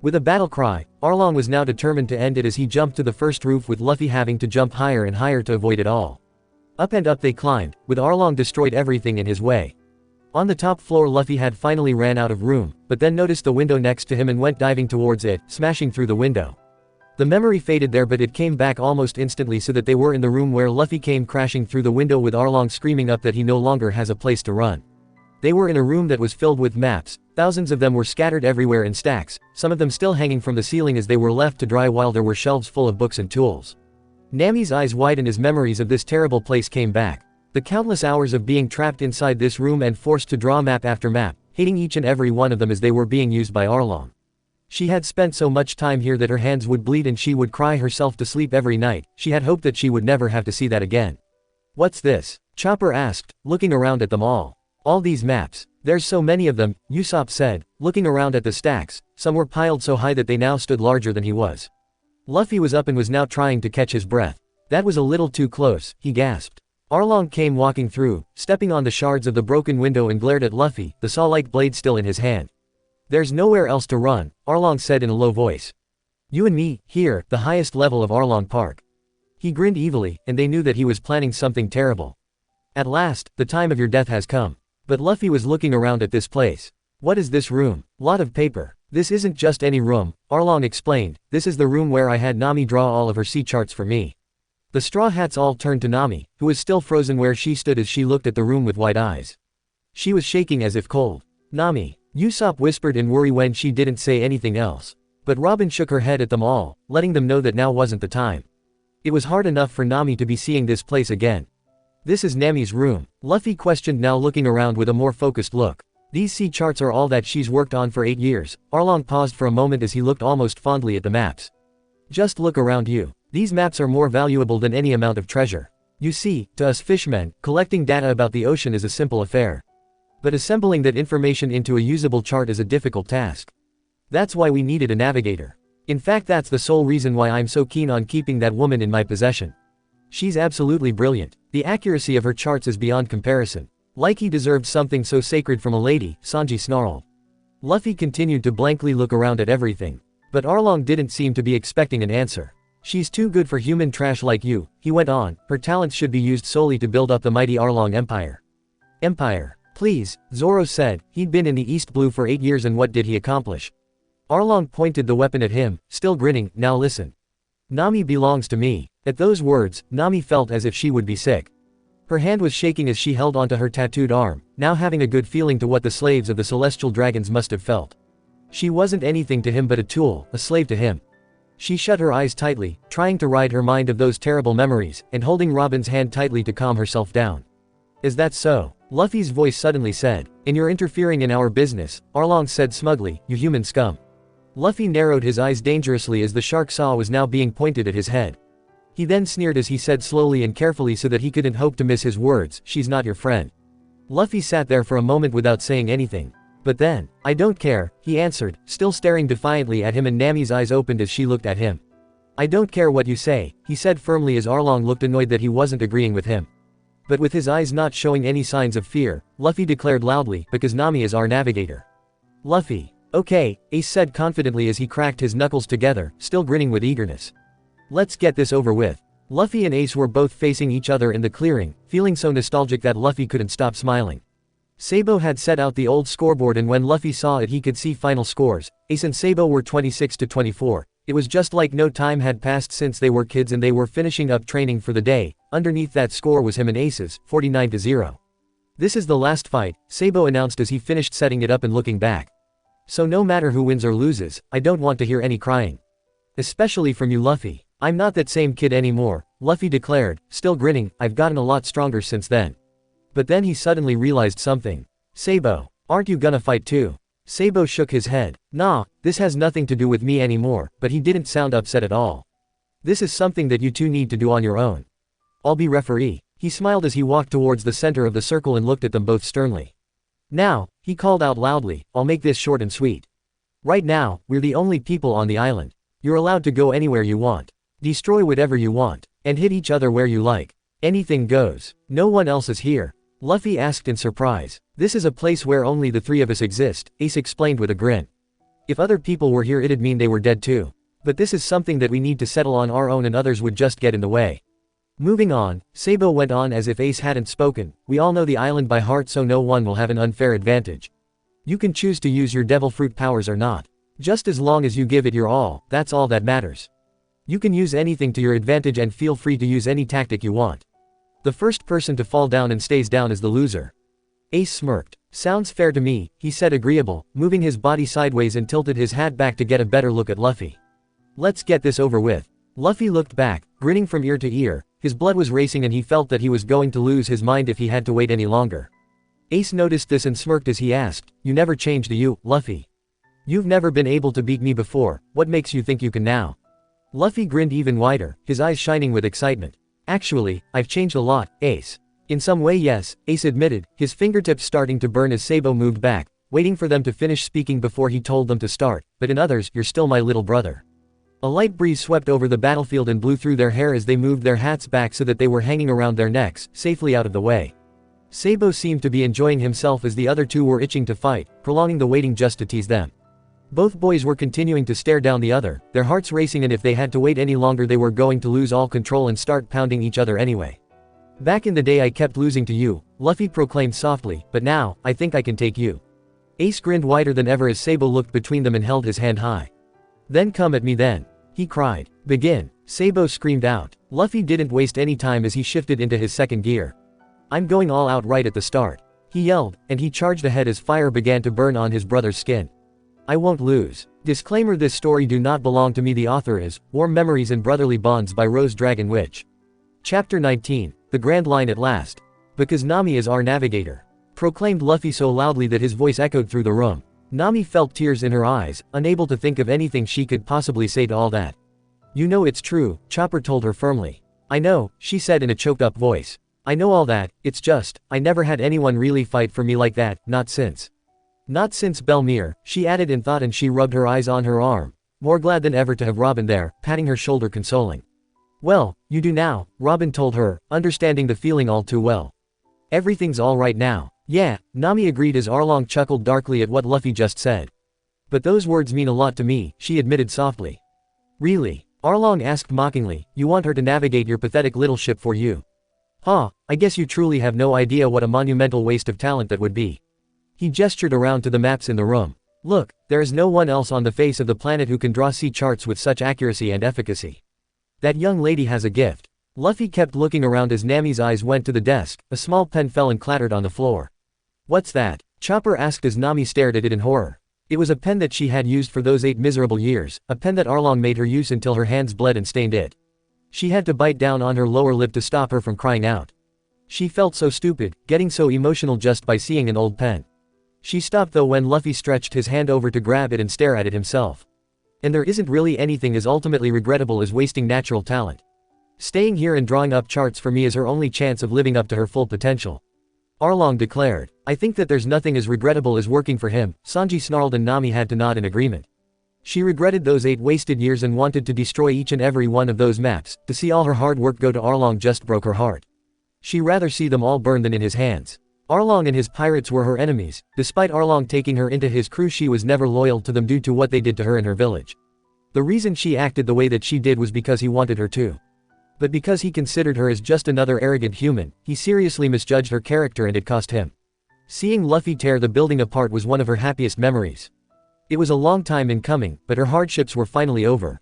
With a battle cry, Arlong was now determined to end it as he jumped to the first roof with Luffy having to jump higher and higher to avoid it all. Up and up they climbed, with Arlong destroyed everything in his way. On the top floor Luffy had finally ran out of room, but then noticed the window next to him and went diving towards it, smashing through the window. The memory faded there but it came back almost instantly so that they were in the room where Luffy came crashing through the window with Arlong screaming up that he no longer has a place to run. They were in a room that was filled with maps, thousands of them were scattered everywhere in stacks, some of them still hanging from the ceiling as they were left to dry while there were shelves full of books and tools. Nami's eyes widened as memories of this terrible place came back. The countless hours of being trapped inside this room and forced to draw map after map, hating each and every one of them as they were being used by Arlong. She had spent so much time here that her hands would bleed and she would cry herself to sleep every night, she had hoped that she would never have to see that again. What's this? Chopper asked, looking around at them all. All these maps. There's so many of them, Usopp said, looking around at the stacks, some were piled so high that they now stood larger than he was. Luffy was up and was now trying to catch his breath. That was a little too close, he gasped. Arlong came walking through, stepping on the shards of the broken window and glared at Luffy, the saw-like blade still in his hand. There's nowhere else to run, Arlong said in a low voice. You and me, here, the highest level of Arlong Park. He grinned evilly, and they knew that he was planning something terrible. At last, the time of your death has come. But Luffy was looking around at this place. What is this room? Lot of paper. This isn't just any room, Arlong explained, this is the room where I had Nami draw all of her sea charts for me. The Straw Hats all turned to Nami, who was still frozen where she stood as she looked at the room with wide eyes. She was shaking as if cold. Nami, Usopp whispered in worry when she didn't say anything else. But Robin shook her head at them all, letting them know that now wasn't the time. It was hard enough for Nami to be seeing this place again. This is Nami's room, Luffy questioned, now looking around with a more focused look. These sea charts are all that she's worked on for 8 years. Arlong paused for a moment as he looked almost fondly at the maps. Just look around you. These maps are more valuable than any amount of treasure. You see, to us fishmen, collecting data about the ocean is a simple affair. But assembling that information into a usable chart is a difficult task. That's why we needed a navigator. In fact, that's the sole reason why I'm so keen on keeping that woman in my possession. She's absolutely brilliant. The accuracy of her charts is beyond comparison. Like he deserved something so sacred from a lady, Sanji snarled. Luffy continued to blankly look around at everything. But Arlong didn't seem to be expecting an answer. She's too good for human trash like you, he went on. Her talents should be used solely to build up the mighty Arlong Empire. Empire. Please, Zoro said. He'd been in the East Blue for 8 years, and what did he accomplish? Arlong pointed the weapon at him, still grinning. Now listen. Nami belongs to me. At those words, Nami felt as if she would be sick. Her hand was shaking as she held onto her tattooed arm, now having a good feeling to what the slaves of the celestial dragons must have felt. She wasn't anything to him but a tool, a slave to him. She shut her eyes tightly, trying to rid her mind of those terrible memories, and holding Robin's hand tightly to calm herself down. Is that so? Luffy's voice suddenly said. And you're interfering in our business, Arlong said smugly, you human scum. Luffy narrowed his eyes dangerously as the shark saw was now being pointed at his head. He then sneered as he said slowly and carefully so that he couldn't hope to miss his words, she's not your friend. Luffy sat there for a moment without saying anything. But then, I don't care, he answered, still staring defiantly at him, and Nami's eyes opened as she looked at him. I don't care what you say, he said firmly as Arlong looked annoyed that he wasn't agreeing with him. But with his eyes not showing any signs of fear, Luffy declared loudly, because Nami is our navigator. Luffy. Okay, Ace said confidently as he cracked his knuckles together, still grinning with eagerness. Let's get this over with. Luffy and Ace were both facing each other in the clearing, feeling so nostalgic that Luffy couldn't stop smiling. Sabo had set out the old scoreboard, and when Luffy saw it he could see final scores. Ace and Sabo were 26-24. It was just like no time had passed since they were kids and they were finishing up training for the day. Underneath that score was him and Ace's, 49-0. This is the last fight, Sabo announced as he finished setting it up and looking back. So no matter who wins or loses, I don't want to hear any crying. Especially from you, Luffy. I'm not that same kid anymore, Luffy declared, still grinning. I've gotten a lot stronger since then. But then he suddenly realized something. Sabo, aren't you gonna fight too? Sabo shook his head. Nah, this has nothing to do with me anymore, but he didn't sound upset at all. This is something that you two need to do on your own. I'll be referee. He smiled as he walked towards the center of the circle and looked at them both sternly. Now, he called out loudly, I'll make this short and sweet. Right now, we're the only people on the island. You're allowed to go anywhere you want. Destroy whatever you want. And hit each other where you like. Anything goes. No one else is here. Luffy asked in surprise. This is a place where only the three of us exist, Ace explained with a grin. If other people were here it'd mean they were dead too. But this is something that we need to settle on our own and others would just get in the way. Moving on, Sabo went on as if Ace hadn't spoken. We all know the island by heart, so no one will have an unfair advantage. You can choose to use your devil fruit powers or not. Just as long as you give it your all, that's all that matters. You can use anything to your advantage and feel free to use any tactic you want. The first person to fall down and stays down is the loser. Ace smirked. Sounds fair to me, he said agreeable, moving his body sideways and tilted his hat back to get a better look at Luffy. Let's get this over with. Luffy looked back, grinning from ear to ear. His blood was racing and he felt that he was going to lose his mind if he had to wait any longer. Ace noticed this and smirked as he asked, you never changed, do you, Luffy? You've never been able to beat me before, what makes you think you can now? Luffy grinned even wider, his eyes shining with excitement. Actually, I've changed a lot, Ace. In some way yes, Ace admitted, his fingertips starting to burn as Sabo moved back, waiting for them to finish speaking before he told them to start. But in others, you're still my little brother. A light breeze swept over the battlefield and blew through their hair as they moved their hats back so that they were hanging around their necks, safely out of the way. Sabo seemed to be enjoying himself as the other two were itching to fight, prolonging the waiting just to tease them. Both boys were continuing to stare down the other, their hearts racing, and if they had to wait any longer they were going to lose all control and start pounding each other anyway. Back in the day I kept losing to you, Luffy proclaimed softly, but now, I think I can take you. Ace grinned wider than ever as Sabo looked between them and held his hand high. Then come at me then, he cried. Begin, Sabo screamed out. Luffy didn't waste any time as he shifted into his second gear. I'm going all out right at the start. He yelled, and he charged ahead as fire began to burn on his brother's skin. I won't lose. Disclaimer: this story do not belong to me. The author is Warm Memories and Brotherly Bonds by RoseDragonWitch. Chapter 19. The Grand Line at last. Because Nami is our navigator, proclaimed Luffy so loudly that his voice echoed through the room. Nami felt tears in her eyes, unable to think of anything she could possibly say to all that. You know it's true, Chopper told her firmly. I know, she said in a choked-up voice. I know all that, it's just, I never had anyone really fight for me like that, not since. Not since Belmere, she added in thought, and she rubbed her eyes on her arm, more glad than ever to have Robin there, patting her shoulder consoling. Well, you do now, Robin told her, understanding the feeling all too well. Everything's all right now. Yeah, Nami agreed as Arlong chuckled darkly at what Luffy just said. But those words mean a lot to me, she admitted softly. Really? Arlong asked mockingly, you want her to navigate your pathetic little ship for you? Huh, I guess you truly have no idea what a monumental waste of talent that would be. He gestured around to the maps in the room. Look, there is no one else on the face of the planet who can draw sea charts with such accuracy and efficacy. That young lady has a gift. Luffy kept looking around as Nami's eyes went to the desk. A small pen fell and clattered on the floor. What's that? Chopper asked as Nami stared at it in horror. It was a pen that she had used for those 8 miserable years, a pen that Arlong made her use until her hands bled and stained it. She had to bite down on her lower lip to stop her from crying out. She felt so stupid, getting so emotional just by seeing an old pen. She stopped though when Luffy stretched his hand over to grab it and stare at it himself. And there isn't really anything as ultimately regrettable as wasting natural talent. Staying here and drawing up charts for me is her only chance of living up to her full potential. Arlong declared. I think that there's nothing as regrettable as working for him, Sanji snarled, and Nami had to nod in agreement. She regretted those 8 wasted years and wanted to destroy each and every one of those maps. To see all her hard work go to Arlong just broke her heart. She rather see them all burn than in his hands. Arlong and his pirates were her enemies. Despite Arlong taking her into his crew, she was never loyal to them due to what they did to her in her village. The reason she acted the way that she did was because he wanted her to. But because he considered her as just another arrogant human, he seriously misjudged her character and it cost him. Seeing Luffy tear the building apart was one of her happiest memories. It was a long time in coming, but her hardships were finally over.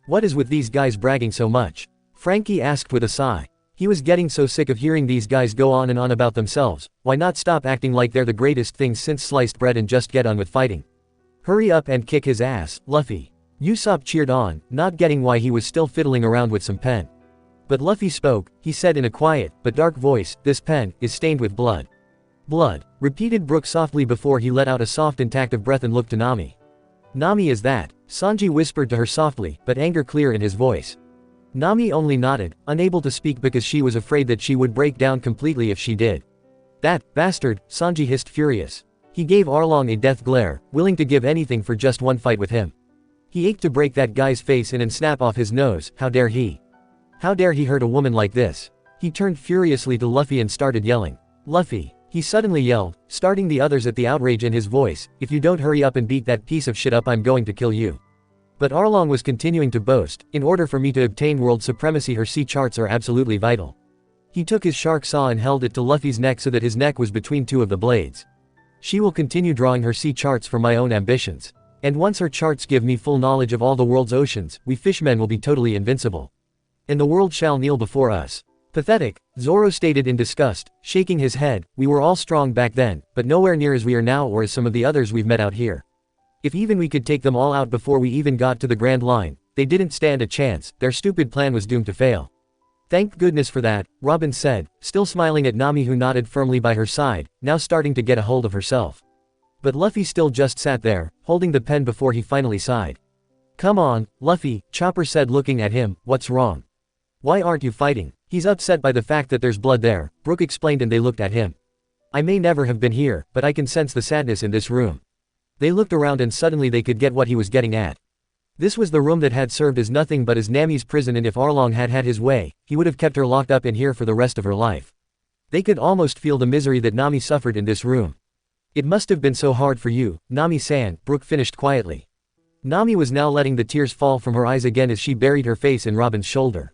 What is with these guys bragging so much? Frankie asked with a sigh. He was getting so sick of hearing these guys go on and on about themselves. Why not stop acting like they're the greatest thing since sliced bread and just get on with fighting? Hurry up and kick his ass, Luffy. Usopp cheered on, not getting why he was still fiddling around with some pen. But Luffy spoke. He said in a quiet, but dark voice, this pen is stained with blood. Blood, repeated Brook softly before he let out a soft intact breath and looked to Nami. Nami, is that? Sanji whispered to her softly, but anger clear in his voice. Nami only nodded, unable to speak because she was afraid that she would break down completely if she did. That bastard, Sanji hissed, furious. He gave Arlong a death glare, willing to give anything for just one fight with him. He ached to break that guy's face in and snap off his nose. How dare he? How dare he hurt a woman like this? He turned furiously to Luffy and started yelling. Luffy. He suddenly yelled, starting the others at the outrage in his voice, if you don't hurry up and beat that piece of shit up, I'm going to kill you. But Arlong was continuing to boast, in order for me to obtain world supremacy her sea charts are absolutely vital. He took his shark saw and held it to Luffy's neck so that his neck was between 2 of the blades. She will continue drawing her sea charts for my own ambitions. And once her charts give me full knowledge of all the world's oceans, we fishmen will be totally invincible. And the world shall kneel before us. Pathetic, Zoro stated in disgust, shaking his head. We were all strong back then, but nowhere near as we are now or as some of the others we've met out here. If even we could take them all out before we even got to the Grand Line, they didn't stand a chance. Their stupid plan was doomed to fail. Thank goodness for that, Robin said, still smiling at Nami, who nodded firmly by her side, now starting to get a hold of herself. But Luffy still just sat there, holding the pen before he finally sighed. Come on, Luffy, Chopper said looking at him, what's wrong? Why aren't you fighting? He's upset by the fact that there's blood there, Brook explained, and they looked at him. I may never have been here, but I can sense the sadness in this room. They looked around and suddenly they could get what he was getting at. This was the room that had served as nothing but as Nami's prison, and if Arlong had had his way, he would have kept her locked up in here for the rest of her life. They could almost feel the misery that Nami suffered in this room. It must have been so hard for you, Nami-san, Brook finished quietly. Nami was now letting the tears fall from her eyes again as she buried her face in Robin's shoulder.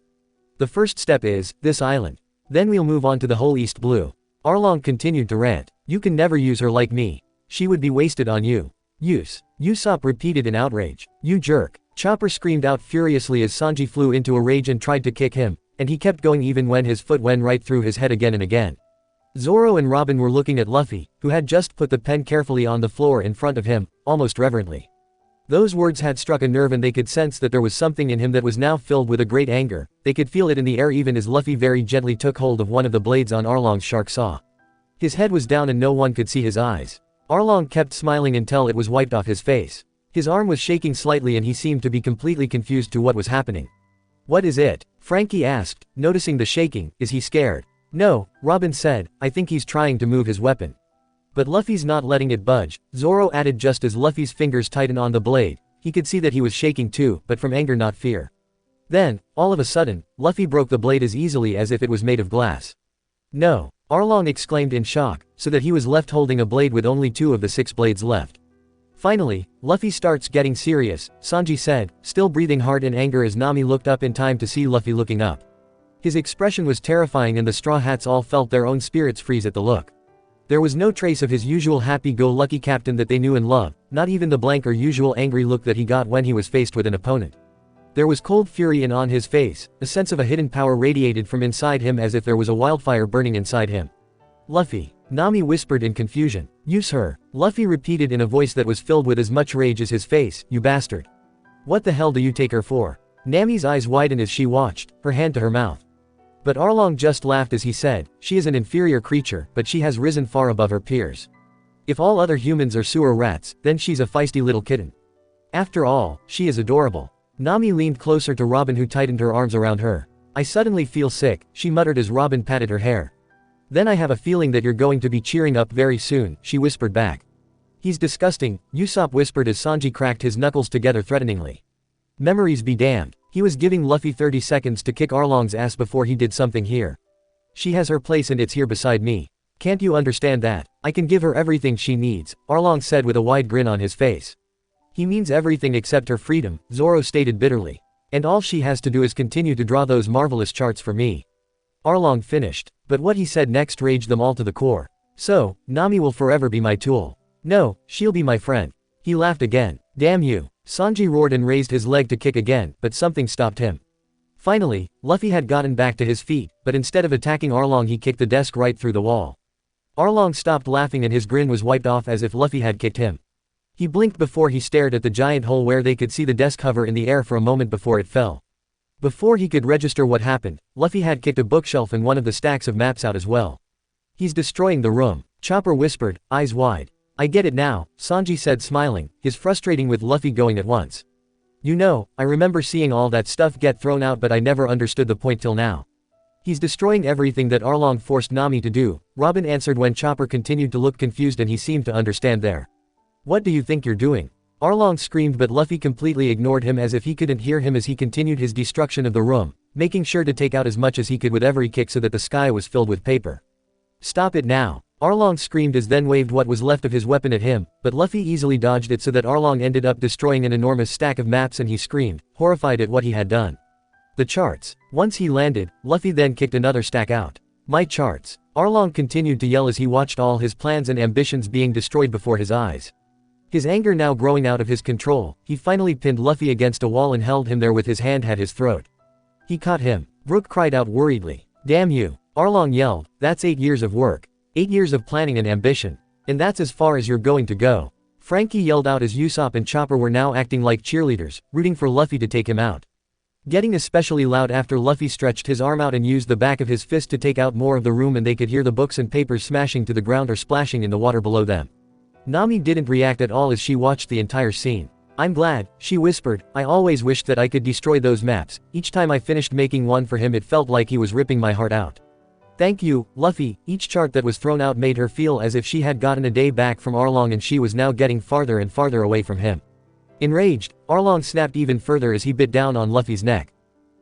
The first step is, this island. Then we'll move on to the whole East Blue. Arlong continued to rant. You can never use her like me. She would be wasted on you. Use. Usopp repeated in outrage. You jerk. Chopper screamed out furiously as Sanji flew into a rage and tried to kick him, and he kept going even when his foot went right through his head again and again. Zoro and Robin were looking at Luffy, who had just put the pen carefully on the floor in front of him, almost reverently. Those words had struck a nerve and they could sense that there was something in him that was now filled with a great anger. They could feel it in the air even as Luffy very gently took hold of one of the blades on Arlong's shark saw. His head was down and no one could see his eyes. Arlong kept smiling until it was wiped off his face. His arm was shaking slightly and he seemed to be completely confused to what was happening. "What is it?" Frankie asked, noticing the shaking. "Is he scared?" "No," Robin said, "I think he's trying to move his weapon." "But Luffy's not letting it budge," Zoro added just as Luffy's fingers tightened on the blade. He could see that he was shaking too, but from anger not fear. Then, all of a sudden, Luffy broke the blade as easily as if it was made of glass. "No," Arlong exclaimed in shock, so that he was left holding a blade with only 2 of the 6 blades left. Finally, Luffy starts getting serious, Sanji said, still breathing hard in anger as Nami looked up in time to see Luffy looking up. His expression was terrifying and the Straw Hats all felt their own spirits freeze at the look. There was no trace of his usual happy-go-lucky captain that they knew and loved, not even the blank or usual angry look that he got when he was faced with an opponent. There was cold fury in on his face, a sense of a hidden power radiated from inside him as if there was a wildfire burning inside him. "Luffy," Nami whispered in confusion. "Use her," Luffy repeated in a voice that was filled with as much rage as his face. "You bastard. What the hell do you take her for?" Nami's eyes widened as she watched, her hand to her mouth. But Arlong just laughed as he said, "She is an inferior creature, but she has risen far above her peers. If all other humans are sewer rats, then she's a feisty little kitten. After all, she is adorable." Nami leaned closer to Robin who tightened her arms around her. "I suddenly feel sick," she muttered as Robin patted her hair. "Then I have a feeling that you're going to be cheering up very soon," she whispered back. "He's disgusting," Usopp whispered as Sanji cracked his knuckles together threateningly. Memories be damned. He was giving Luffy 30 seconds to kick Arlong's ass before he did something here. "She has her place and it's here beside me. Can't you understand that? I can give her everything she needs," Arlong said with a wide grin on his face. "He means everything except her freedom," Zoro stated bitterly. "And all she has to do is continue to draw those marvelous charts for me." Arlong finished. But what he said next raged them all to the core. "So, Nami will forever be my tool. No, she'll be my friend." He laughed again. "Damn you." Sanji roared and raised his leg to kick again, but something stopped him. Finally, Luffy had gotten back to his feet, but instead of attacking Arlong he kicked the desk right through the wall. Arlong stopped laughing and his grin was wiped off as if Luffy had kicked him. He blinked before he stared at the giant hole where they could see the desk hover in the air for a moment before it fell. Before he could register what happened, Luffy had kicked a bookshelf and one of the stacks of maps out as well. "He's destroying the room," Chopper whispered, eyes wide. "I get it now," Sanji said smiling, his frustrating with Luffy going at once. "You know, I remember seeing all that stuff get thrown out but I never understood the point till now. He's destroying everything that Arlong forced Nami to do," Robin answered when Chopper continued to look confused and he seemed to understand there. "What do you think you're doing?" Arlong screamed but Luffy completely ignored him as if he couldn't hear him as he continued his destruction of the room, making sure to take out as much as he could with every kick so that the sky was filled with paper. "Stop it now," Arlong screamed as then waved what was left of his weapon at him, but Luffy easily dodged it so that Arlong ended up destroying an enormous stack of maps and he screamed, horrified at what he had done. The charts. Once he landed, Luffy then kicked another stack out. "My charts." Arlong continued to yell as he watched all his plans and ambitions being destroyed before his eyes. His anger now growing out of his control, he finally pinned Luffy against a wall and held him there with his hand at his throat. "He caught him," Brook cried out worriedly. "Damn you," Arlong yelled, "that's 8 years of work. 8 years of planning and ambition. And that's as far as you're going to go." Frankie yelled out as Usopp and Chopper were now acting like cheerleaders, rooting for Luffy to take him out. Getting especially loud after Luffy stretched his arm out and used the back of his fist to take out more of the room and they could hear the books and papers smashing to the ground or splashing in the water below them. Nami didn't react at all as she watched the entire scene. "I'm glad," she whispered, "I always wished that I could destroy those maps. Each time I finished making one for him it felt like he was ripping my heart out." "Thank you, Luffy." Each chart that was thrown out made her feel as if she had gotten a day back from Arlong and she was now getting farther and farther away from him. Enraged, Arlong snapped even further as he bit down on Luffy's neck.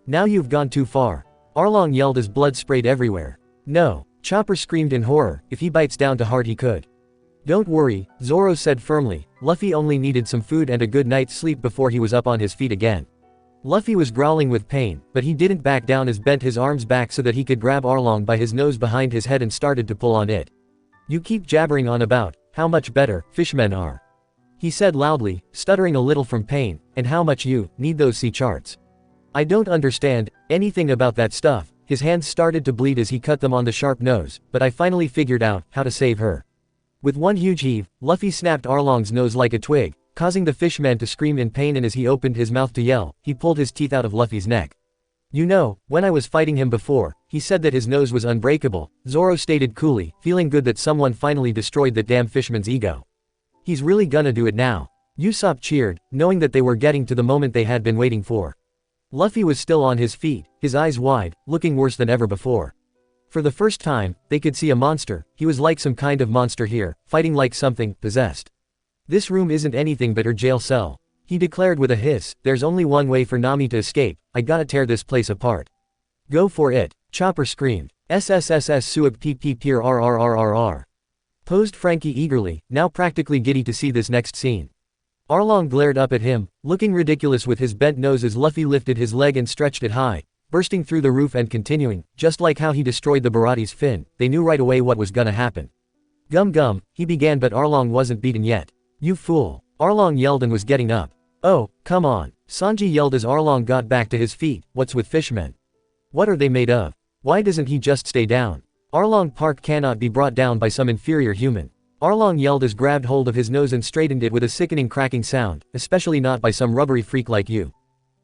"Now you've gone too far," Arlong yelled as blood sprayed everywhere. "No," Chopper screamed in horror, "if he bites down too hard he could." "Don't worry," Zoro said firmly, Luffy only needed some food and a good night's sleep before he was up on his feet again. Luffy was growling with pain, but he didn't back down as bent his arms back so that he could grab Arlong by his nose behind his head and started to pull on it. "You keep jabbering on about how much better fishmen are," he said loudly, stuttering a little from pain, "and how much you need those sea charts. I don't understand anything about that stuff," his hands started to bleed as he cut them on the sharp nose, but I finally figured out how to save her. With one huge heave, Luffy snapped Arlong's nose like a twig, causing the fishman to scream in pain, and as he opened his mouth to yell, he pulled his teeth out of Luffy's neck. You know, when I was fighting him before, he said that his nose was unbreakable, Zoro stated coolly, feeling good that someone finally destroyed that damn fishman's ego. He's really gonna do it now. Usopp cheered, knowing that they were getting to the moment they had been waiting for. Luffy was still on his feet, his eyes wide, looking worse than ever before. For the first time, they could see a monster. He was like some kind of monster here, fighting like something possessed. This room isn't anything but her jail cell, he declared with a hiss. There's only one way for Nami to escape, I gotta tear this place apart. Go for it, Chopper screamed. SSSS suip pp peer rrrrrr. Posed Frankie eagerly, now practically giddy to see this next scene. Arlong glared up at him, looking ridiculous with his bent nose as Luffy lifted his leg and stretched it high, bursting through the roof and continuing, just like how he destroyed the Barati's fin. They knew right away what was gonna happen. Gum, he began, but Arlong wasn't beaten yet. You fool, Arlong yelled and was getting up. Oh, come on, Sanji yelled as Arlong got back to his feet. What's with fishmen? What are they made of? Why doesn't he just stay down? Arlong Park cannot be brought down by some inferior human. Arlong yelled as grabbed hold of his nose and straightened it with a sickening cracking sound, especially not by some rubbery freak like you.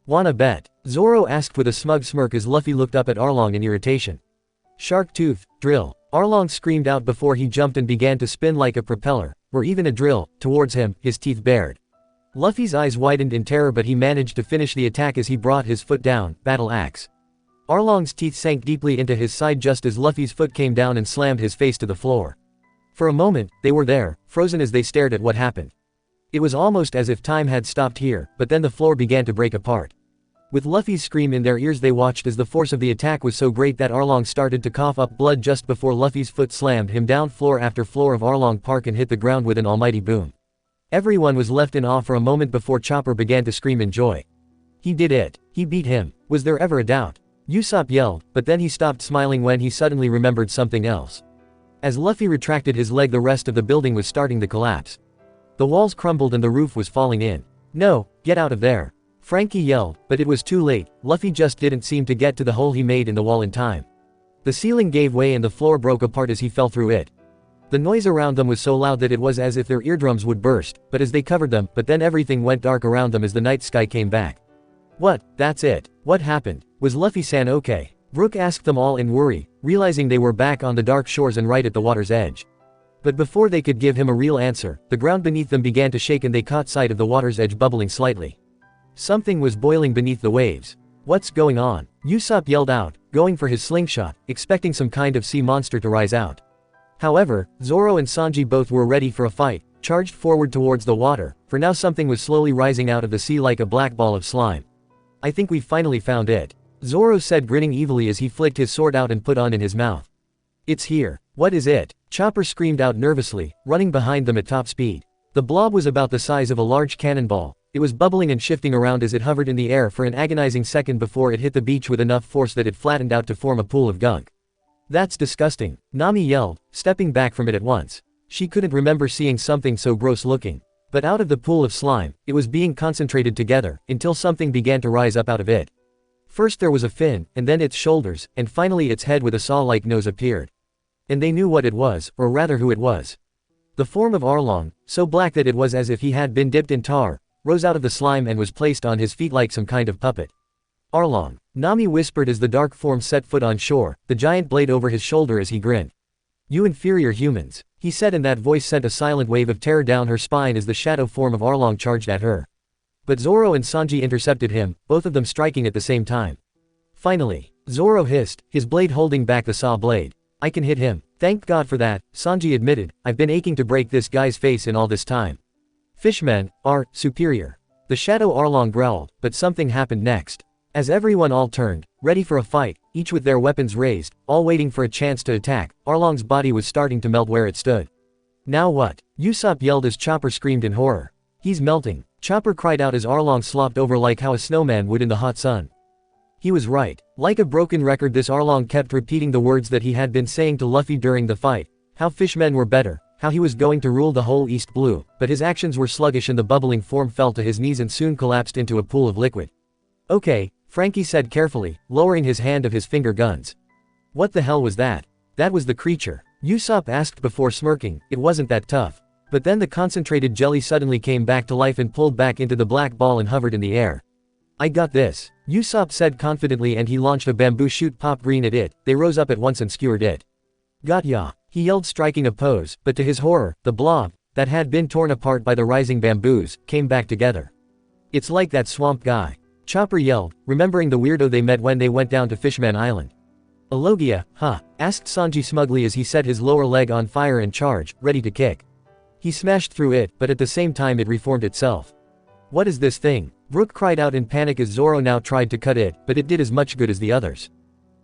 Wanna bet? Zoro asked with a smug smirk as Luffy looked up at Arlong in irritation. Shark tooth, drill. Arlong screamed out before he jumped and began to spin like a propeller, or even a drill, towards him, his teeth bared. Luffy's eyes widened in terror, but he managed to finish the attack as he brought his foot down, battle axe. Arlong's teeth sank deeply into his side just as Luffy's foot came down and slammed his face to the floor. For a moment, they were there, frozen as they stared at what happened. It was almost as if time had stopped here, but then the floor began to break apart. With Luffy's scream in their ears, they watched as the force of the attack was so great that Arlong started to cough up blood just before Luffy's foot slammed him down floor after floor of Arlong Park and hit the ground with an almighty boom. Everyone was left in awe for a moment before Chopper began to scream in joy. He did it. He beat him. Was there ever a doubt? Usopp yelled, but then he stopped smiling when he suddenly remembered something else. As Luffy retracted his leg, the rest of the building was starting to collapse. The walls crumbled and the roof was falling in. No, get out of there, Frankie yelled, but it was too late. Luffy just didn't seem to get to the hole he made in the wall in time. The ceiling gave way and the floor broke apart as he fell through it. The noise around them was so loud that it was as if their eardrums would burst, but as they covered them, but then everything went dark around them as the night sky came back. What? That's it. What happened? Was Luffy-san okay? Brook asked them all in worry, realizing they were back on the dark shores and right at the water's edge. But before they could give him a real answer, the ground beneath them began to shake and they caught sight of the water's edge bubbling slightly. Something was boiling beneath the waves. What's going on? Usopp yelled out, going for his slingshot, expecting some kind of sea monster to rise out. However, Zoro and Sanji both were ready for a fight, charged forward towards the water, for now something was slowly rising out of the sea like a black ball of slime. I think we've finally found it, Zoro said, grinning evilly as he flicked his sword out and put on in his mouth. It's here. What is it? Chopper screamed out nervously, running behind them at top speed. The blob was about the size of a large cannonball. It was bubbling and shifting around as it hovered in the air for an agonizing second before it hit the beach with enough force that it flattened out to form a pool of gunk. That's disgusting, Nami yelled, stepping back from it at once. She couldn't remember seeing something so gross looking. But out of the pool of slime, it was being concentrated together, until something began to rise up out of it. First there was a fin, and then its shoulders, and finally its head with a saw-like nose appeared. And they knew what it was, or rather who it was. The form of Arlong, so black that it was as if he had been dipped in tar, rose out of the slime and was placed on his feet like some kind of puppet. Arlong, Nami whispered as the dark form set foot on shore, the giant blade over his shoulder as he grinned. You inferior humans, he said, and that voice sent a silent wave of terror down her spine as the shadow form of Arlong charged at her. But Zoro and Sanji intercepted him, both of them striking at the same time. Finally, Zoro hissed, his blade holding back the saw blade. I can hit him. Thank God for that, Sanji admitted. I've been aching to break this guy's face in all this time. Fishmen are superior. The shadow Arlong growled, but something happened next. As everyone all turned, ready for a fight, each with their weapons raised, all waiting for a chance to attack, Arlong's body was starting to melt where it stood. Now what? Usopp yelled as Chopper screamed in horror. He's melting, Chopper cried out as Arlong slopped over like how a snowman would in the hot sun. He was right. Like a broken record, this Arlong kept repeating the words that he had been saying to Luffy during the fight, how fishmen were better, how he was going to rule the whole East Blue, but his actions were sluggish and the bubbling form fell to his knees and soon collapsed into a pool of liquid. Okay, Frankie said carefully, lowering his hand of his finger guns. What the hell was that? That was the creature. Usopp asked before smirking. It wasn't that tough. But then the concentrated jelly suddenly came back to life and pulled back into the black ball and hovered in the air. I got this, Usopp said confidently, and he launched a bamboo shoot pop green at it. They rose up at once and skewered it. Got ya, he yelled, striking a pose, but to his horror, the blob, that had been torn apart by the rising bamboos, came back together. It's like that swamp guy, Chopper yelled, remembering the weirdo they met when they went down to Fishman Island. A Logia, huh? Asked Sanji smugly as he set his lower leg on fire and charged, ready to kick. He smashed through it, but at the same time it reformed itself. What is this thing? Brook cried out in panic as Zoro now tried to cut it, but it did as much good as the others.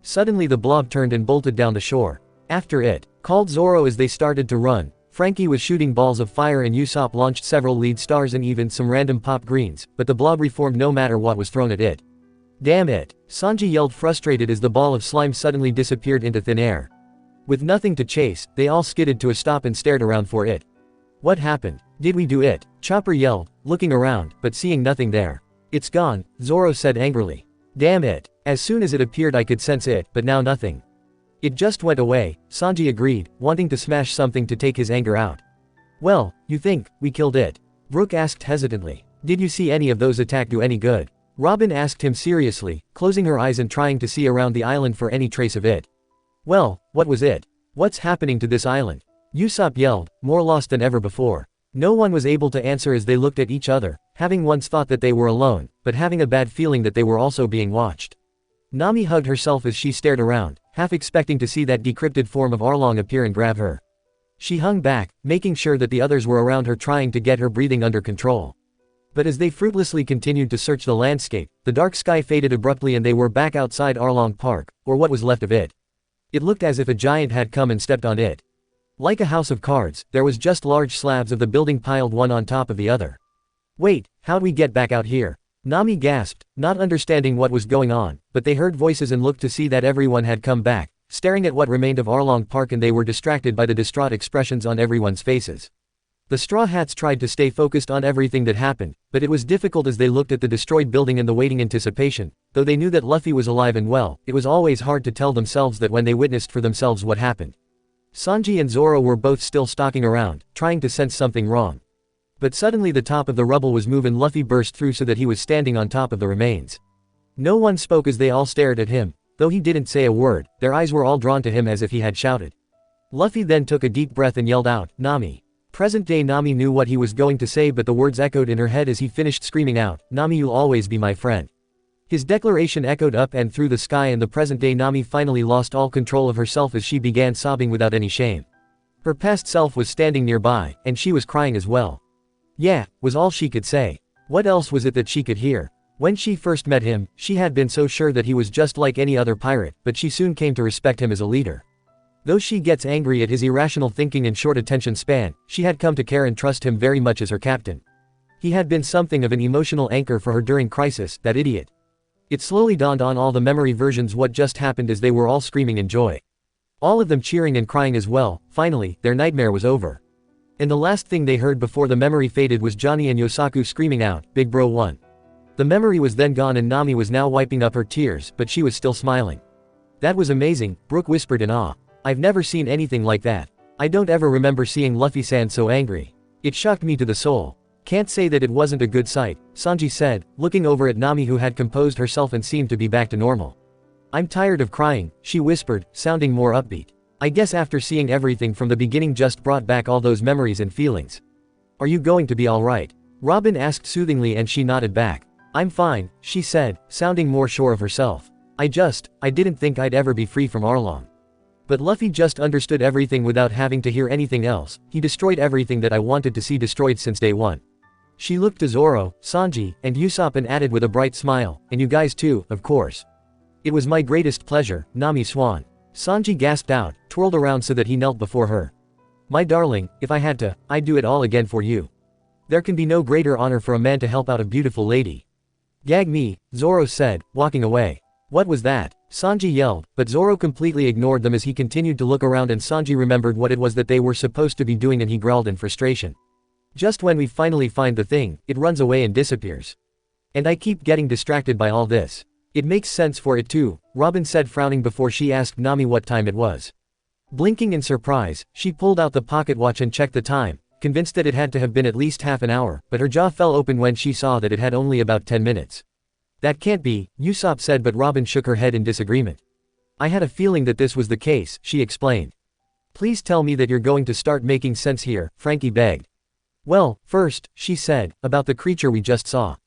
Suddenly the blob turned and bolted down the shore. After it, called Zoro as they started to run. Frankie was shooting balls of fire and Usopp launched several lead stars and even some random pop greens, but the blob reformed no matter what was thrown at it. Damn it! Sanji yelled, frustrated as the ball of slime suddenly disappeared into thin air. With nothing to chase, they all skidded to a stop and stared around for it. What happened? Did we do it? Chopper yelled, looking around, but seeing nothing there. It's gone, Zoro said angrily. Damn it! As soon as it appeared I could sense it, but now nothing. It just went away, Sanji agreed, wanting to smash something to take his anger out. Well, you think, we killed it? Brook asked hesitantly. Did you see any of those attack do any good? Robin asked him seriously, closing her eyes and trying to see around the island for any trace of it. Well, what was it? What's happening to this island? Usopp yelled, more lost than ever before. No one was able to answer as they looked at each other, having once thought that they were alone, but having a bad feeling that they were also being watched. Nami hugged herself as she stared around, half expecting to see that decrypted form of Arlong appear and grab her. She hung back, making sure that the others were around her, trying to get her breathing under control. But as they fruitlessly continued to search the landscape, the dark sky faded abruptly and they were back outside Arlong Park, or what was left of it. It looked as if a giant had come and stepped on it. Like a house of cards, there was just large slabs of the building piled one on top of the other. Wait, how'd we get back out here? Nami gasped, not understanding what was going on, but they heard voices and looked to see that everyone had come back, staring at what remained of Arlong Park, and they were distracted by the distraught expressions on everyone's faces. The Straw Hats tried to stay focused on everything that happened, but it was difficult as they looked at the destroyed building in the waiting anticipation. Though they knew that Luffy was alive and well, it was always hard to tell themselves that when they witnessed for themselves what happened. Sanji and Zoro were both still stalking around, trying to sense something wrong. But suddenly the top of the rubble was moved and Luffy burst through so that he was standing on top of the remains. No one spoke as they all stared at him. Though he didn't say a word, their eyes were all drawn to him as if he had shouted. Luffy then took a deep breath and yelled out, Nami. Present-day Nami knew what he was going to say, but the words echoed in her head as he finished screaming out, Nami, you'll always be my friend. His declaration echoed up and through the sky, and the present-day Nami finally lost all control of herself as she began sobbing without any shame. Her past self was standing nearby, and she was crying as well. Yeah, was all she could say. What else was it that she could hear? When she first met him, she had been so sure that he was just like any other pirate, but she soon came to respect him as a leader. Though she gets angry at his irrational thinking and short attention span, she had come to care and trust him very much as her captain. He had been something of an emotional anchor for her during crisis, that idiot. It slowly dawned on all the memory versions what just happened as they were all screaming in joy. All of them cheering and crying as well. Finally, their nightmare was over. And the last thing they heard before the memory faded was Johnny and Yosaku screaming out, Big Bro won. The memory was then gone and Nami was now wiping up her tears, but she was still smiling. That was amazing, Brook whispered in awe. I've never seen anything like that. I don't ever remember seeing Luffy-san so angry. It shocked me to the soul. Can't say that it wasn't a good sight, Sanji said, looking over at Nami, who had composed herself and seemed to be back to normal. I'm tired of crying, she whispered, sounding more upbeat. I guess after seeing everything from the beginning just brought back all those memories and feelings. Are you going to be alright? Robin asked soothingly and she nodded back. I'm fine, she said, sounding more sure of herself. I didn't think I'd ever be free from Arlong. But Luffy just understood everything without having to hear anything else. He destroyed everything that I wanted to see destroyed since day one. She looked to Zoro, Sanji, and Usopp and added with a bright smile, and you guys too, of course. It was my greatest pleasure, Nami Swan. Sanji gasped out, twirled around so that he knelt before her. My darling, if I had to, I'd do it all again for you. There can be no greater honor for a man to help out a beautiful lady. Gag me, Zoro said, walking away. What was that? Sanji yelled, but Zoro completely ignored them as he continued to look around, and Sanji remembered what it was that they were supposed to be doing and he growled in frustration. Just when we finally find the thing, it runs away and disappears. And I keep getting distracted by all this. It makes sense for it too, Robin said, frowning before she asked Nami what time it was. Blinking in surprise, she pulled out the pocket watch and checked the time, convinced that it had to have been at least half an hour, but her jaw fell open when she saw that it had only about 10 minutes. That can't be, Usopp said, but Robin shook her head in disagreement. I had a feeling that this was the case, she explained. Please tell me that you're going to start making sense here, Frankie begged. Well, first, she said, about the creature we just saw.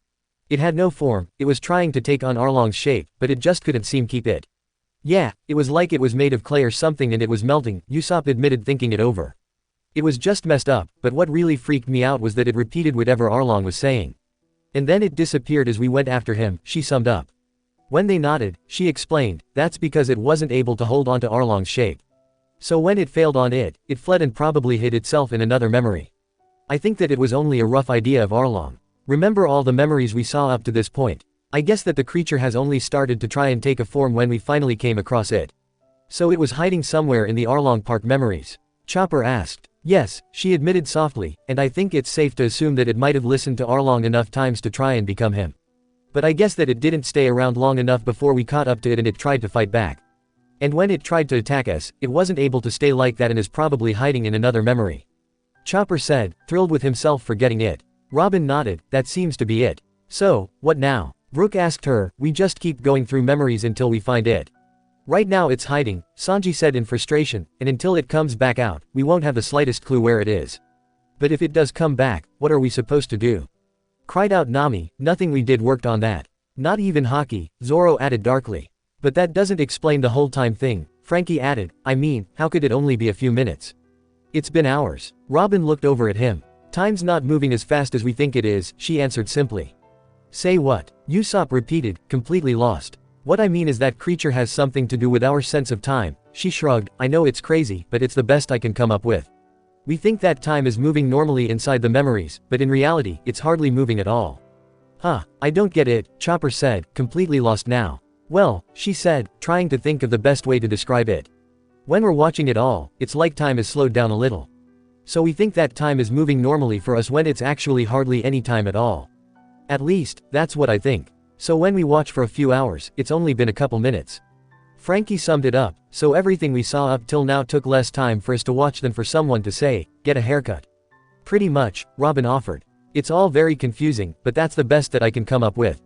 It had no form, it was trying to take on Arlong's shape, but it just couldn't seem keep it. Yeah, it was like it was made of clay or something and it was melting, Usopp admitted, thinking it over. It was just messed up, but what really freaked me out was that it repeated whatever Arlong was saying. And then it disappeared as we went after him, she summed up. When they nodded, she explained, that's because it wasn't able to hold onto Arlong's shape. So when it failed on it, it fled and probably hid itself in another memory. I think that it was only a rough idea of Arlong. Remember all the memories we saw up to this point. I guess that the creature has only started to try and take a form when we finally came across it. So it was hiding somewhere in the Arlong Park memories? Chopper asked. Yes, she admitted softly, and I think it's safe to assume that it might have listened to Arlong enough times to try and become him. But I guess that it didn't stay around long enough before we caught up to it and it tried to fight back. And when it tried to attack us, it wasn't able to stay like that and is probably hiding in another memory. Chopper said, thrilled with himself for getting it. Robin nodded, that seems to be it. So, what now? Brook asked her. We just keep going through memories until we find it. Right now it's hiding, Sanji said in frustration, and until it comes back out, we won't have the slightest clue where it is. But if it does come back, what are we supposed to do? Cried out Nami. Nothing we did worked on that. Not even Haki, Zoro added darkly. But that doesn't explain the whole time thing, Frankie added. I mean, how could it only be a few minutes? It's been hours. Robin looked over at him. Time's not moving as fast as we think it is, she answered simply. Say what? Usopp repeated, completely lost. What I mean is that creature has something to do with our sense of time, she shrugged. I know it's crazy, but it's the best I can come up with. We think that time is moving normally inside the memories, but in reality, it's hardly moving at all. Huh, I don't get it, Chopper said, completely lost now. Well, she said, trying to think of the best way to describe it. When we're watching it all, it's like time is slowed down a little. So we think that time is moving normally for us when it's actually hardly any time at all. At least, that's what I think. So when we watch for a few hours, it's only been a couple minutes. Frankie summed it up, so everything we saw up till now took less time for us to watch than for someone to say, get a haircut. Pretty much, Robin offered. It's all very confusing, but that's the best that I can come up with.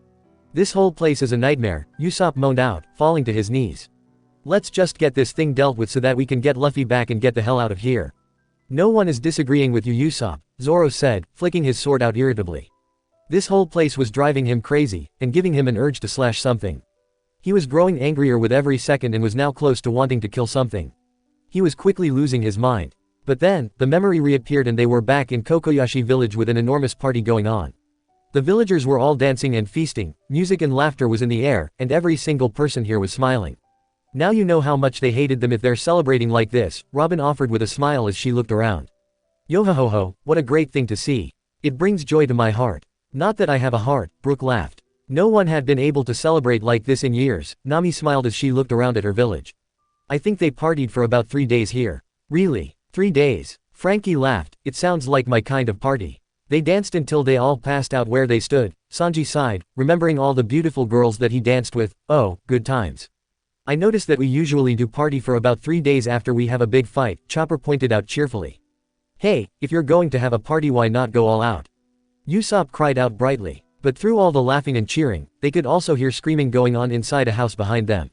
This whole place is a nightmare, Usopp moaned out, falling to his knees. Let's just get this thing dealt with so that we can get Luffy back and get the hell out of here. No one is disagreeing with you, Usopp, Zoro said, flicking his sword out irritably. This whole place was driving him crazy, and giving him an urge to slash something. He was growing angrier with every second and was now close to wanting to kill something. He was quickly losing his mind. But then, the memory reappeared and they were back in Kokoyashi village with an enormous party going on. The villagers were all dancing and feasting, music and laughter was in the air, and every single person here was smiling. Now you know how much they hated them if they're celebrating like this, Robin offered with a smile as she looked around. Yo-ho-ho-ho, what a great thing to see. It brings joy to my heart. Not that I have a heart, Brook laughed. No one had been able to celebrate like this in years, Nami smiled as she looked around at her village. I think they partied for about 3 days here. Really? 3 days? Frankie laughed, it sounds like my kind of party. They danced until they all passed out where they stood, Sanji sighed, remembering all the beautiful girls that he danced with. Oh, good times. I noticed that we usually do party for about 3 days after we have a big fight, Chopper pointed out cheerfully. Hey, if you're going to have a party, why not go all out? Usopp cried out brightly. But through all the laughing and cheering, they could also hear screaming going on inside a house behind them.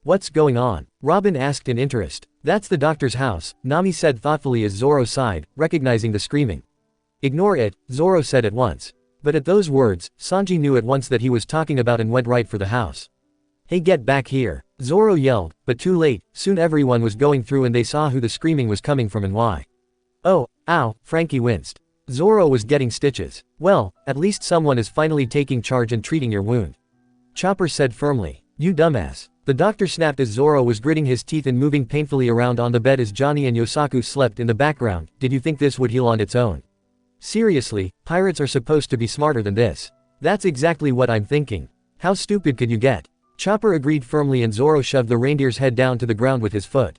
What's going on? Robin asked in interest. That's the doctor's house, Nami said thoughtfully as Zoro sighed, recognizing the screaming. Ignore it, Zoro said at once. But at those words, Sanji knew at once that he was talking about and went right for the house. Hey, get back here, Zoro yelled, but too late, soon everyone was going through and they saw who the screaming was coming from and why. Oh, ow, Frankie winced. Zoro was getting stitches. Well, at least someone is finally taking charge and treating your wound. Chopper said firmly. You dumbass. The doctor snapped as Zoro was gritting his teeth and moving painfully around on the bed as Johnny and Yosaku slept in the background. Did you think this would heal on its own? Seriously, pirates are supposed to be smarter than this. That's exactly what I'm thinking. How stupid could you get? Chopper agreed firmly and Zoro shoved the reindeer's head down to the ground with his foot.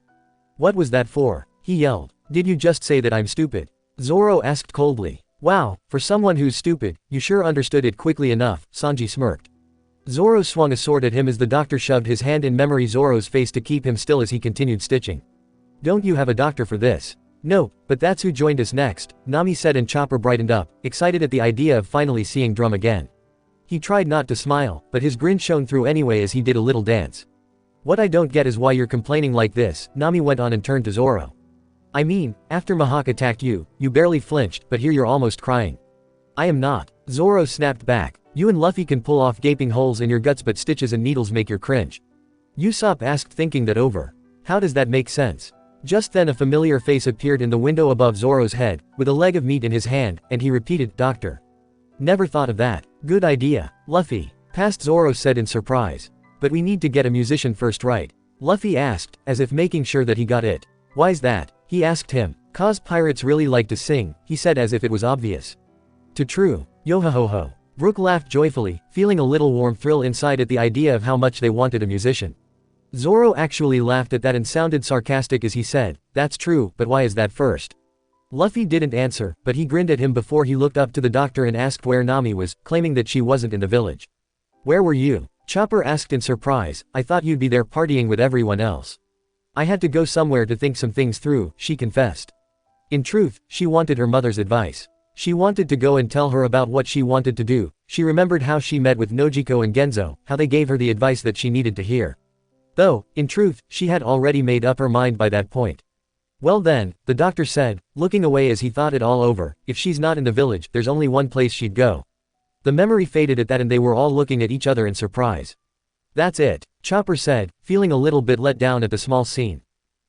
What was that for? He yelled. Did you just say that I'm stupid? Zoro asked coldly. Wow, for someone who's stupid, you sure understood it quickly enough, Sanji smirked. Zoro swung a sword at him as the doctor shoved his hand in memory Zoro's face to keep him still as he continued stitching. Don't you have a doctor for this? No, but that's who joined us next, Nami said, and Chopper brightened up, excited at the idea of finally seeing Drum again. He tried not to smile, but his grin shone through anyway as he did a little dance. What I don't get is why you're complaining like this, Nami went on and turned to Zoro. I mean, after Mihawk attacked you, you barely flinched, but here you're almost crying. I am not. Zoro snapped back. You and Luffy can pull off gaping holes in your guts, but stitches and needles make your cringe. Usopp asked, thinking that over. How does that make sense? Just then a familiar face appeared in the window above Zoro's head, with a leg of meat in his hand, and he repeated, Doctor. Never thought of that. Good idea, Luffy. Past Zoro said in surprise. But we need to get a musician first, right? Luffy asked, as if making sure that he got it. Why's that? He asked him. Cause pirates really like to sing, he said as if it was obvious. To true. Yo-ho-ho-ho. Brook laughed joyfully, feeling a little warm thrill inside at the idea of how much they wanted a musician. Zoro actually laughed at that and sounded sarcastic as he said, that's true, but why is that first? Luffy didn't answer, but he grinned at him before he looked up to the doctor and asked where Nami was, claiming that she wasn't in the village. Where were you? Chopper asked in surprise. I thought you'd be there partying with everyone else. I had to go somewhere to think some things through, she confessed. In truth, she wanted her mother's advice. She wanted to go and tell her about what she wanted to do. She remembered how she met with Nojiko and Genzo, how they gave her the advice that she needed to hear. Though, in truth, she had already made up her mind by that point. Well then, the doctor said, looking away as he thought it all over, if she's not in the village, there's only one place she'd go. The memory faded at that and they were all looking at each other in surprise. That's it, Chopper said, feeling a little bit let down at the small scene.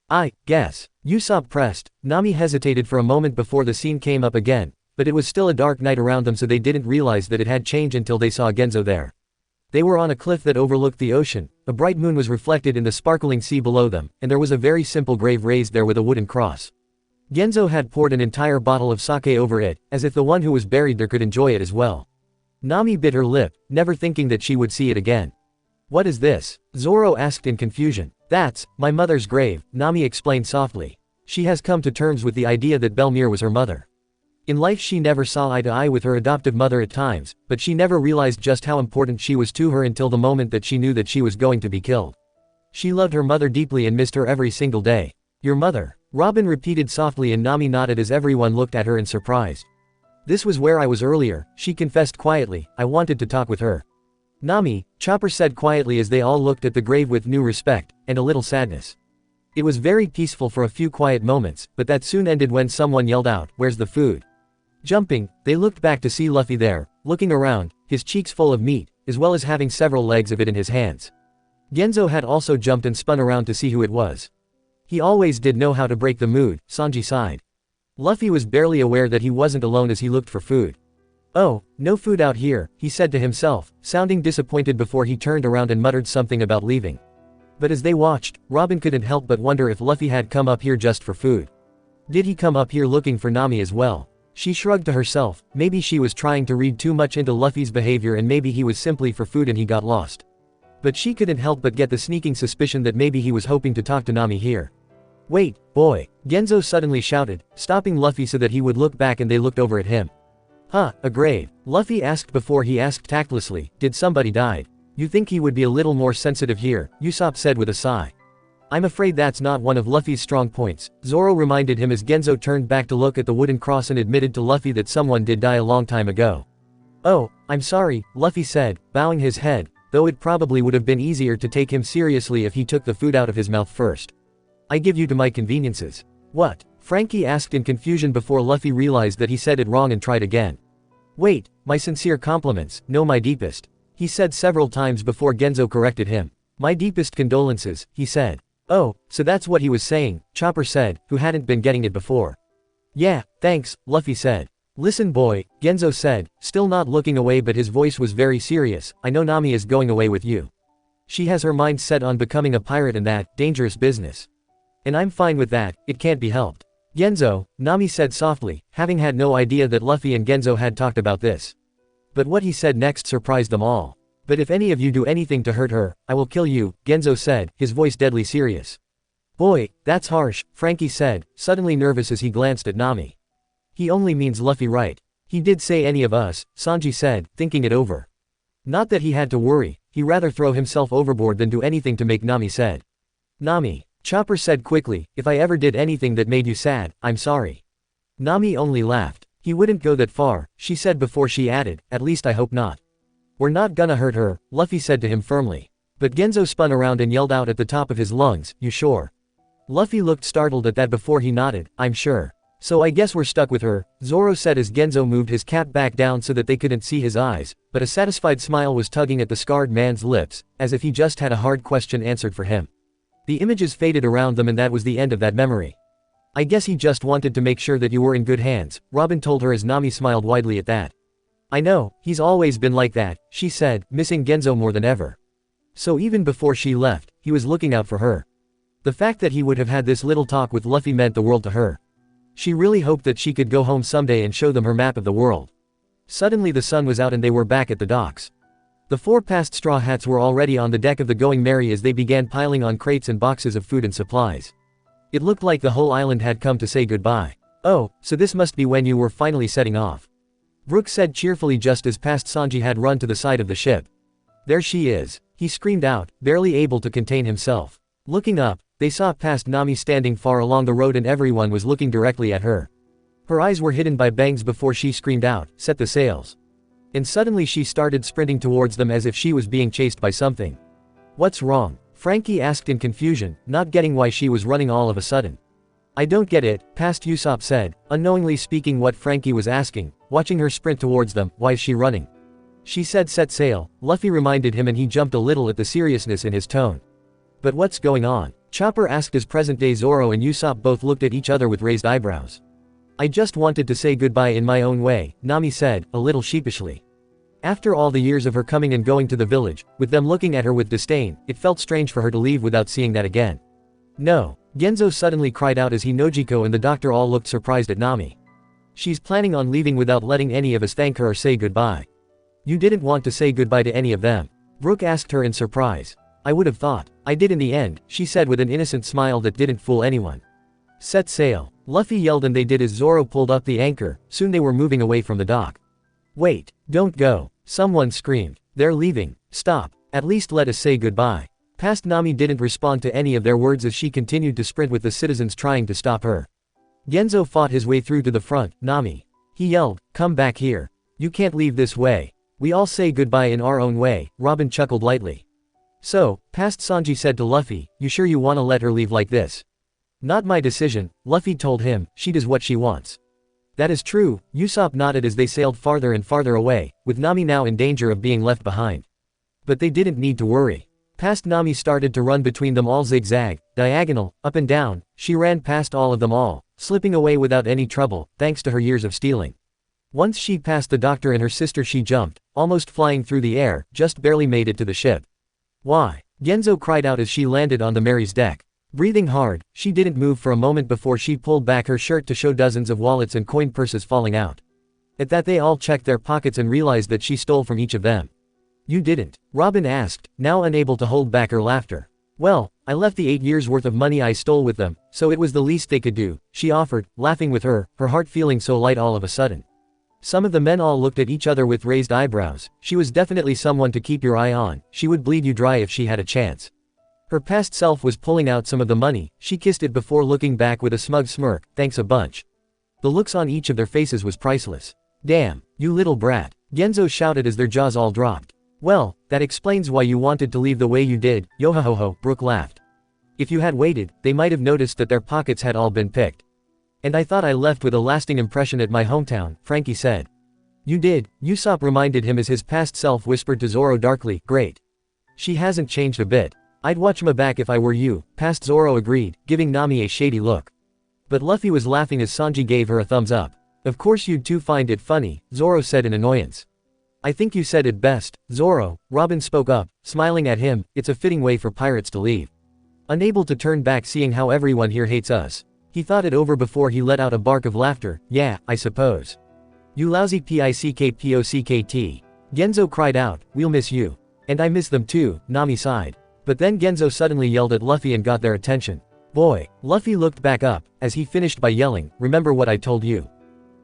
I guess. Usopp pressed. Nami hesitated for a moment before the scene came up again, but it was still a dark night around them, so they didn't realize that it had changed until they saw Genzo there. They were on a cliff that overlooked the ocean. A bright moon was reflected in the sparkling sea below them, and there was a very simple grave raised there with a wooden cross. Genzo had poured an entire bottle of sake over it, as if the one who was buried there could enjoy it as well. Nami bit her lip, never thinking that she would see it again. What is this? Zoro asked in confusion. That's my mother's grave, Nami explained softly. She has come to terms with the idea that Belmere was her mother. In life she never saw eye to eye with her adoptive mother at times, but she never realized just how important she was to her until the moment that she knew that she was going to be killed. She loved her mother deeply and missed her every single day. Your mother? Robin repeated softly, and Nami nodded as everyone looked at her in surprise. This was where I was earlier, she confessed quietly. I wanted to talk with her. Nami, Chopper said quietly as they all looked at the grave with new respect, and a little sadness. It was very peaceful for a few quiet moments, but that soon ended when someone yelled out, "Where's the food?" Jumping, they looked back to see Luffy there, looking around, his cheeks full of meat, as well as having several legs of it in his hands. Genzo had also jumped and spun around to see who it was. He always did know how to break the mood, Sanji sighed. Luffy was barely aware that he wasn't alone as he looked for food. Oh, no food out here, he said to himself, sounding disappointed before he turned around and muttered something about leaving. But as they watched, Robin couldn't help but wonder if Luffy had come up here just for food. Did he come up here looking for Nami as well? She shrugged to herself. Maybe she was trying to read too much into Luffy's behavior, and maybe he was simply for food and he got lost. But she couldn't help but get the sneaking suspicion that maybe he was hoping to talk to Nami here. Wait, boy, Genzo suddenly shouted, stopping Luffy so that he would look back, and they looked over at him. Huh, a grave? Luffy asked before he asked tactlessly, did somebody die? You think he would be a little more sensitive here, Usopp said with a sigh. I'm afraid that's not one of Luffy's strong points, Zoro reminded him as Genzo turned back to look at the wooden cross and admitted to Luffy that someone did die a long time ago. Oh, I'm sorry, Luffy said, bowing his head, though it probably would have been easier to take him seriously if he took the food out of his mouth first. I give you to my conveniences. What? Frankie asked in confusion before Luffy realized that he said it wrong and tried again. Wait, my sincere compliments, no, my deepest. He said several times before Genzo corrected him. My deepest condolences, he said. Oh, so that's what he was saying, Chopper said, who hadn't been getting it before. Yeah, thanks, Luffy said. Listen boy, Genzo said, still not looking away, but his voice was very serious, I know Nami is going away with you. She has her mind set on becoming a pirate and that, dangerous business. And I'm fine with that, it can't be helped. Genzo, Nami said softly, having had no idea that Luffy and Genzo had talked about this. But what he said next surprised them all. But if any of you do anything to hurt her, I will kill you, Genzo said, his voice deadly serious. Boy, that's harsh, Frankie said, suddenly nervous as he glanced at Nami. He only means Luffy, right? He did say any of us, Sanji said, thinking it over. Not that he had to worry, he'd rather throw himself overboard than do anything to make Nami sad. Nami, Chopper said quickly, if I ever did anything that made you sad, I'm sorry. Nami only laughed. He wouldn't go that far, she said before she added, at least I hope not. We're not gonna hurt her, Luffy said to him firmly. But Genzo spun around and yelled out at the top of his lungs, you sure? Luffy looked startled at that before he nodded, I'm sure. So I guess we're stuck with her, Zoro said as Genzo moved his cap back down so that they couldn't see his eyes, but a satisfied smile was tugging at the scarred man's lips, as if he just had a hard question answered for him. The images faded around them and that was the end of that memory. I guess he just wanted to make sure that you were in good hands, Robin told her as Nami smiled widely at that. I know, he's always been like that, she said, missing Genzo more than ever. So even before she left, he was looking out for her. The fact that he would have had this little talk with Luffy meant the world to her. She really hoped that she could go home someday and show them her map of the world. Suddenly the sun was out and they were back at the docks. The 4 past Straw Hats were already on the deck of the Going Merry as they began piling on crates and boxes of food and supplies. It looked like the whole island had come to say goodbye. Oh, so this must be when you were finally setting off. Brook said cheerfully just as past Sanji had run to the side of the ship. There she is, he screamed out, barely able to contain himself. Looking up, they saw past Nami standing far along the road and everyone was looking directly at her. Her eyes were hidden by bangs before she screamed out, set the sails. And suddenly she started sprinting towards them as if she was being chased by something. What's wrong? Frankie asked in confusion, not getting why she was running all of a sudden. I don't get it, past Usopp said, unknowingly speaking what Frankie was asking, watching her sprint towards them, why is she running? She said set sail, Luffy reminded him and he jumped a little at the seriousness in his tone. But what's going on? Chopper asked as present-day Zoro and Usopp both looked at each other with raised eyebrows. I just wanted to say goodbye in my own way, Nami said, a little sheepishly. After all the years of her coming and going to the village, with them looking at her with disdain, it felt strange for her to leave without seeing that again. No, Genzo suddenly cried out as Nojiko and the doctor all looked surprised at Nami. She's planning on leaving without letting any of us thank her or say goodbye. You didn't want to say goodbye to any of them? Brook asked her in surprise. I would have thought. I did in the end, she said with an innocent smile that didn't fool anyone. Set sail. Luffy yelled and they did as Zoro pulled up the anchor, soon they were moving away from the dock. Wait, don't go, someone screamed. They're leaving, stop, at least let us say goodbye. Past Nami didn't respond to any of their words as she continued to sprint with the citizens trying to stop her. Genzo fought his way through to the front, Nami. He yelled, come back here. You can't leave this way. We all say goodbye in our own way, Robin chuckled lightly. So, past Sanji said to Luffy, you sure you wanna let her leave like this? Not my decision, Luffy told him, she does what she wants. That is true, Usopp nodded as they sailed farther and farther away, with Nami now in danger of being left behind. But they didn't need to worry. Past Nami started to run between them all zigzag, diagonal, up and down, she ran past all of them all, slipping away without any trouble, thanks to her years of stealing. Once she passed the doctor and her sister she jumped, almost flying through the air, just barely made it to the ship. Why? Genzo cried out as she landed on the Mary's deck. Breathing hard, she didn't move for a moment before she pulled back her shirt to show dozens of wallets and coin purses falling out. At that they all checked their pockets and realized that she stole from each of them. You didn't? Robin asked, now unable to hold back her laughter. Well, I left the 8 years worth of money I stole with them, so it was the least they could do, she offered, laughing with her heart feeling so light all of a sudden. Some of the men all looked at each other with raised eyebrows. She was definitely someone to keep your eye on, she would bleed you dry if she had a chance. Her past self was pulling out some of the money, she kissed it before looking back with a smug smirk, thanks a bunch. The looks on each of their faces was priceless. Damn, you little brat, Genzo shouted as their jaws all dropped. Well, that explains why you wanted to leave the way you did, yohohoho, Brook laughed. If you had waited, they might have noticed that their pockets had all been picked. And I thought I left with a lasting impression at my hometown, Frankie said. You did, Usopp reminded him as his past self whispered to Zoro darkly, great. She hasn't changed a bit. I'd watch my back if I were you, past Zoro agreed, giving Nami a shady look. But Luffy was laughing as Sanji gave her a thumbs up. Of course you'd too find it funny, Zoro said in annoyance. I think you said it best, Zoro, Robin spoke up, smiling at him, it's a fitting way for pirates to leave. Unable to turn back seeing how everyone here hates us. He thought it over before he let out a bark of laughter, yeah, I suppose. You lousy pickpocket. Genzo cried out, we'll miss you. And I miss them too, Nami sighed. But then Genzo suddenly yelled at Luffy and got their attention. Boy, Luffy looked back up, as he finished by yelling, remember what I told you.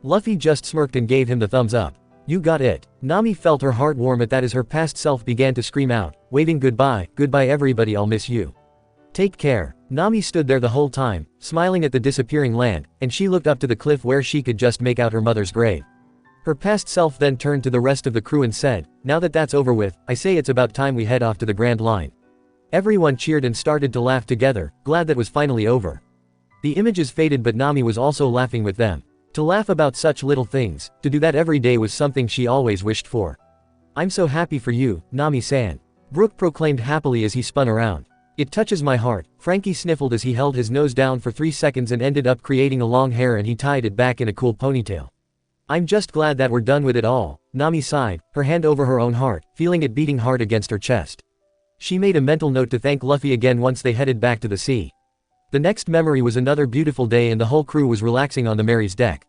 Luffy just smirked and gave him the thumbs up. You got it. Nami felt her heart warm at that as her past self began to scream out, waving goodbye, goodbye everybody, I'll miss you. Take care. Nami stood there the whole time, smiling at the disappearing land, and she looked up to the cliff where she could just make out her mother's grave. Her past self then turned to the rest of the crew and said, now that that's over with, I say it's about time we head off to the Grand Line. Everyone cheered and started to laugh together, glad that was finally over. The images faded, but Nami was also laughing with them. To laugh about such little things, to do that every day was something she always wished for. I'm so happy for you, Nami-san. Brook proclaimed happily as he spun around. It touches my heart, Frankie sniffled as he held his nose down for 3 seconds and ended up creating a long hair, and he tied it back in a cool ponytail. I'm just glad that we're done with it all, Nami sighed, her hand over her own heart, feeling it beating hard against her chest. She made a mental note to thank Luffy again once they headed back to the sea. The next memory was another beautiful day and the whole crew was relaxing on the Mary's deck.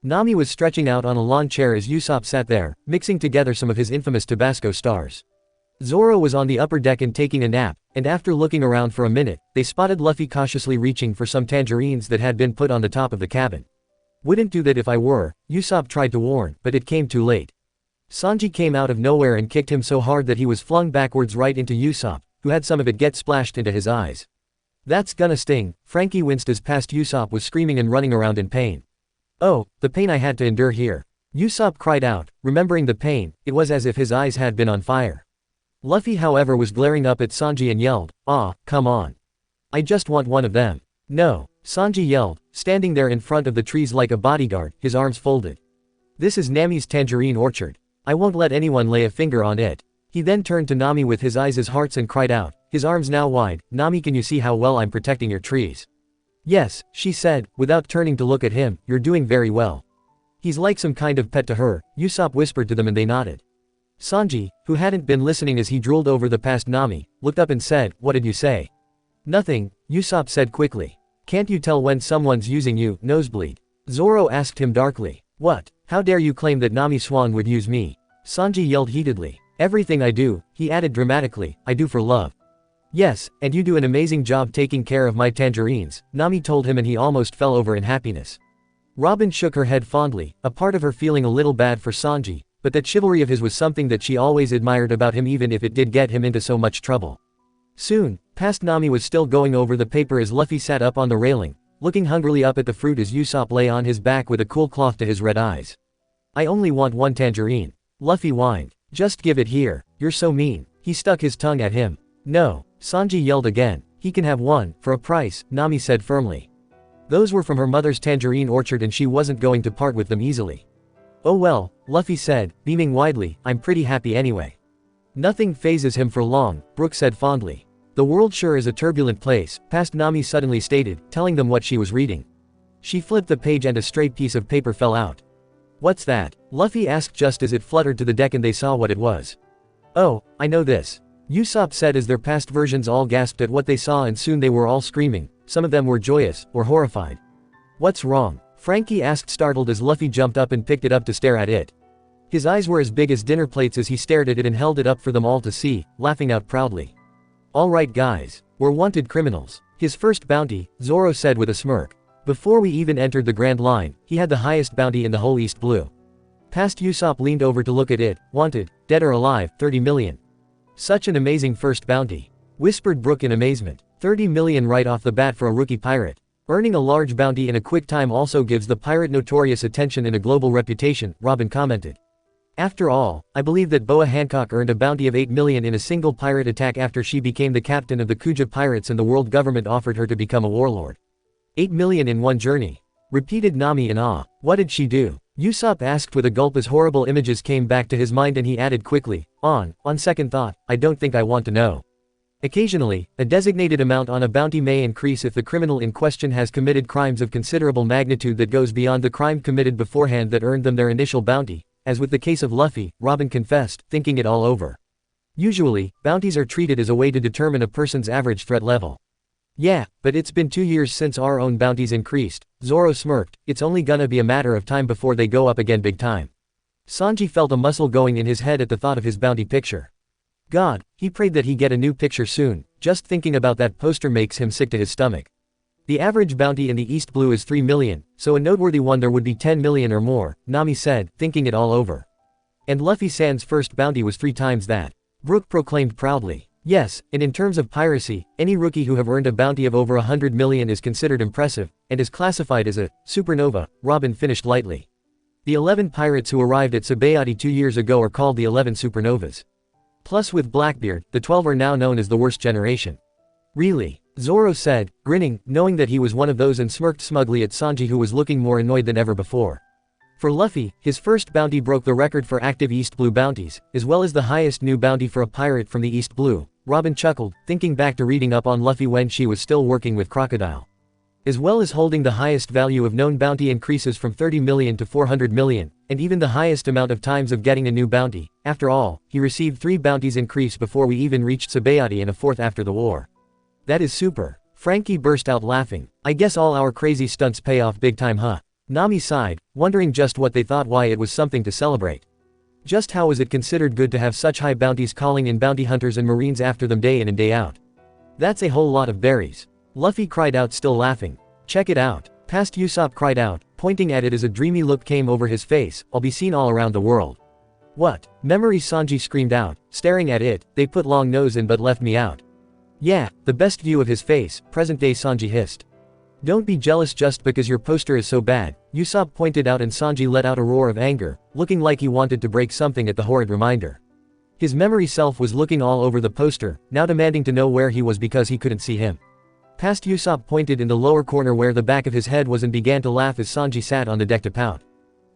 Nami was stretching out on a lawn chair as Usopp sat there, mixing together some of his infamous Tabasco stars. Zoro was on the upper deck and taking a nap, and after looking around for a minute, they spotted Luffy cautiously reaching for some tangerines that had been put on the top of the cabin. Wouldn't do that if I were, Usopp tried to warn, but it came too late. Sanji came out of nowhere and kicked him so hard that he was flung backwards right into Usopp, who had some of it get splashed into his eyes. That's gonna sting, Frankie winced as past Usopp was screaming and running around in pain. Oh, the pain I had to endure here. Usopp cried out, remembering the pain, it was as if his eyes had been on fire. Luffy however was glaring up at Sanji and yelled, "Ah, come on. I just want one of them." "No," Sanji yelled, standing there in front of the trees like a bodyguard, his arms folded. "This is Nami's tangerine orchard. I won't let anyone lay a finger on it." He then turned to Nami with his eyes as hearts and cried out, his arms now wide, "Nami, can you see how well I'm protecting your trees?" "Yes," she said, without turning to look at him, "you're doing very well." "He's like some kind of pet to her," Usopp whispered to them and they nodded. Sanji, who hadn't been listening as he drooled over the past Nami, looked up and said, "What did you say?" "Nothing," Usopp said quickly. "Can't you tell when someone's using you, Nosebleed?" Zoro asked him darkly. "What? How dare you claim that Nami Swan would use me?" Sanji yelled heatedly. "Everything I do," he added dramatically, "I do for love." "Yes, and you do an amazing job taking care of my tangerines," Nami told him, and he almost fell over in happiness. Robin shook her head fondly, a part of her feeling a little bad for Sanji, but that chivalry of his was something that she always admired about him even if it did get him into so much trouble. Soon, past Nami was still going over the paper as Luffy sat up on the railing, looking hungrily up at the fruit as Usopp lay on his back with a cool cloth to his red eyes. "I only want one tangerine," Luffy whined. "Just give it here, you're so mean." He stuck his tongue at him. "No," Sanji yelled again. "He can have one, for a price," Nami said firmly. Those were from her mother's tangerine orchard and she wasn't going to part with them easily. "Oh well," Luffy said, beaming widely, "I'm pretty happy anyway." "Nothing phases him for long," Brook said fondly. "The world sure is a turbulent place," past Nami suddenly stated, telling them what she was reading. She flipped the page and a stray piece of paper fell out. "What's that?" Luffy asked just as it fluttered to the deck and they saw what it was. "Oh, I know this," Usopp said as their past versions all gasped at what they saw and soon they were all screaming, some of them were joyous, or horrified. "What's wrong?" Frankie asked startled as Luffy jumped up and picked it up to stare at it. His eyes were as big as dinner plates as he stared at it and held it up for them all to see, laughing out proudly. "All right guys, we're wanted criminals. His first bounty," Zoro said with a smirk. Before we even entered the Grand Line, he had the highest bounty in the whole East Blue. Past Usopp leaned over to look at it, wanted, dead or alive, 30 million. "Such an amazing first bounty," whispered Brook in amazement. 30 million right off the bat for a rookie pirate. "Earning a large bounty in a quick time also gives the pirate notorious attention and a global reputation," Robin commented. "After all, I believe that Boa Hancock earned a bounty of 8 million in a single pirate attack after she became the captain of the Kuja pirates and the world government offered her to become a warlord." 8 million in one journey, repeated Nami in awe. "What did she do?" Usopp asked with a gulp as horrible images came back to his mind and he added quickly, on second thought, I don't think I want to know." Occasionally, a designated amount on a bounty may increase if the criminal in question has committed crimes of considerable magnitude that goes beyond the crime committed beforehand that earned them their initial bounty, as with the case of Luffy, Robin confessed, thinking it all over. "Usually, bounties are treated as a way to determine a person's average threat level." "Yeah, but it's been 2 years since our own bounties increased," Zoro smirked. "It's only gonna be a matter of time before they go up again big time." Sanji felt a muscle going in his head at the thought of his bounty picture. God, he prayed that he get a new picture soon, just thinking about that poster makes him sick to his stomach. The average bounty in the East Blue is 3 million, so a noteworthy one there would be 10 million or more, Nami said, thinking it all over. And Luffy-san's first bounty was 3 times that. Brook proclaimed proudly. Yes, and in terms of piracy, any rookie who have earned a bounty of over 100 million is considered impressive, and is classified as a supernova, Robin finished lightly. The 11 pirates who arrived at Sabayati 2 years ago are called the 11 supernovas. Plus with Blackbeard, the 12 are now known as the worst generation. Really? Zoro said, grinning, knowing that he was one of those, and smirked smugly at Sanji, who was looking more annoyed than ever before. For Luffy, his first bounty broke the record for active East Blue bounties, as well as the highest new bounty for a pirate from the East Blue. Robin chuckled, thinking back to reading up on Luffy when she was still working with Crocodile. As well as holding the highest value of known bounty increases from 30 million to 400 million, and even the highest amount of times of getting a new bounty. After all, he received 3 bounties increase before we even reached Sabayati and a 4th after the war. That is super. Frankie burst out laughing. I guess all our crazy stunts pay off big time, huh? Nami sighed, wondering just what they thought, why it was something to celebrate. Just how was it considered good to have such high bounties calling in bounty hunters and marines after them day in and day out? That's a whole lot of berries. Luffy cried out, still laughing. Check it out. Past Usopp cried out, pointing at it as a dreamy look came over his face. I'll be seen all around the world. What? Memory, Sanji screamed out, staring at it. They put long nose in but left me out. Yeah, the best view of his face, present day, Sanji hissed. Don't be jealous just because your poster is so bad, Usopp pointed out, and Sanji let out a roar of anger, looking like he wanted to break something at the horrid reminder. His memory self was looking all over the poster, now demanding to know where he was because he couldn't see him. Past Usopp pointed in the lower corner where the back of his head was and began to laugh as Sanji sat on the deck to pout.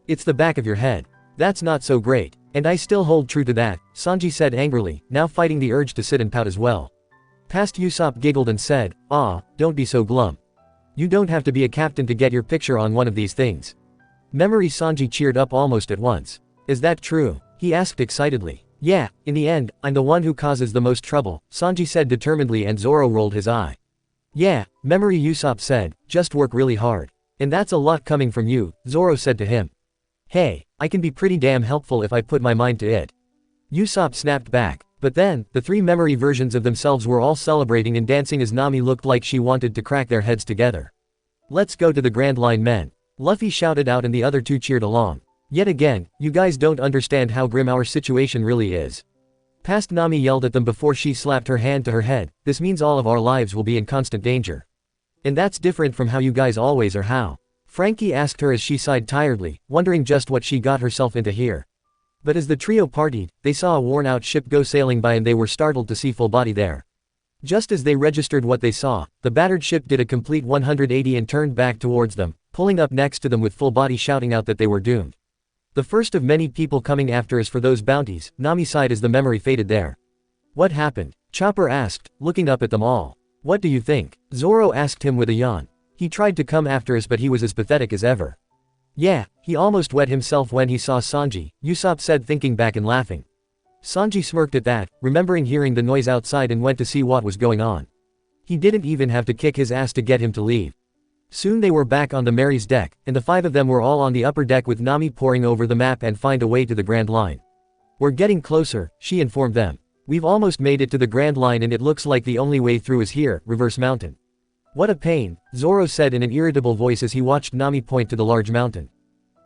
It's the back of your head. That's not so great. And I still hold true to that, Sanji said angrily, now fighting the urge to sit and pout as well. Past Usopp giggled and said, don't be so glum. You don't have to be a captain to get your picture on one of these things. Memory, Sanji cheered up almost at once. Is that true? He asked excitedly. Yeah, in the end, I'm the one who causes the most trouble, Sanji said determinedly, and Zoro rolled his eye. Yeah, Memory, Usopp said, just work really hard. And that's a lot coming from you, Zoro said to him. Hey, I can be pretty damn helpful if I put my mind to it. Usopp snapped back. But then, the 3 memory versions of themselves were all celebrating and dancing as Nami looked like she wanted to crack their heads together. Let's go to the Grand Line, men. Luffy shouted out, and the other 2 cheered along. Yet again, you guys don't understand how grim our situation really is. Past Nami yelled at them before she slapped her hand to her head. This means all of our lives will be in constant danger. And that's different from how you guys always are. How? Frankie asked her as she sighed tiredly, wondering just what she got herself into here. But as the trio partied, they saw a worn-out ship go sailing by, and they were startled to see Full Body there. Just as they registered what they saw, the battered ship did a complete 180 and turned back towards them, pulling up next to them with Full Body shouting out that they were doomed. The first of many people coming after us for those bounties, Nami sighed as the memory faded there. What happened? Chopper asked, looking up at them all. What do you think? Zoro asked him with a yawn. He tried to come after us, but he was as pathetic as ever. Yeah, he almost wet himself when he saw Sanji, Usopp said, thinking back and laughing. Sanji smirked at that, remembering hearing the noise outside, and went to see what was going on. He didn't even have to kick his ass to get him to leave. Soon they were back on the Mary's deck, and the 5 of them were all on the upper deck with Nami poring over the map and find a way to the Grand Line. We're getting closer, she informed them. We've almost made it to the Grand Line, and it looks like the only way through is here, Reverse Mountain. What a pain, Zoro said in an irritable voice as he watched Nami point to the large mountain.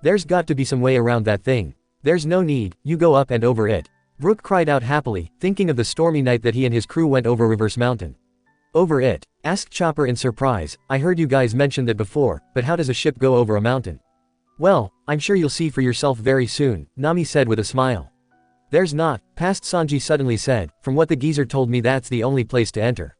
There's got to be some way around that thing. There's no need, you go up and over it. Brook cried out happily, thinking of the stormy night that he and his crew went over Reverse Mountain. Over it? Asked Chopper in surprise. I heard you guys mention that before, but how does a ship go over a mountain? Well, I'm sure you'll see for yourself very soon, Nami said with a smile. There's not, Past Sanji suddenly said, from what the geezer told me that's the only place to enter.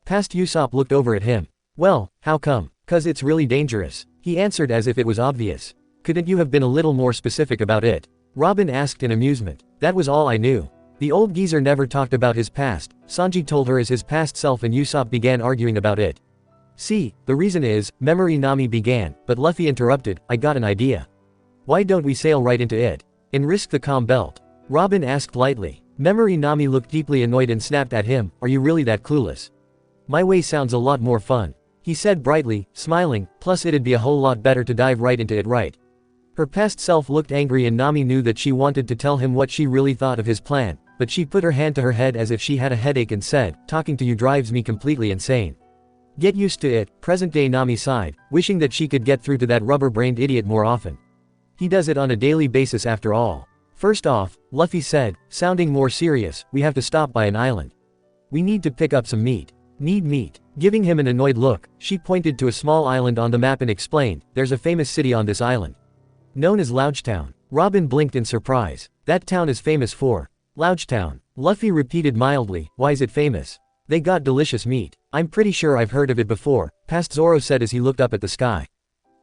Past Usopp looked over at him. Well, how come? 'Cause it's really dangerous, he answered as if it was obvious. Couldn't you have been a little more specific about it? Robin asked in amusement. That was all I knew. The old geezer never talked about his past, Sanji told her as his past self and Usopp began arguing about it. See, the reason is, Memory, Nami began, but Luffy interrupted. I got an idea. Why don't we sail right into it? And risk the calm belt? Robin asked lightly. Memory, Nami looked deeply annoyed and snapped at him. Are you really that clueless? My way sounds a lot more fun, he said brightly, smiling, plus it'd be a whole lot better to dive right into it, right? Her past self looked angry, and Nami knew that she wanted to tell him what she really thought of his plan, but she put her hand to her head as if she had a headache and said, talking to you drives me completely insane. Get used to it, present-day Nami sighed, wishing that she could get through to that rubber-brained idiot more often. He does it on a daily basis after all. First off, Luffy said, sounding more serious, we have to stop by an island. We need to pick up some meat. Need meat. Giving him an annoyed look, she pointed to a small island on the map and explained, there's a famous city on this island. Known as Loungetown. Robin blinked in surprise. That town is famous for Loungetown. Luffy repeated mildly, why is it famous? They got delicious meat. I'm pretty sure I've heard of it before, past Zoro said as he looked up at the sky.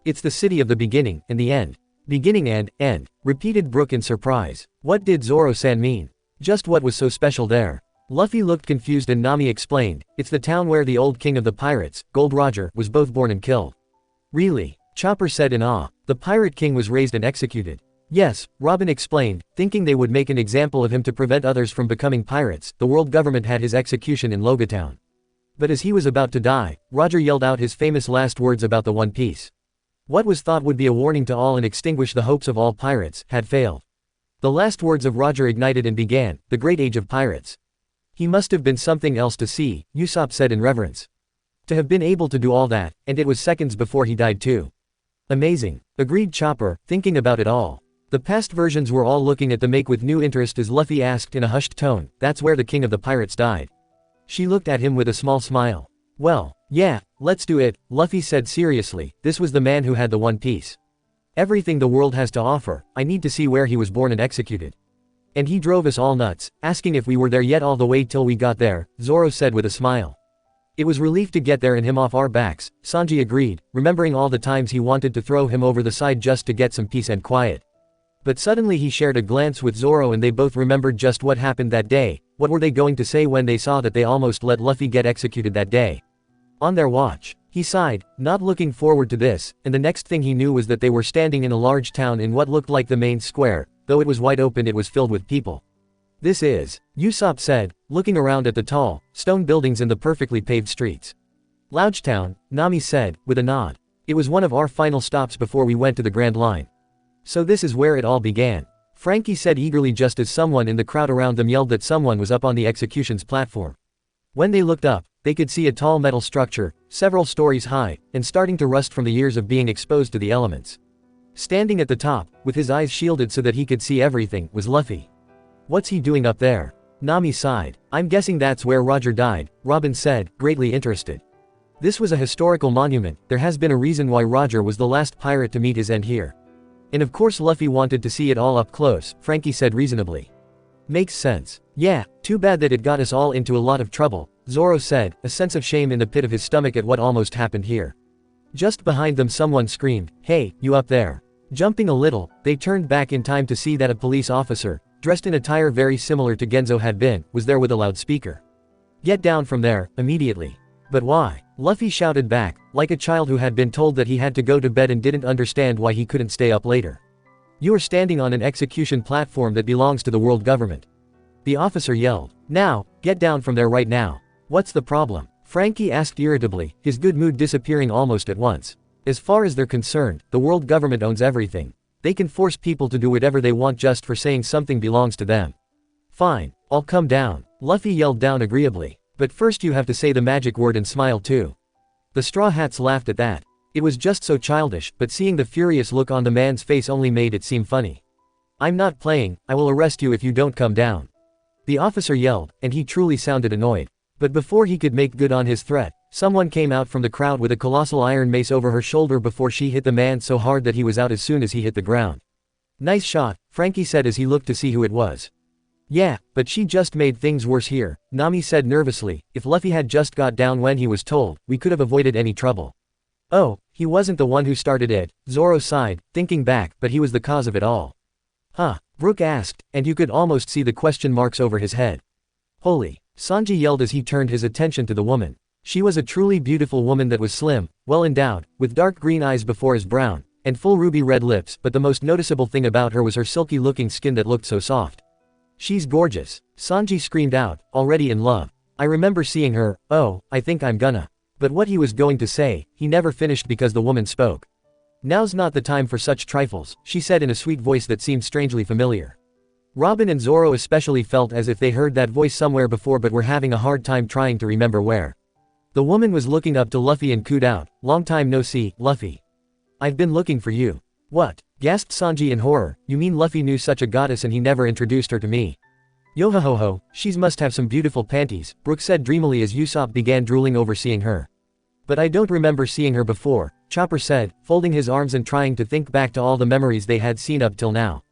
It's the city of the beginning, and the end. Beginning and end, repeated Brook in surprise. What did Zoro-san mean? Just what was so special there? Luffy looked confused and Nami explained, it's the town where the old king of the pirates, Gold Roger, was both born and killed. Really? Chopper said in awe. The pirate king was raised and executed. Yes, Robin explained, thinking they would make an example of him to prevent others from becoming pirates, the world government had his execution in Logatown. But as he was about to die, Roger yelled out his famous last words about the One Piece. What was thought would be a warning to all and extinguish the hopes of all pirates, had failed. The last words of Roger ignited and began, the great age of pirates. He must have been something else to see, Usopp said in reverence. To have been able to do all that, and it was seconds before he died too. Amazing, agreed Chopper, thinking about it all. The past versions were all looking at the make with new interest as Luffy asked in a hushed tone, that's where the king of the pirates died. She looked at him with a small smile. Well, yeah, let's do it, Luffy said seriously, this was the man who had the One Piece. Everything the world has to offer, I need to see where he was born and executed. And he drove us all nuts, asking if we were there yet all the way till we got there, Zoro said with a smile. It was relief to get there and him off our backs, Sanji agreed, remembering all the times he wanted to throw him over the side just to get some peace and quiet. But suddenly he shared a glance with Zoro and they both remembered just what happened that day. What were they going to say when they saw that they almost let Luffy get executed that day? On their watch. He sighed, not looking forward to this, and the next thing he knew was that they were standing in a large town in what looked like the main square, though it was wide open it was filled with people. This is, Usopp said, looking around at the tall, stone buildings and the perfectly paved streets. Loungetown, Nami said, with a nod. It was one of our final stops before we went to the Grand Line. So this is where it all began. Frankie said eagerly just as someone in the crowd around them yelled that someone was up on the execution's platform. When they looked up, they could see a tall metal structure, several stories high, and starting to rust from the years of being exposed to the elements. Standing at the top, with his eyes shielded so that he could see everything, was Luffy. What's he doing up there? Nami sighed. I'm guessing that's where Roger died, Robin said, greatly interested. This was a historical monument, there has been a reason why Roger was the last pirate to meet his end here. And of course Luffy wanted to see it all up close, Frankie said reasonably. Makes sense. Yeah, too bad that it got us all into a lot of trouble, Zoro said, a sense of shame in the pit of his stomach at what almost happened here. Just behind them someone screamed, hey, you up there. Jumping a little, they turned back in time to see that a police officer, dressed in attire very similar to Genzo had been, was there with a loudspeaker. Get down from there, immediately. But why? Luffy shouted back, like a child who had been told that he had to go to bed and didn't understand why he couldn't stay up later. You are standing on an execution platform that belongs to the world government. The officer yelled. Now, get down from there right now. What's the problem? Frankie asked irritably, his good mood disappearing almost at once. As far as they're concerned, the world government owns everything. They can force people to do whatever they want just for saying something belongs to them. Fine, I'll come down. Luffy yelled down agreeably. But first you have to say the magic word and smile too. The Straw Hats laughed at that. It was just so childish, but seeing the furious look on the man's face only made it seem funny. I'm not playing, I will arrest you if you don't come down. The officer yelled, and he truly sounded annoyed. But before he could make good on his threat, someone came out from the crowd with a colossal iron mace over her shoulder before she hit the man so hard that he was out as soon as he hit the ground. Nice shot, Frankie said as he looked to see who it was. Yeah, but she just made things worse here, Nami said nervously. If Luffy had just got down when he was told, we could have avoided any trouble. Oh, he wasn't the one who started it, Zoro sighed, thinking back, but he was the cause of it all. Huh, Brook asked, and you could almost see the question marks over his head. Holy, Sanji yelled as he turned his attention to the woman. She was a truly beautiful woman that was slim, well endowed, with dark green eyes before his brown, and full ruby red lips, but the most noticeable thing about her was her silky looking skin that looked so soft. She's gorgeous, Sanji screamed out, already in love. I remember seeing her, oh, I think I'm gonna. But what he was going to say, he never finished because the woman spoke. Now's not the time for such trifles, she said in a sweet voice that seemed strangely familiar. Robin and Zoro especially felt as if they heard that voice somewhere before but were having a hard time trying to remember where. The woman was looking up to Luffy and cooed out, long time no see, Luffy. I've been looking for you. What? gasped Sanji in horror. You mean Luffy knew such a goddess and he never introduced her to me? Yo-ho-ho-ho, she's must have some beautiful panties, Brook said dreamily as Usopp began drooling over seeing her. But I don't remember seeing her before, Chopper said, folding his arms and trying to think back to all the memories they had seen up till now.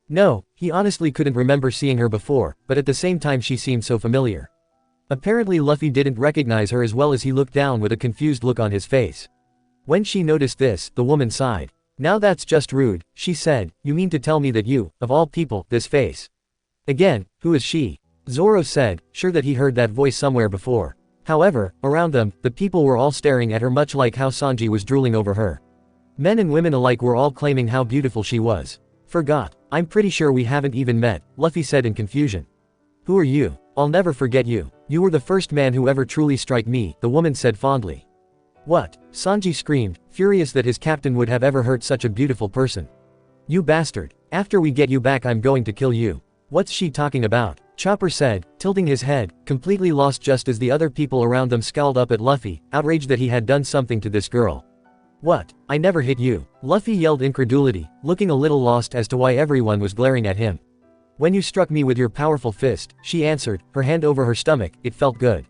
No, he honestly couldn't remember seeing her before, but at the same time she seemed so familiar. Apparently Luffy didn't recognize her as well as he looked down with a confused look on his face. When she noticed this, the woman sighed. Now that's just rude, she said, you mean to tell me that you, of all people, this face? Again, who is she? Zoro said, sure that he heard that voice somewhere before. However, around them, the people were all staring at her much like how Sanji was drooling over her. Men and women alike were all claiming how beautiful she was. Forgot. I'm pretty sure we haven't even met, Luffy said in confusion. Who are you? I'll never forget you. You were the first man who ever truly struck me, the woman said fondly. What? Sanji screamed, furious that his captain would have ever hurt such a beautiful person. You bastard. After we get you back I'm going to kill you. What's she talking about? Chopper said, tilting his head, completely lost just as the other people around them scowled up at Luffy, outraged that he had done something to this girl. What? I never hit you. Luffy yelled incredulity, looking a little lost as to why everyone was glaring at him. When you struck me with your powerful fist, she answered, her hand over her stomach, it felt good.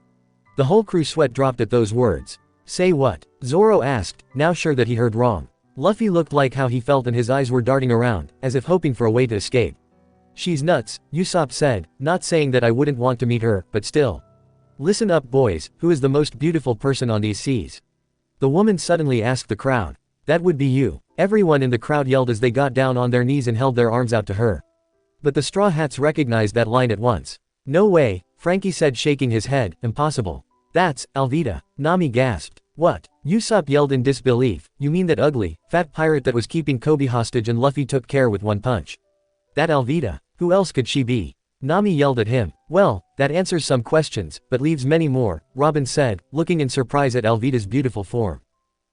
The whole crew sweat dropped at those words. Say what? Zoro asked, now sure that he heard wrong. Luffy looked like how he felt and his eyes were darting around, as if hoping for a way to escape. She's nuts, Usopp said, not saying that I wouldn't want to meet her, but still. Listen up boys, who is the most beautiful person on these seas? The woman suddenly asked the crowd. That would be you. Everyone in the crowd yelled as they got down on their knees and held their arms out to her. But the Straw Hats recognized that line at once. No way, Frankie said shaking his head, impossible. That's Alvida, Nami gasped. What? Usopp yelled in disbelief, you mean that ugly, fat pirate that was keeping Kobe hostage and Luffy took care with one punch? That Alvida, who else could she be? Nami yelled at him. Well, that answers some questions, but leaves many more, Robin said, looking in surprise at Alvida's beautiful form.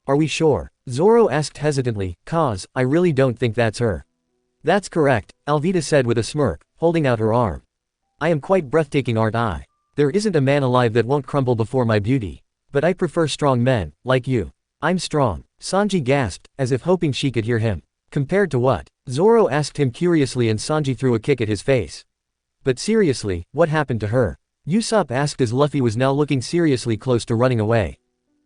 Are we sure? Zoro asked hesitantly, cause, I really don't think that's her. That's correct, Alvida said with a smirk, holding out her arm. I am quite breathtaking aren't I? There isn't a man alive that won't crumble before my beauty. But I prefer strong men, like you. I'm strong, Sanji gasped, as if hoping she could hear him. Compared to what? Zoro asked him curiously and Sanji threw a kick at his face. But seriously, what happened to her? Usopp asked as Luffy was now looking seriously close to running away.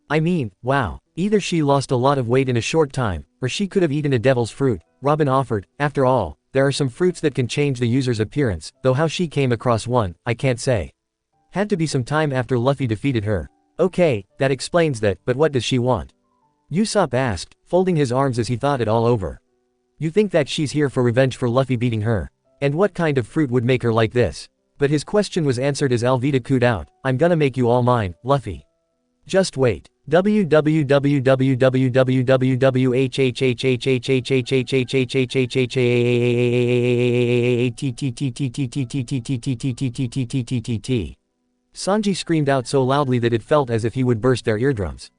I mean, wow. Either she lost a lot of weight in a short time, or she could have eaten a devil's fruit, Robin offered. After all, there are some fruits that can change the user's appearance, though how she came across one, I can't say. Had to be some time after Luffy defeated her. Okay, that explains that, but what does she want? Usopp asked, folding his arms as he thought it all over. You think that she's here for revenge for Luffy beating her? And what kind of fruit would make her like this? But his question was answered as Alvida cooed out, I'm gonna make you all mine, Luffy. Just wait. Sanji screamed out so loudly that it felt as if he would burst their eardrums.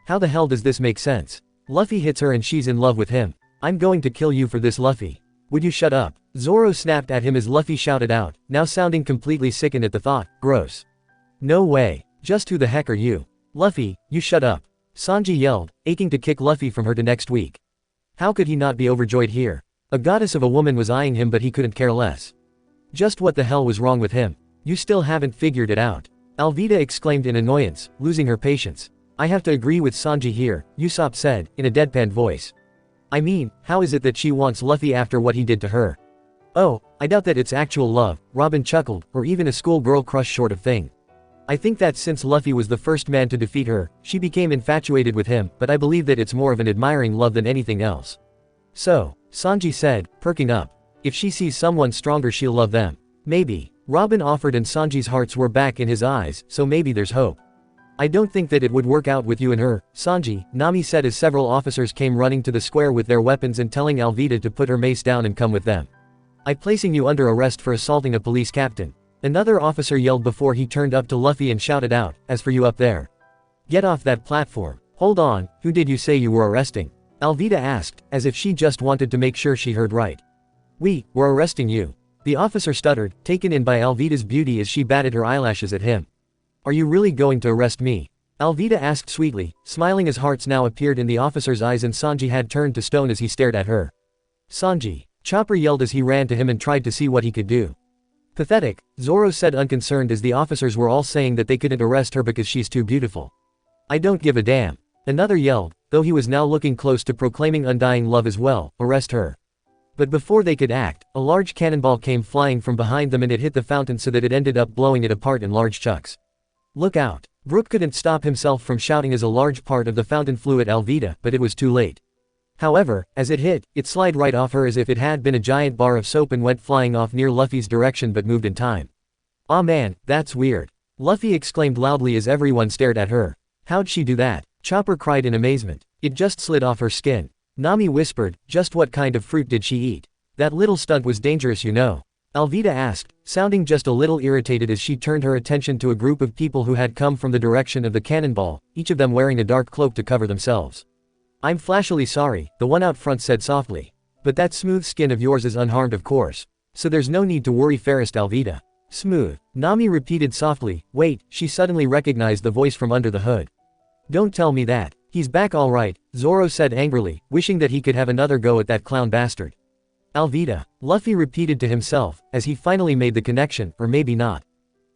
How the hell does this make sense? Luffy hits her and she's in love with him. I'm going to kill you for this, Luffy. Would you shut up? Zoro snapped at him as Luffy shouted out, now sounding completely sickened at the thought, gross. No way. Just who the heck are you? Luffy, you shut up. Sanji yelled, aching to kick Luffy from her to next week. How could he not be overjoyed here? A goddess of a woman was eyeing him but he couldn't care less. Just what the hell was wrong with him? You still haven't figured it out. Alvida exclaimed in annoyance, losing her patience. I have to agree with Sanji here, Usopp said, in a deadpan voice. I mean, how is it that she wants Luffy after what he did to her? Oh, I doubt that it's actual love, Robin chuckled, or even a schoolgirl crush sort of thing. I think that since Luffy was the first man to defeat her, she became infatuated with him, but I believe that it's more of an admiring love than anything else. So, Sanji said, perking up. If she sees someone stronger she'll love them. Maybe. Robin offered and Sanji's hearts were back in his eyes, so maybe there's hope. I don't think that it would work out with you and her, Sanji, Nami said as several officers came running to the square with their weapons and telling Alvida to put her mace down and come with them. I'm placing you under arrest for assaulting a police captain. Another officer yelled before he turned up to Luffy and shouted out, as for you up there. Get off that platform. Hold on, who did you say you were arresting? Alvida asked, as if she just wanted to make sure she heard right. We're arresting you. The officer stuttered, taken in by Alvida's beauty as she batted her eyelashes at him. Are you really going to arrest me? Alvida asked sweetly, smiling as hearts now appeared in the officer's eyes and Sanji had turned to stone as he stared at her. Sanji. Chopper yelled as he ran to him and tried to see what he could do. Pathetic, Zoro said unconcerned as the officers were all saying that they couldn't arrest her because she's too beautiful. I don't give a damn. Another yelled, though he was now looking close to proclaiming undying love as well, arrest her. But before they could act, a large cannonball came flying from behind them and it hit the fountain so that it ended up blowing it apart in large chunks. Look out. Brook couldn't stop himself from shouting as a large part of the fountain flew at Alvida, but it was too late. However, as it hit, it slid right off her as if it had been a giant bar of soap and went flying off near Luffy's direction but moved in time. Aw man, that's weird. Luffy exclaimed loudly as everyone stared at her. How'd she do that? Chopper cried in amazement. It just slid off her skin. Nami whispered, just what kind of fruit did she eat? That little stunt was dangerous, you know. Alvida asked, sounding just a little irritated as she turned her attention to a group of people who had come from the direction of the cannonball, each of them wearing a dark cloak to cover themselves. I'm flashily sorry, the one out front said softly. But that smooth skin of yours is unharmed of course. So there's no need to worry, fairest Alvida. Smooth. Nami repeated softly. Wait, she suddenly recognized the voice from under the hood. Don't tell me that. He's back all right, Zoro said angrily, wishing that he could have another go at that clown bastard. Alvida. Luffy repeated to himself, as he finally made the connection, or maybe not.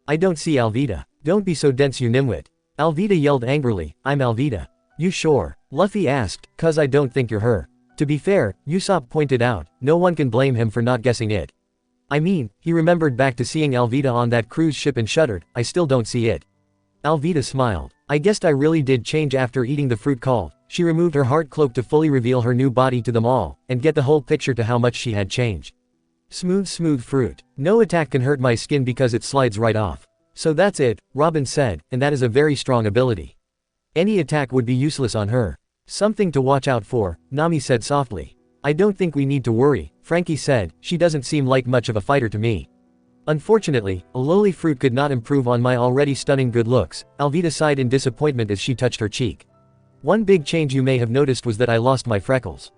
I don't see Alvida. Don't be so dense, you nimwit. Alvida yelled angrily, I'm Alvida. You sure? Luffy asked, cause I don't think you're her. To be fair, Usopp pointed out, no one can blame him for not guessing it. I mean, he remembered back to seeing Alvida on that cruise ship and shuddered, I still don't see it. Alvida smiled. I guessed I really did change after eating the fruit called. She removed her heart cloak to fully reveal her new body to them all, and get the whole picture to how much she had changed. Smooth fruit. No attack can hurt my skin because it slides right off. So that's it, Robin said, and that is a very strong ability. Any attack would be useless on her. Something to watch out for, Nami said softly. I don't think we need to worry, Frankie said, she doesn't seem like much of a fighter to me. Unfortunately, a lowly fruit could not improve on my already stunning good looks, Alvida sighed in disappointment as she touched her cheek. One big change you may have noticed was that I lost my freckles.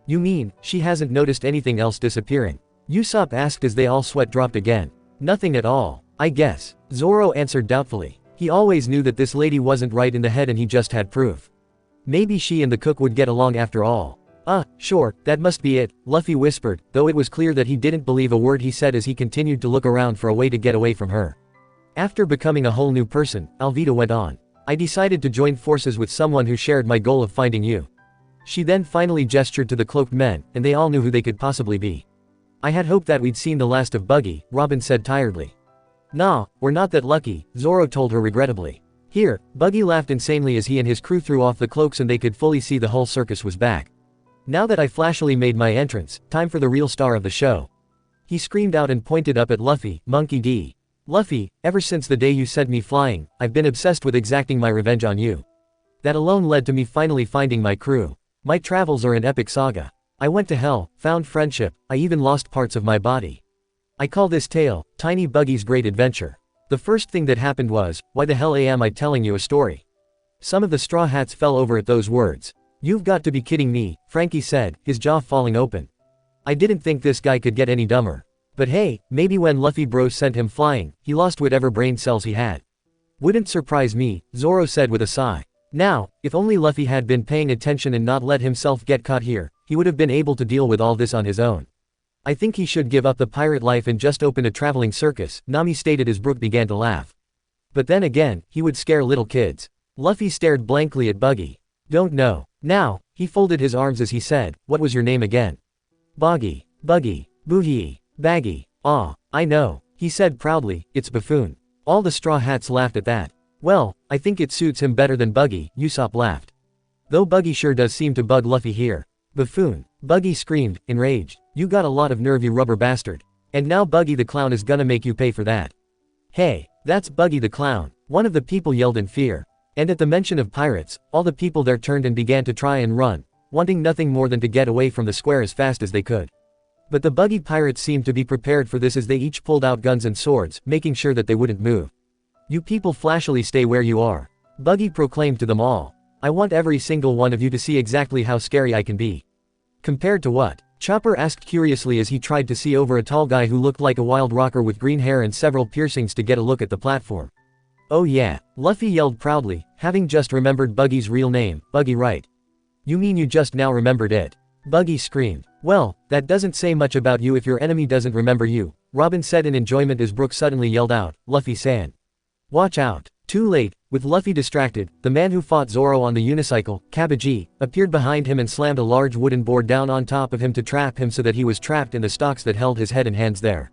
You mean, she hasn't noticed anything else disappearing? Usopp asked as they all sweat dropped again. Nothing at all, I guess, Zoro answered doubtfully. He always knew that this lady wasn't right in the head and he just had proof. Maybe she and the cook would get along after all. Sure, that must be it, Luffy whispered, though it was clear that he didn't believe a word he said as he continued to look around for a way to get away from her. After becoming a whole new person, Alvida went on. I decided to join forces with someone who shared my goal of finding you. She then finally gestured to the cloaked men, and they all knew who they could possibly be. I had hoped that we'd seen the last of Buggy, Robin said tiredly. Nah, we're not that lucky, Zoro told her regrettably. Here, Buggy laughed insanely as he and his crew threw off the cloaks and they could fully see the whole circus was back. Now that I flashily made my entrance, time for the real star of the show. He screamed out and pointed up at Luffy, Monkey D. Luffy, ever since the day you sent me flying, I've been obsessed with exacting my revenge on you. That alone led to me finally finding my crew. My travels are an epic saga. I went to hell, found friendship, I even lost parts of my body. I call this tale, Tiny Buggy's Great Adventure. The first thing that happened was, why the hell am I telling you a story? Some of the Straw Hats fell over at those words. You've got to be kidding me, Frankie said, his jaw falling open. I didn't think this guy could get any dumber. But hey, maybe when Luffy Bros sent him flying, he lost whatever brain cells he had. Wouldn't surprise me, Zoro said with a sigh. Now, if only Luffy had been paying attention and not let himself get caught here, he would have been able to deal with all this on his own. I think he should give up the pirate life and just open a traveling circus, Nami stated as Brook began to laugh. But then again, he would scare little kids. Luffy stared blankly at Buggy. Don't know. Now, he folded his arms as he said, what was your name again? Boggy, Buggy, Boogie, Baggy. I know, he said proudly, it's Buffoon. All the Straw Hats laughed at that. Well, I think it suits him better than Buggy, Usopp laughed. Though Buggy sure does seem to bug Luffy here. Buffoon, Buggy screamed, enraged. You got a lot of nerve, you rubber bastard. And now Buggy the Clown is gonna make you pay for that. Hey, that's Buggy the Clown, one of the people yelled in fear. And at the mention of pirates, all the people there turned and began to try and run, wanting nothing more than to get away from the square as fast as they could. But the Buggy pirates seemed to be prepared for this as they each pulled out guns and swords, making sure that they wouldn't move. You people flashily stay where you are. Buggy proclaimed to them all. I want every single one of you to see exactly how scary I can be. Compared to what? Chopper asked curiously as he tried to see over a tall guy who looked like a wild rocker with green hair and several piercings to get a look at the platform. Oh yeah, Luffy yelled proudly, having just remembered Buggy's real name, Buggy right. You mean you just now remembered it? Buggy screamed. Well, that doesn't say much about you if your enemy doesn't remember you, Robin said in enjoyment as Brook suddenly yelled out, Luffy-san. Watch out. Too late, with Luffy distracted, the man who fought Zoro on the unicycle, Kabaji, appeared behind him and slammed a large wooden board down on top of him to trap him so that he was trapped in the stalks that held his head and hands there.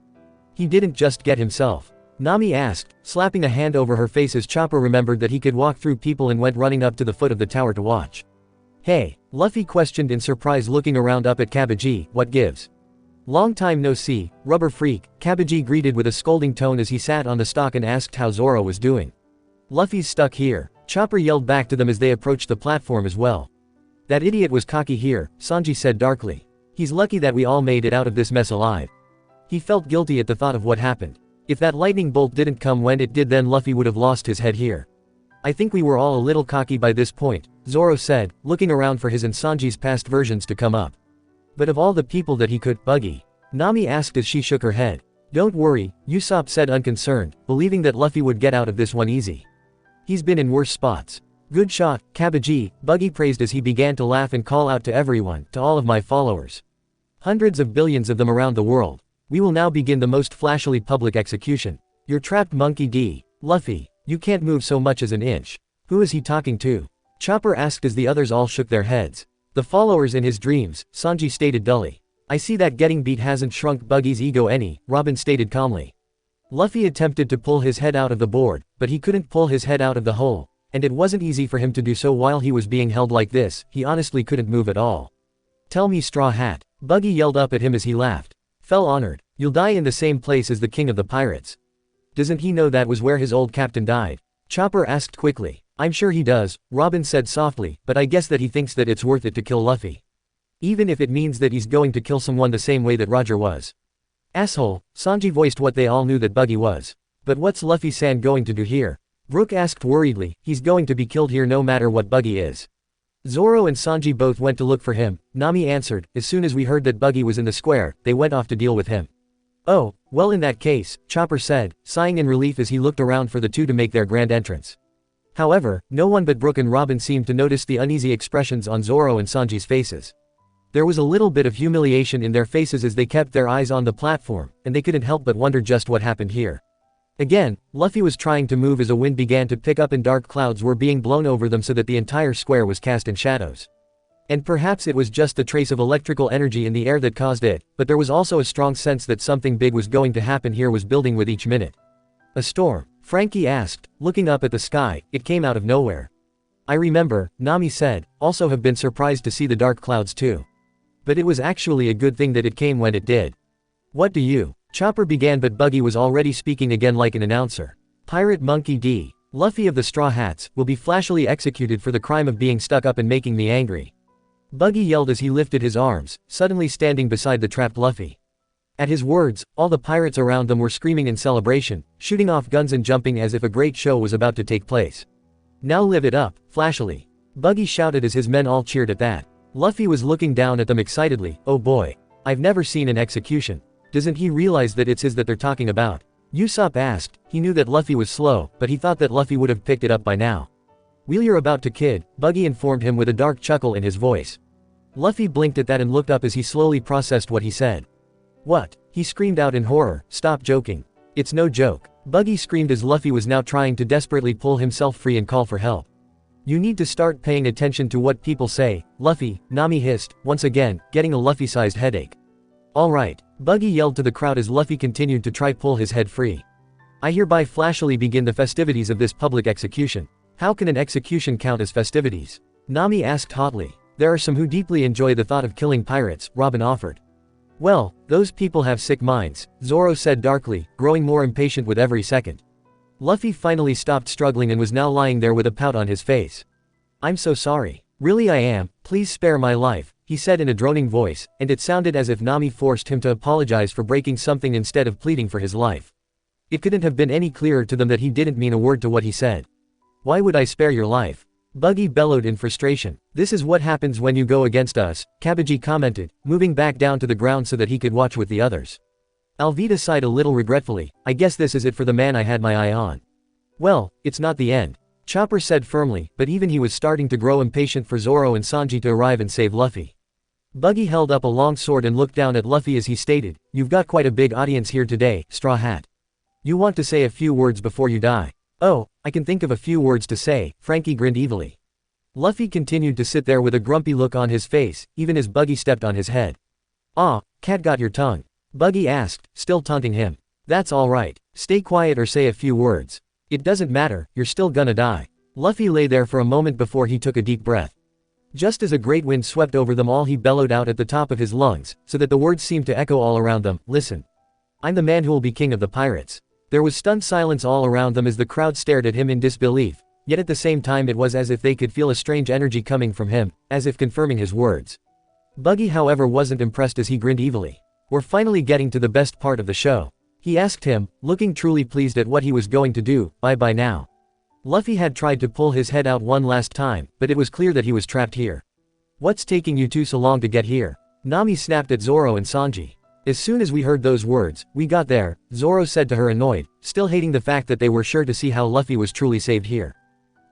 He didn't just get himself. Nami asked, slapping a hand over her face as Chopper remembered that he could walk through people and went running up to the foot of the tower to watch. Hey, Luffy questioned in surprise looking around up at Kabaji, what gives? Long time no see, rubber freak, Kabaji greeted with a scolding tone as he sat on the stalk and asked how Zoro was doing. Luffy's stuck here, Chopper yelled back to them as they approached the platform as well. That idiot was cocky here, Sanji said darkly. He's lucky that we all made it out of this mess alive. He felt guilty at the thought of what happened. If that lightning bolt didn't come when it did, then Luffy would have lost his head here. I think we were all a little cocky by this point, Zoro said, looking around for his and Sanji's past versions to come up. But of all the people that he could, Buggy? Nami asked as she shook her head. Don't worry, Usopp said unconcerned, believing that Luffy would get out of this one easy. He's been in worse spots. Good shot, Kabaji, Buggy praised as he began to laugh and call out to everyone, to all of my followers. Hundreds of billions of them around the world. We will now begin the most flashily public execution. You're trapped, Monkey D. Luffy, you can't move so much as an inch. Who is he talking to? Chopper asked as the others all shook their heads. The followers in his dreams, Sanji stated dully. I see that getting beat hasn't shrunk Buggy's ego any, Robin stated calmly. Luffy attempted to pull his head out of the board, but he couldn't pull his head out of the hole, and it wasn't easy for him to do so while he was being held like this. He honestly couldn't move at all. Tell me, Straw Hat, Buggy yelled up at him as he laughed. Fell honored, you'll die in the same place as the king of the pirates. Doesn't he know that was where his old captain died? Chopper asked quickly. I'm sure he does, Robin said softly, but I guess that he thinks that it's worth it to kill Luffy. Even if it means that he's going to kill someone the same way that Roger was. Asshole, Sanji voiced what they all knew that Buggy was. But what's Luffy-san going to do here? Brook asked worriedly. He's going to be killed here no matter what Buggy is. Zoro and Sanji both went to look for him, Nami answered. As soon as we heard that Buggy was in the square, they went off to deal with him. Oh, well in that case, Chopper said, sighing in relief as he looked around for the two to make their grand entrance. However, no one but Brook and Robin seemed to notice the uneasy expressions on Zoro and Sanji's faces. There was a little bit of humiliation in their faces as they kept their eyes on the platform, and they couldn't help but wonder just what happened here. Again, Luffy was trying to move as a wind began to pick up and dark clouds were being blown over them so that the entire square was cast in shadows. And perhaps it was just the trace of electrical energy in the air that caused it, but there was also a strong sense that something big was going to happen here was building with each minute. A storm? Frankie asked, looking up at the sky. It came out of nowhere. I remember, Nami said, also have been surprised to see the dark clouds too. But it was actually a good thing that it came when it did. What do you? Chopper began, but Buggy was already speaking again like an announcer. Pirate Monkey D. Luffy of the Straw Hats will be flashily executed for the crime of being stuck up and making me angry. Buggy yelled as he lifted his arms, suddenly standing beside the trapped Luffy. At his words, all the pirates around them were screaming in celebration, shooting off guns and jumping as if a great show was about to take place. Now live it up, flashily. Buggy shouted as his men all cheered at that. Luffy was looking down at them excitedly. Oh boy. I've never seen an execution. Doesn't he realize that it's his that they're talking about? Usopp asked. He knew that Luffy was slow, but he thought that Luffy would have picked it up by now. Wheel you're about to kid, Buggy informed him with a dark chuckle in his voice. Luffy blinked at that and looked up as he slowly processed what he said. What? He screamed out in horror. Stop joking. It's no joke. Buggy screamed as Luffy was now trying to desperately pull himself free and call for help. You need to start paying attention to what people say, Luffy, Nami hissed, once again, getting a Luffy-sized headache. Alright, Buggy yelled to the crowd as Luffy continued to try pull his head free. I hereby flashily begin the festivities of this public execution. How can an execution count as festivities? Nami asked hotly. There are some who deeply enjoy the thought of killing pirates, Robin offered. Well, those people have sick minds, Zoro said darkly, growing more impatient with every second. Luffy finally stopped struggling and was now lying there with a pout on his face. I'm so sorry. Really I am, please spare my life, he said in a droning voice, and it sounded as if Nami forced him to apologize for breaking something instead of pleading for his life. It couldn't have been any clearer to them that he didn't mean a word to what he said. Why would I spare your life? Buggy bellowed in frustration. This is what happens when you go against us, Kabaji commented, moving back down to the ground so that he could watch with the others. Alvida sighed a little regretfully. I guess this is it for the man I had my eye on. Well, it's not the end. Chopper said firmly, but even he was starting to grow impatient for Zoro and Sanji to arrive and save Luffy. Buggy held up a long sword and looked down at Luffy as he stated, "You've got quite a big audience here today, Straw Hat. You want to say a few words before you die?" "Oh, I can think of a few words to say," Frankie grinned evilly. Luffy continued to sit there with a grumpy look on his face, even as Buggy stepped on his head. "Aw, cat got your tongue?" Buggy asked, still taunting him. "That's alright. Stay quiet or say a few words. It doesn't matter, you're still gonna die." Luffy lay there for a moment before he took a deep breath. Just as a great wind swept over them all, he bellowed out at the top of his lungs, so that the words seemed to echo all around them, "Listen. I'm the man who will be king of the pirates." There was stunned silence all around them as the crowd stared at him in disbelief, yet at the same time it was as if they could feel a strange energy coming from him, as if confirming his words. Buggy however wasn't impressed as he grinned evilly. "We're finally getting to the best part of the show," he asked him, looking truly pleased at what he was going to do. Bye now." Luffy had tried to pull his head out one last time, but it was clear that he was trapped here. "What's taking you two so long to get here?" Nami snapped at Zoro and Sanji. "As soon as we heard those words, we got there," Zoro said to her, annoyed, still hating the fact that they were sure to see how Luffy was truly saved here.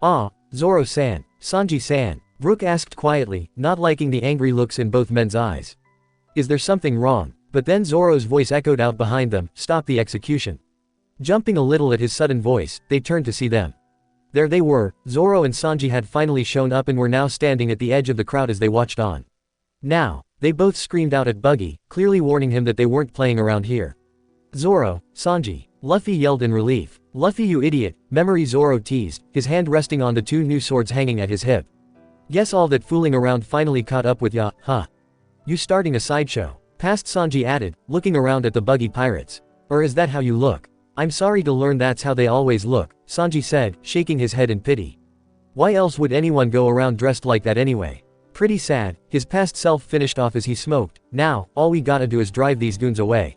"Ah, Zoro-san, Sanji-san," Brook asked quietly, not liking the angry looks in both men's eyes. "Is there something wrong?" But then Zoro's voice echoed out behind them, "Stop the execution." Jumping a little at his sudden voice, they turned to see them. There they were, Zoro and Sanji had finally shown up and were now standing at the edge of the crowd as they watched on. Now, they both screamed out at Buggy, clearly warning him that they weren't playing around here. "Zoro, Sanji," Luffy yelled in relief. "Luffy, you idiot," Memory Zoro teased, his hand resting on the two new swords hanging at his hip. "Guess all that fooling around finally caught up with ya, huh? You starting a sideshow?" Past Sanji added, looking around at the Buggy pirates. "Or is that how you look?" "I'm sorry to learn that's how they always look," Sanji said, shaking his head in pity. "Why else would anyone go around dressed like that anyway?" Pretty sad, his past self finished off as he smoked. "Now, all we gotta do is drive these goons away."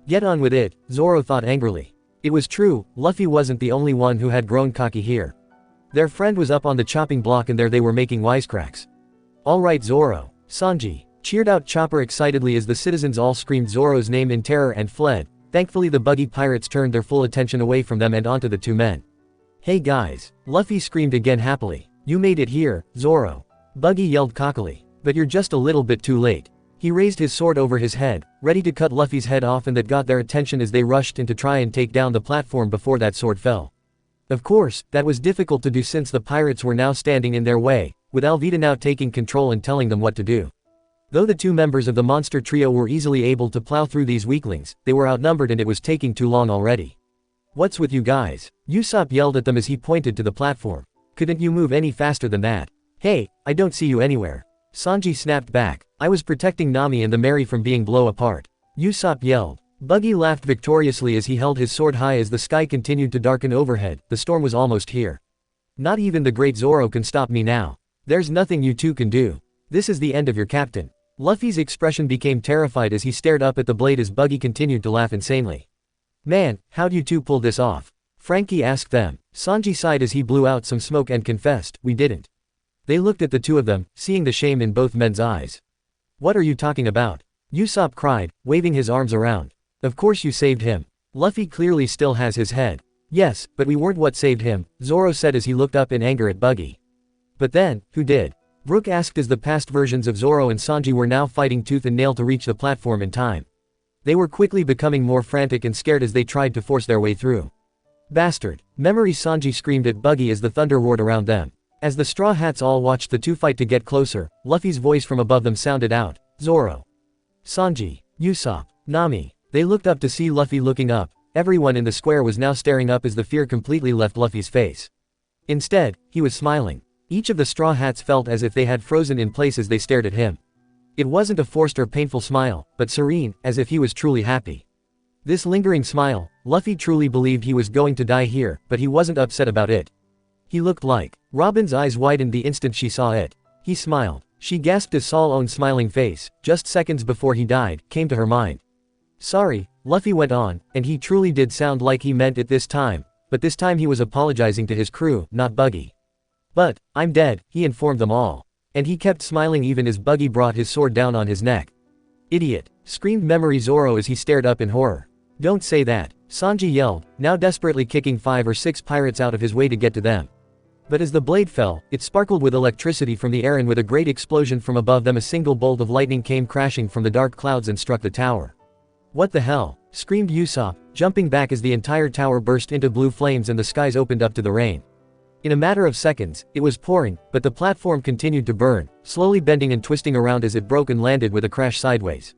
"Get on with it," Zoro thought angrily. It was true, Luffy wasn't the only one who had grown cocky here. Their friend was up on the chopping block and there they were making wisecracks. "Alright Zoro, Sanji," cheered out Chopper excitedly as the citizens all screamed Zoro's name in terror and fled. Thankfully the Buggy pirates turned their full attention away from them and onto the two men. "Hey guys," Luffy screamed again happily. "You made it here, Zoro." Buggy yelled cockily. "But you're just a little bit too late." He raised his sword over his head, ready to cut Luffy's head off, and that got their attention as they rushed in to try and take down the platform before that sword fell. Of course, that was difficult to do since the pirates were now standing in their way, with Alvida now taking control and telling them what to do. Though the two members of the monster trio were easily able to plow through these weaklings, they were outnumbered and it was taking too long already. "What's with you guys?" Usopp yelled at them as he pointed to the platform. "Couldn't you move any faster than that?" "Hey, I don't see you anywhere." Sanji snapped back. "I was protecting Nami and the Mary from being blown apart." Usopp yelled. Buggy laughed victoriously as he held his sword high as the sky continued to darken overhead. The storm was almost here. "Not even the great Zoro can stop me now. There's nothing you two can do. This is the end of your captain." Luffy's expression became terrified as he stared up at the blade as Buggy continued to laugh insanely. "Man, how'd you two pull this off?" Frankie asked them. Sanji sighed as he blew out some smoke and confessed, "We didn't." They looked at the two of them, seeing the shame in both men's eyes. "What are you talking about?" Usopp cried, waving his arms around. "Of course you saved him." Luffy clearly still has his head. "Yes, but we weren't what saved him," Zoro said as he looked up in anger at Buggy. "But then, who did?" Brook asked as the past versions of Zoro and Sanji were now fighting tooth and nail to reach the platform in time. They were quickly becoming more frantic and scared as they tried to force their way through. "Bastard!" Memory Sanji screamed at Buggy as the thunder roared around them. As the Straw Hats all watched the two fight to get closer, Luffy's voice from above them sounded out. "Zoro, Sanji, Usopp, Nami." They looked up to see Luffy looking up. Everyone in the square was now staring up as the fear completely left Luffy's face. Instead, he was smiling. Each of the Straw Hats felt as if they had frozen in place as they stared at him. It wasn't a forced or painful smile, but serene, as if he was truly happy. This lingering smile, Luffy truly believed he was going to die here, but he wasn't upset about it. He looked like. Robin's eyes widened the instant she saw it. He smiled. She gasped as Saul's own smiling face, just seconds before he died, came to her mind. "Sorry," Luffy went on, and he truly did sound like he meant it this time, but this time he was apologizing to his crew, not Buggy. "But, I'm dead," he informed them all. And he kept smiling even as Buggy brought his sword down on his neck. "Idiot!" screamed Memory Zoro as he stared up in horror. "Don't say that," Sanji yelled, now desperately kicking 5 or 6 pirates out of his way to get to them. But as the blade fell, it sparkled with electricity from the air, and with a great explosion from above them a single bolt of lightning came crashing from the dark clouds and struck the tower. "What the hell?" screamed Usopp, jumping back as the entire tower burst into blue flames and the skies opened up to the rain. In a matter of seconds, it was pouring, but the platform continued to burn, slowly bending and twisting around as it broke and landed with a crash sideways.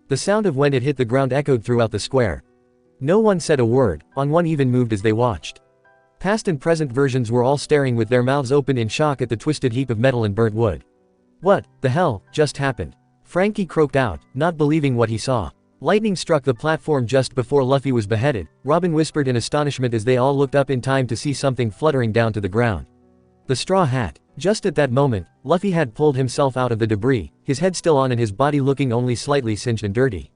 The sound of when it hit the ground echoed throughout the square. No one said a word, on one even moved as they watched. Past and present versions were all staring with their mouths open in shock at the twisted heap of metal and burnt wood. "What the hell just happened?" Frankie croaked out, not believing what he saw. Lightning struck the platform just before Luffy was beheaded, Robin whispered in astonishment as they all looked up in time to see something fluttering down to the ground. The straw hat. Just at that moment, Luffy had pulled himself out of the debris, his head still on and his body looking only slightly singed and dirty.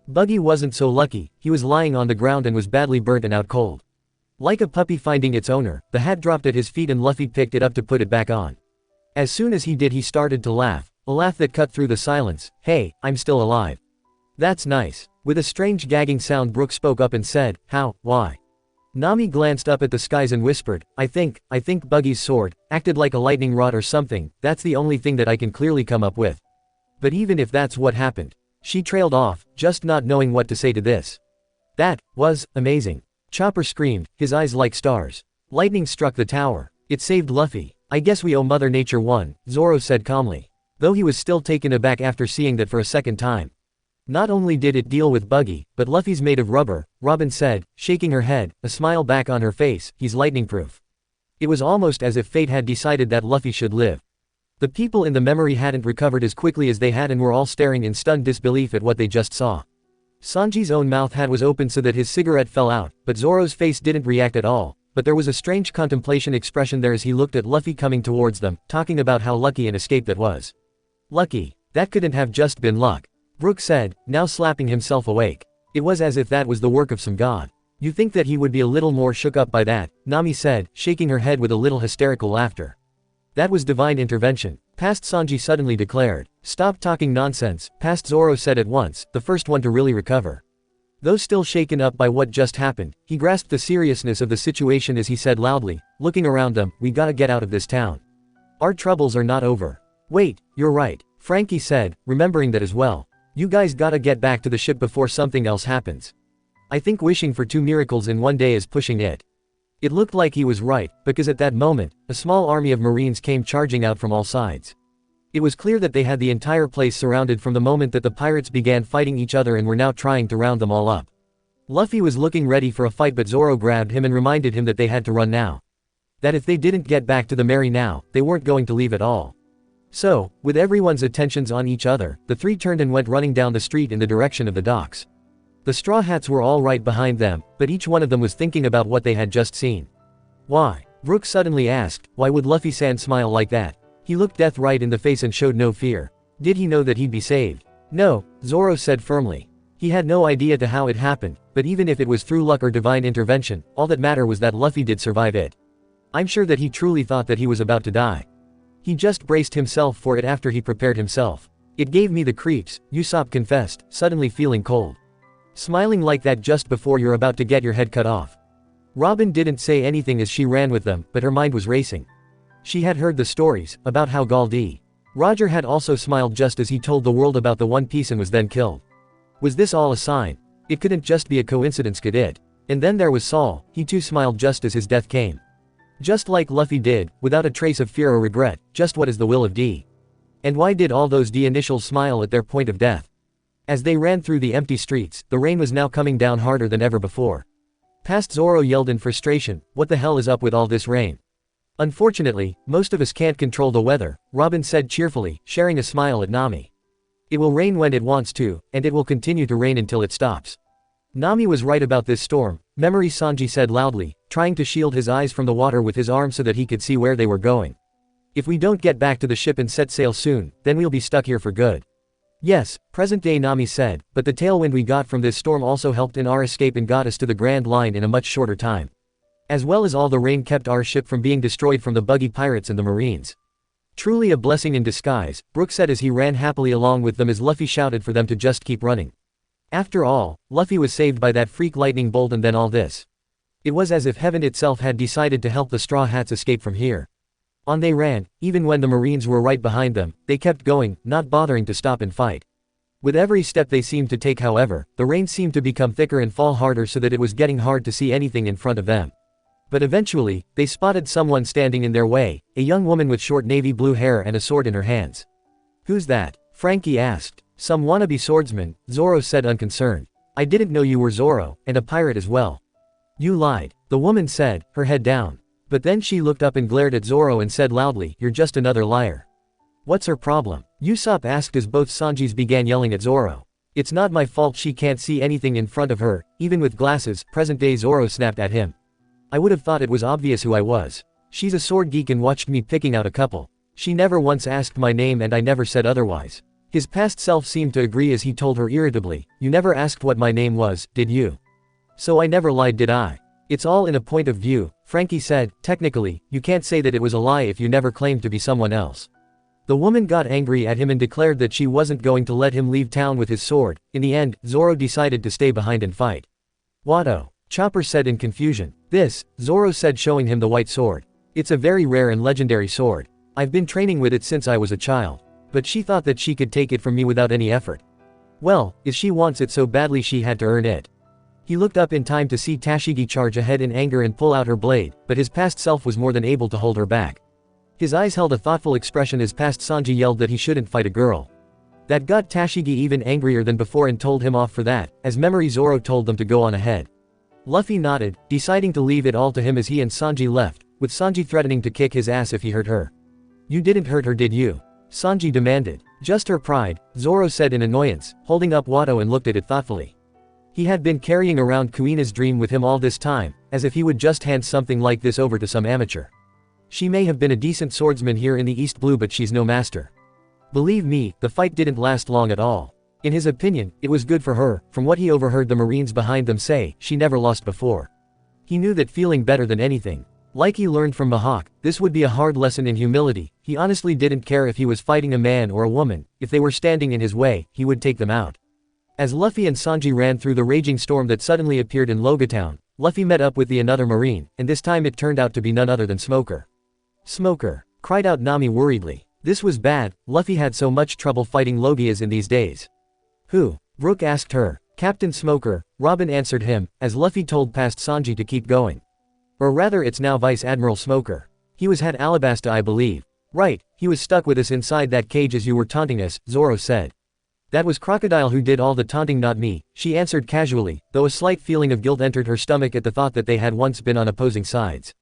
Buggy wasn't so lucky, he was lying on the ground and was badly burnt and out cold. Like a puppy finding its owner, the hat dropped at his feet and Luffy picked it up to put it back on. As soon as he did, he started to laugh, a laugh that cut through the silence. "Hey, I'm still alive." "That's nice." With a strange gagging sound, Brook spoke up and said, "How, why?" Nami glanced up at the skies and whispered, I think Buggy's sword acted like a lightning rod or something, that's the only thing that I can clearly come up with. But even if that's what happened." She trailed off, just not knowing what to say to this. "That was amazing." Chopper screamed, his eyes like stars. "Lightning struck the tower. It saved Luffy. I guess we owe Mother Nature one," Zoro said calmly, though he was still taken aback after seeing that for a second time. "Not only did it deal with Buggy, but Luffy's made of rubber," Robin said, shaking her head, a smile back on her face. "He's lightning-proof." It was almost as if fate had decided that Luffy should live. The people in the memory hadn't recovered as quickly as they had and were all staring in stunned disbelief at what they just saw. Sanji's own mouth was open so that his cigarette fell out, but Zoro's face didn't react at all, but there was a strange contemplation expression there as he looked at Luffy coming towards them, talking about how lucky an escape that was. "Lucky? That couldn't have just been luck," Brook said, now slapping himself awake. "It was as if that was the work of some god. You think that he would be a little more shook up by that," Nami said, shaking her head with a little hysterical laughter. "That was divine intervention," Past Sanji suddenly declared. "Stop talking nonsense," Past Zoro said at once, the first one to really recover. Though still shaken up by what just happened, he grasped the seriousness of the situation as he said loudly, looking around them, "We gotta get out of this town. Our troubles are not over." "Wait, you're right," Frankie said, remembering that as well. "You guys gotta get back to the ship before something else happens. I think wishing for 2 miracles in one day is pushing it." It looked like he was right, because at that moment, a small army of Marines came charging out from all sides. It was clear that they had the entire place surrounded from the moment that the pirates began fighting each other and were now trying to round them all up. Luffy was looking ready for a fight, but Zoro grabbed him and reminded him that they had to run now. That if they didn't get back to the Merry now, they weren't going to leave at all. So, with everyone's attentions on each other, the three turned and went running down the street in the direction of the docks. The Straw Hats were all right behind them, but each one of them was thinking about what they had just seen. "Why?" Brook suddenly asked, "Why would Luffy-san smile like that? He looked death right in the face and showed no fear. Did he know that he'd be saved?" "No," Zoro said firmly. He had no idea to how it happened, but even if it was through luck or divine intervention, all that mattered was that Luffy did survive it. "I'm sure that he truly thought that he was about to die. He just braced himself for it after he prepared himself. It gave me the creeps," Usopp confessed, suddenly feeling cold. "Smiling like that just before you're about to get your head cut off." Robin didn't say anything as she ran with them, but her mind was racing. She had heard the stories, about how Galdi. Roger had also smiled just as he told the world about the One Piece and was then killed. Was this all a sign? It couldn't just be a coincidence, could it? And then there was Saul, he too smiled just as his death came. Just like Luffy did, without a trace of fear or regret, just what is the will of D. And why did all those D initials smile at their point of death? As they ran through the empty streets, the rain was now coming down harder than ever before. Past Zoro yelled in frustration, "What the hell is up with all this rain?" "Unfortunately, most of us can't control the weather," Robin said cheerfully, sharing a smile at Nami. "It will rain when it wants to, and it will continue to rain until it stops." Nami was right about this storm, Memory Sanji said loudly, trying to shield his eyes from the water with his arm so that he could see where they were going. "If we don't get back to the ship and set sail soon, then we'll be stuck here for good." "Yes, present-day," Nami said, "but the tailwind we got from this storm also helped in our escape and got us to the Grand Line in a much shorter time. As well as all the rain kept our ship from being destroyed from the buggy pirates and the Marines. Truly a blessing in disguise," Brook said as he ran happily along with them as Luffy shouted for them to just keep running. After all, Luffy was saved by that freak lightning bolt and then all this. It was as if heaven itself had decided to help the Straw Hats escape from here. On they ran, even when the Marines were right behind them, they kept going, not bothering to stop and fight. With every step they seemed to take, however, the rain seemed to become thicker and fall harder so that it was getting hard to see anything in front of them. But eventually, they spotted someone standing in their way, a young woman with short navy blue hair and a sword in her hands. "Who's that?" Frankie asked. "Some wannabe swordsman," Zoro said unconcerned. "I didn't know you were Zoro, and a pirate as well." "You lied," the woman said, her head down. But then she looked up and glared at Zoro and said loudly, "You're just another liar." "What's her problem?" Usopp asked as both Sanjis began yelling at Zoro. "It's not my fault she can't see anything in front of her, even with glasses," present-day Zoro snapped at him. "I would have thought it was obvious who I was. She's a sword geek and watched me picking out a couple. She never once asked my name and I never said otherwise." His past self seemed to agree as he told her irritably, "You never asked what my name was, did you? So I never lied, did I?" "It's all in a point of view," Frankie said. "Technically, you can't say that it was a lie if you never claimed to be someone else." The woman got angry at him and declared that she wasn't going to let him leave town with his sword. In the end, Zoro decided to stay behind and fight. "Watto," Chopper said in confusion. "This," Zoro said, showing him the white sword. "It's a very rare and legendary sword. I've been training with it since I was a child. But she thought that she could take it from me without any effort. Well, if she wants it so badly, she had to earn it." He looked up in time to see Tashigi charge ahead in anger and pull out her blade, but his past self was more than able to hold her back. His eyes held a thoughtful expression as past Sanji yelled that he shouldn't fight a girl. That got Tashigi even angrier than before and told him off for that, as memory Zoro told them to go on ahead. Luffy nodded, deciding to leave it all to him as he and Sanji left, with Sanji threatening to kick his ass if he hurt her. "You didn't hurt her, did you?" Sanji demanded. "Just her pride," Zoro said in annoyance, holding up Watto and looked at it thoughtfully. He had been carrying around Kuina's dream with him all this time, as if he would just hand something like this over to some amateur. "She may have been a decent swordsman here in the East Blue, but she's no master." Believe me, the fight didn't last long at all. In his opinion, it was good for her. From what he overheard the Marines behind them say, she never lost before. He knew that feeling better than anything. Like he learned from Mihawk, this would be a hard lesson in humility. He honestly didn't care if he was fighting a man or a woman. If they were standing in his way, he would take them out. As Luffy and Sanji ran through the raging storm that suddenly appeared in Logatown, Luffy met up with another Marine, and this time it turned out to be none other than Smoker. "Smoker!" cried out Nami worriedly. This was bad. Luffy had so much trouble fighting Logias in these days. "Who?" Brook asked her. "Captain Smoker," Robin answered him, as Luffy told past Sanji to keep going. "Or rather, it's now Vice Admiral Smoker. He was head Alabasta, I believe." "Right, he was stuck with us inside that cage as you were taunting us," Zoro said. "That was Crocodile who did all the taunting, not me," she answered casually, though a slight feeling of guilt entered her stomach at the thought that they had once been on opposing sides.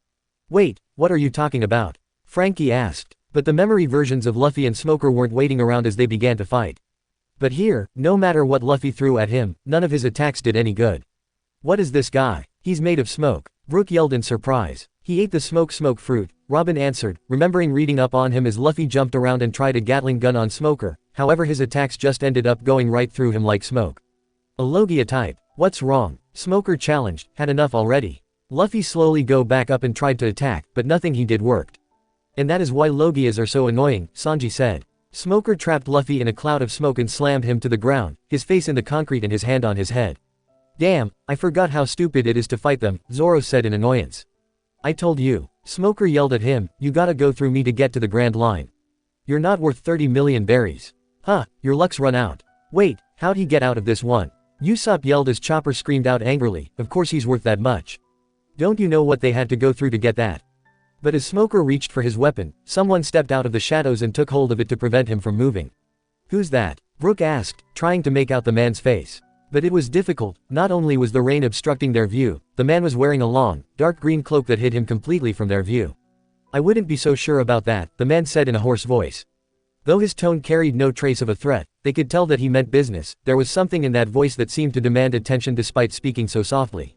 "Wait, what are you talking about?" Frankie asked. But the memory versions of Luffy and Smoker weren't waiting around as they began to fight. But here, no matter what Luffy threw at him, none of his attacks did any good. "What is this guy? He's made of smoke," Brook yelled in surprise. "He ate the smoke fruit," Robin answered, remembering reading up on him as Luffy jumped around and tried a Gatling gun on Smoker. However, his attacks just ended up going right through him like smoke. "A Logia type. What's wrong?" Smoker challenged. "Had enough already." Luffy slowly go back up and tried to attack, but nothing he did worked. "And that is why Logias are so annoying," Sanji said. Smoker trapped Luffy in a cloud of smoke and slammed him to the ground, his face in the concrete and his hand on his head. "Damn, I forgot how stupid it is to fight them," Zoro said in annoyance. "I told you." Smoker yelled at him, "You gotta go through me to get to the Grand Line. You're not worth 30 million berries. Huh, your luck's run out. Wait, how'd he get out of this one?" Usopp yelled as Chopper screamed out angrily, "Of course he's worth that much. Don't you know what they had to go through to get that?" But as Smoker reached for his weapon, someone stepped out of the shadows and took hold of it to prevent him from moving. "Who's that?" Brook asked, trying to make out the man's face. But it was difficult. Not only was the rain obstructing their view, the man was wearing a long, dark green cloak that hid him completely from their view. "I wouldn't be so sure about that," the man said in a hoarse voice. Though his tone carried no trace of a threat, they could tell that he meant business. There was something in that voice that seemed to demand attention despite speaking so softly.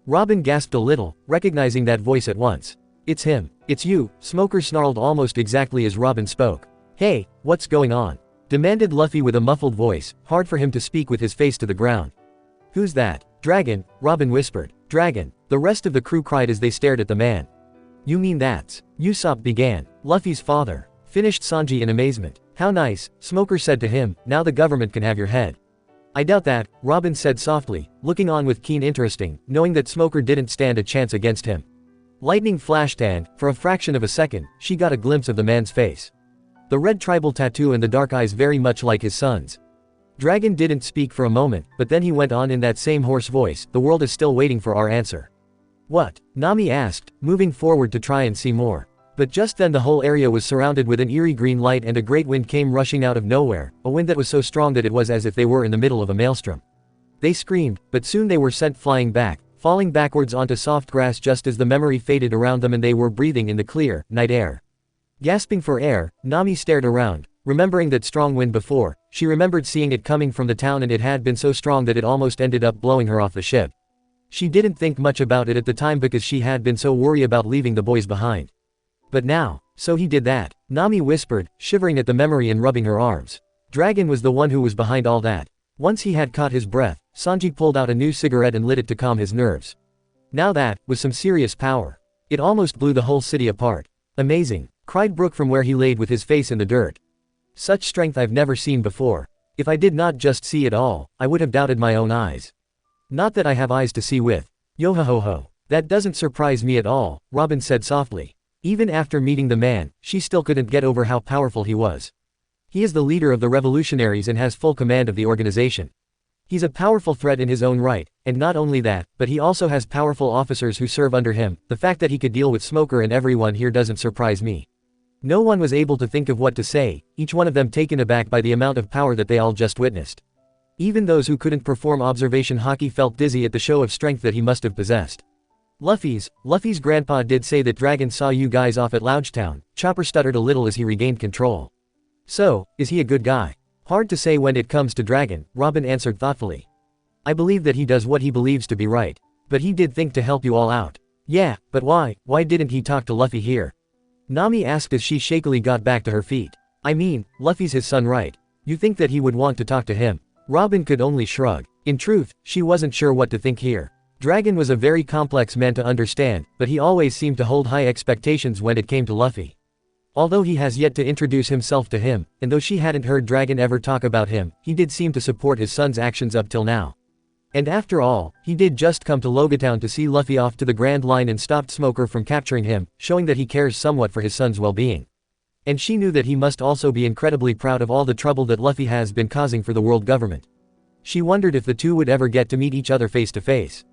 Robin gasped a little, recognizing that voice at once. "It's him. It's you," Smoker snarled almost exactly as Robin spoke. "Hey, what's going on?" demanded Luffy with a muffled voice, hard for him to speak with his face to the ground. "Who's that?" "Dragon," Robin whispered. "Dragon," the rest of the crew cried as they stared at the man. "You mean that's..." Usopp began. "Luffy's father," finished Sanji in amazement. "How nice," Smoker said to him, "now the government can have your head." I doubt that, Robin said softly, looking on with keen interest, knowing that Smoker didn't stand a chance against him. Lightning flashed and, for a fraction of a second, she got a glimpse of the man's face. The red tribal tattoo and the dark eyes very much like his son's. Dragon didn't speak for a moment, but then he went on in that same hoarse voice, "The world is still waiting for our answer." "What?" Nami asked, moving forward to try and see more. But just then the whole area was surrounded with an eerie green light and a great wind came rushing out of nowhere, a wind that was so strong that it was as if they were in the middle of a maelstrom. They screamed, but soon they were sent flying back, falling backwards onto soft grass just as the memory faded around them and they were breathing in the clear, night air. Gasping for air, Nami stared around, remembering that strong wind before. She remembered seeing it coming from the town and it had been so strong that it almost ended up blowing her off the ship. She didn't think much about it at the time because she had been so worried about leaving the boys behind. But now, so he did that, Nami whispered, shivering at the memory and rubbing her arms. Dragon was the one who was behind all that. Once he had caught his breath, Sanji pulled out a new cigarette and lit it to calm his nerves. Now that was some serious power. It almost blew the whole city apart. Amazing, cried Brook from where he laid with his face in the dirt. Such strength I've never seen before. If I did not just see it all, I would have doubted my own eyes. Not that I have eyes to see with. Yo-ho-ho-ho. That doesn't surprise me at all, Robin said softly. Even after meeting the man, she still couldn't get over how powerful he was. He is the leader of the revolutionaries and has full command of the organization. He's a powerful threat in his own right, and not only that, but he also has powerful officers who serve under him. The fact that he could deal with Smoker and everyone here doesn't surprise me. No one was able to think of what to say, each one of them taken aback by the amount of power that they all just witnessed. Even those who couldn't perform observation haki felt dizzy at the show of strength that he must have possessed. Luffy's grandpa did say that Dragon saw you guys off at Loungetown. Chopper stuttered a little as he regained control. So, is he a good guy? Hard to say when it comes to Dragon, Robin answered thoughtfully. I believe that he does what he believes to be right. But he did think to help you all out. Yeah, but why didn't he talk to Luffy here? Nami asked as she shakily got back to her feet. I mean, Luffy's his son, right? You think that he would want to talk to him? Robin could only shrug. In truth, she wasn't sure what to think here. Dragon was a very complex man to understand, but he always seemed to hold high expectations when it came to Luffy. Although he has yet to introduce himself to him, and though she hadn't heard Dragon ever talk about him, he did seem to support his son's actions up till now. And after all, he did just come to Loungetown to see Luffy off to the Grand Line and stopped Smoker from capturing him, showing that he cares somewhat for his son's well-being. And she knew that he must also be incredibly proud of all the trouble that Luffy has been causing for the world government. She wondered if the two would ever get to meet each other face to face.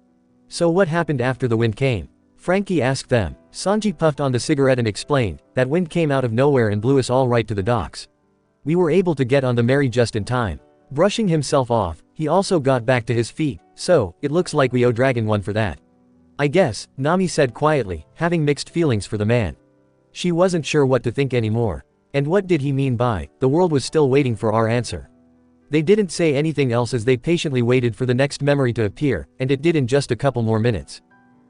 So what happened after the wind came? Frankie asked them. Sanji puffed on the cigarette and explained, that wind came out of nowhere and blew us all right to the docks. We were able to get on the Mary just in time. Brushing himself off, he also got back to his feet, so, it looks like we owe Dragon one for that. I guess, Nami said quietly, having mixed feelings for the man. She wasn't sure what to think anymore. And what did he mean by, the world was still waiting for our answer? They didn't say anything else as they patiently waited for the next memory to appear, and it did in just a couple more minutes.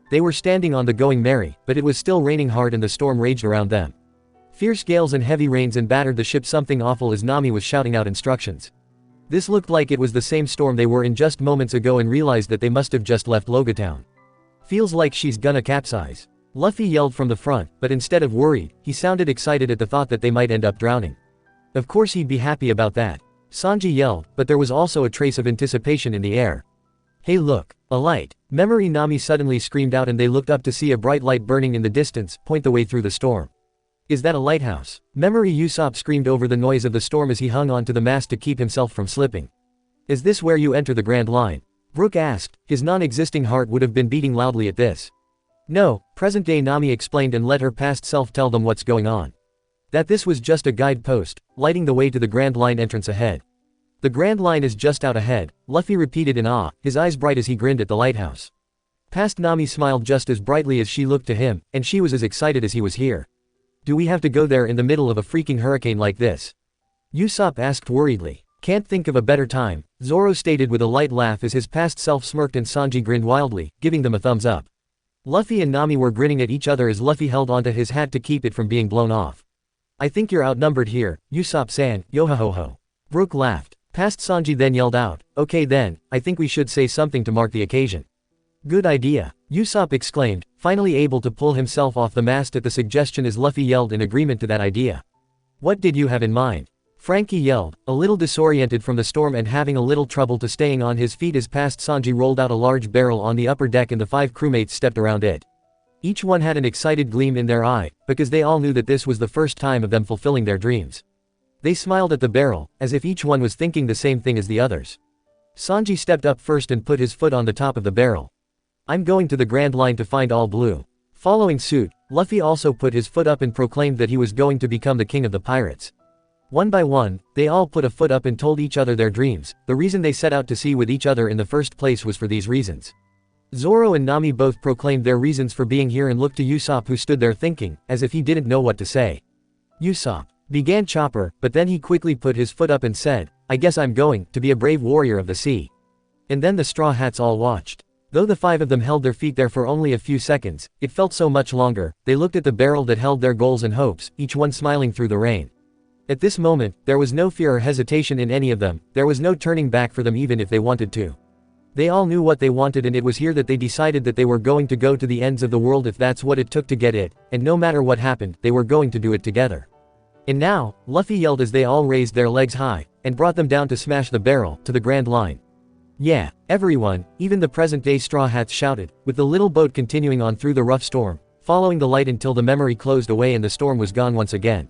They were standing on the Going Merry, but it was still raining hard and the storm raged around them. Fierce gales and heavy rains and battered the ship something awful as Nami was shouting out instructions. This looked like it was the same storm they were in just moments ago and realized that they must have just left Loungetown. Feels like she's gonna capsize. Luffy yelled from the front, but instead of worried, he sounded excited at the thought that they might end up drowning. Of course he'd be happy about that. Sanji yelled, but there was also a trace of anticipation in the air. Hey look, a light. Memory Nami suddenly screamed out and they looked up to see a bright light burning in the distance, point the way through the storm. Is that a lighthouse? Memory Usopp screamed over the noise of the storm as he hung onto the mast to keep himself from slipping. Is this where you enter the Grand Line? Brook asked, his non-existing heart would have been beating loudly at this. No, present-day Nami explained and let her past self tell them what's going on. That this was just a guidepost, lighting the way to the Grand Line entrance ahead. The Grand Line is just out ahead, Luffy repeated in awe, his eyes bright as he grinned at the lighthouse. Past Nami smiled just as brightly as she looked to him, and she was as excited as he was here. Do we have to go there in the middle of a freaking hurricane like this? Usopp asked worriedly. Can't think of a better time, Zoro stated with a light laugh as his past self smirked and Sanji grinned wildly, giving them a thumbs up. Luffy and Nami were grinning at each other as Luffy held onto his hat to keep it from being blown off. I think you're outnumbered here, Usopp-san, yo-ho-ho-ho. Brook laughed. Past Sanji then yelled out, okay then, I think we should say something to mark the occasion. Good idea, Usopp exclaimed, finally able to pull himself off the mast at the suggestion as Luffy yelled in agreement to that idea. What did you have in mind? Frankie yelled, a little disoriented from the storm and having a little trouble to staying on his feet as past Sanji rolled out a large barrel on the upper deck and the 5 crewmates stepped around it. Each one had an excited gleam in their eye, because they all knew that this was the first time of them fulfilling their dreams. They smiled at the barrel, as if each one was thinking the same thing as the others. Sanji stepped up first and put his foot on the top of the barrel. I'm going to the Grand Line to find all blue. Following suit, Luffy also put his foot up and proclaimed that he was going to become the king of the pirates. One by one, they all put a foot up and told each other their dreams. The reason they set out to sea with each other in the first place was for these reasons. Zoro and Nami both proclaimed their reasons for being here and looked to Usopp, who stood there thinking, as if he didn't know what to say. Usopp, began Chopper, but then he quickly put his foot up and said, I guess I'm going to be a brave warrior of the sea. And then the Straw Hats all watched. Though the 5 of them held their feet there for only a few seconds, it felt so much longer. They looked at the barrel that held their goals and hopes, each one smiling through the rain. At this moment, there was no fear or hesitation in any of them. There was no turning back for them even if they wanted to. They all knew what they wanted, and it was here that they decided that they were going to go to the ends of the world if that's what it took to get it, and no matter what happened, they were going to do it together. And now, Luffy yelled as they all raised their legs high, and brought them down to smash the barrel, to the Grand Line. Yeah, everyone, even the present-day Straw Hats shouted, with the little boat continuing on through the rough storm, following the light until the memory closed away and the storm was gone once again.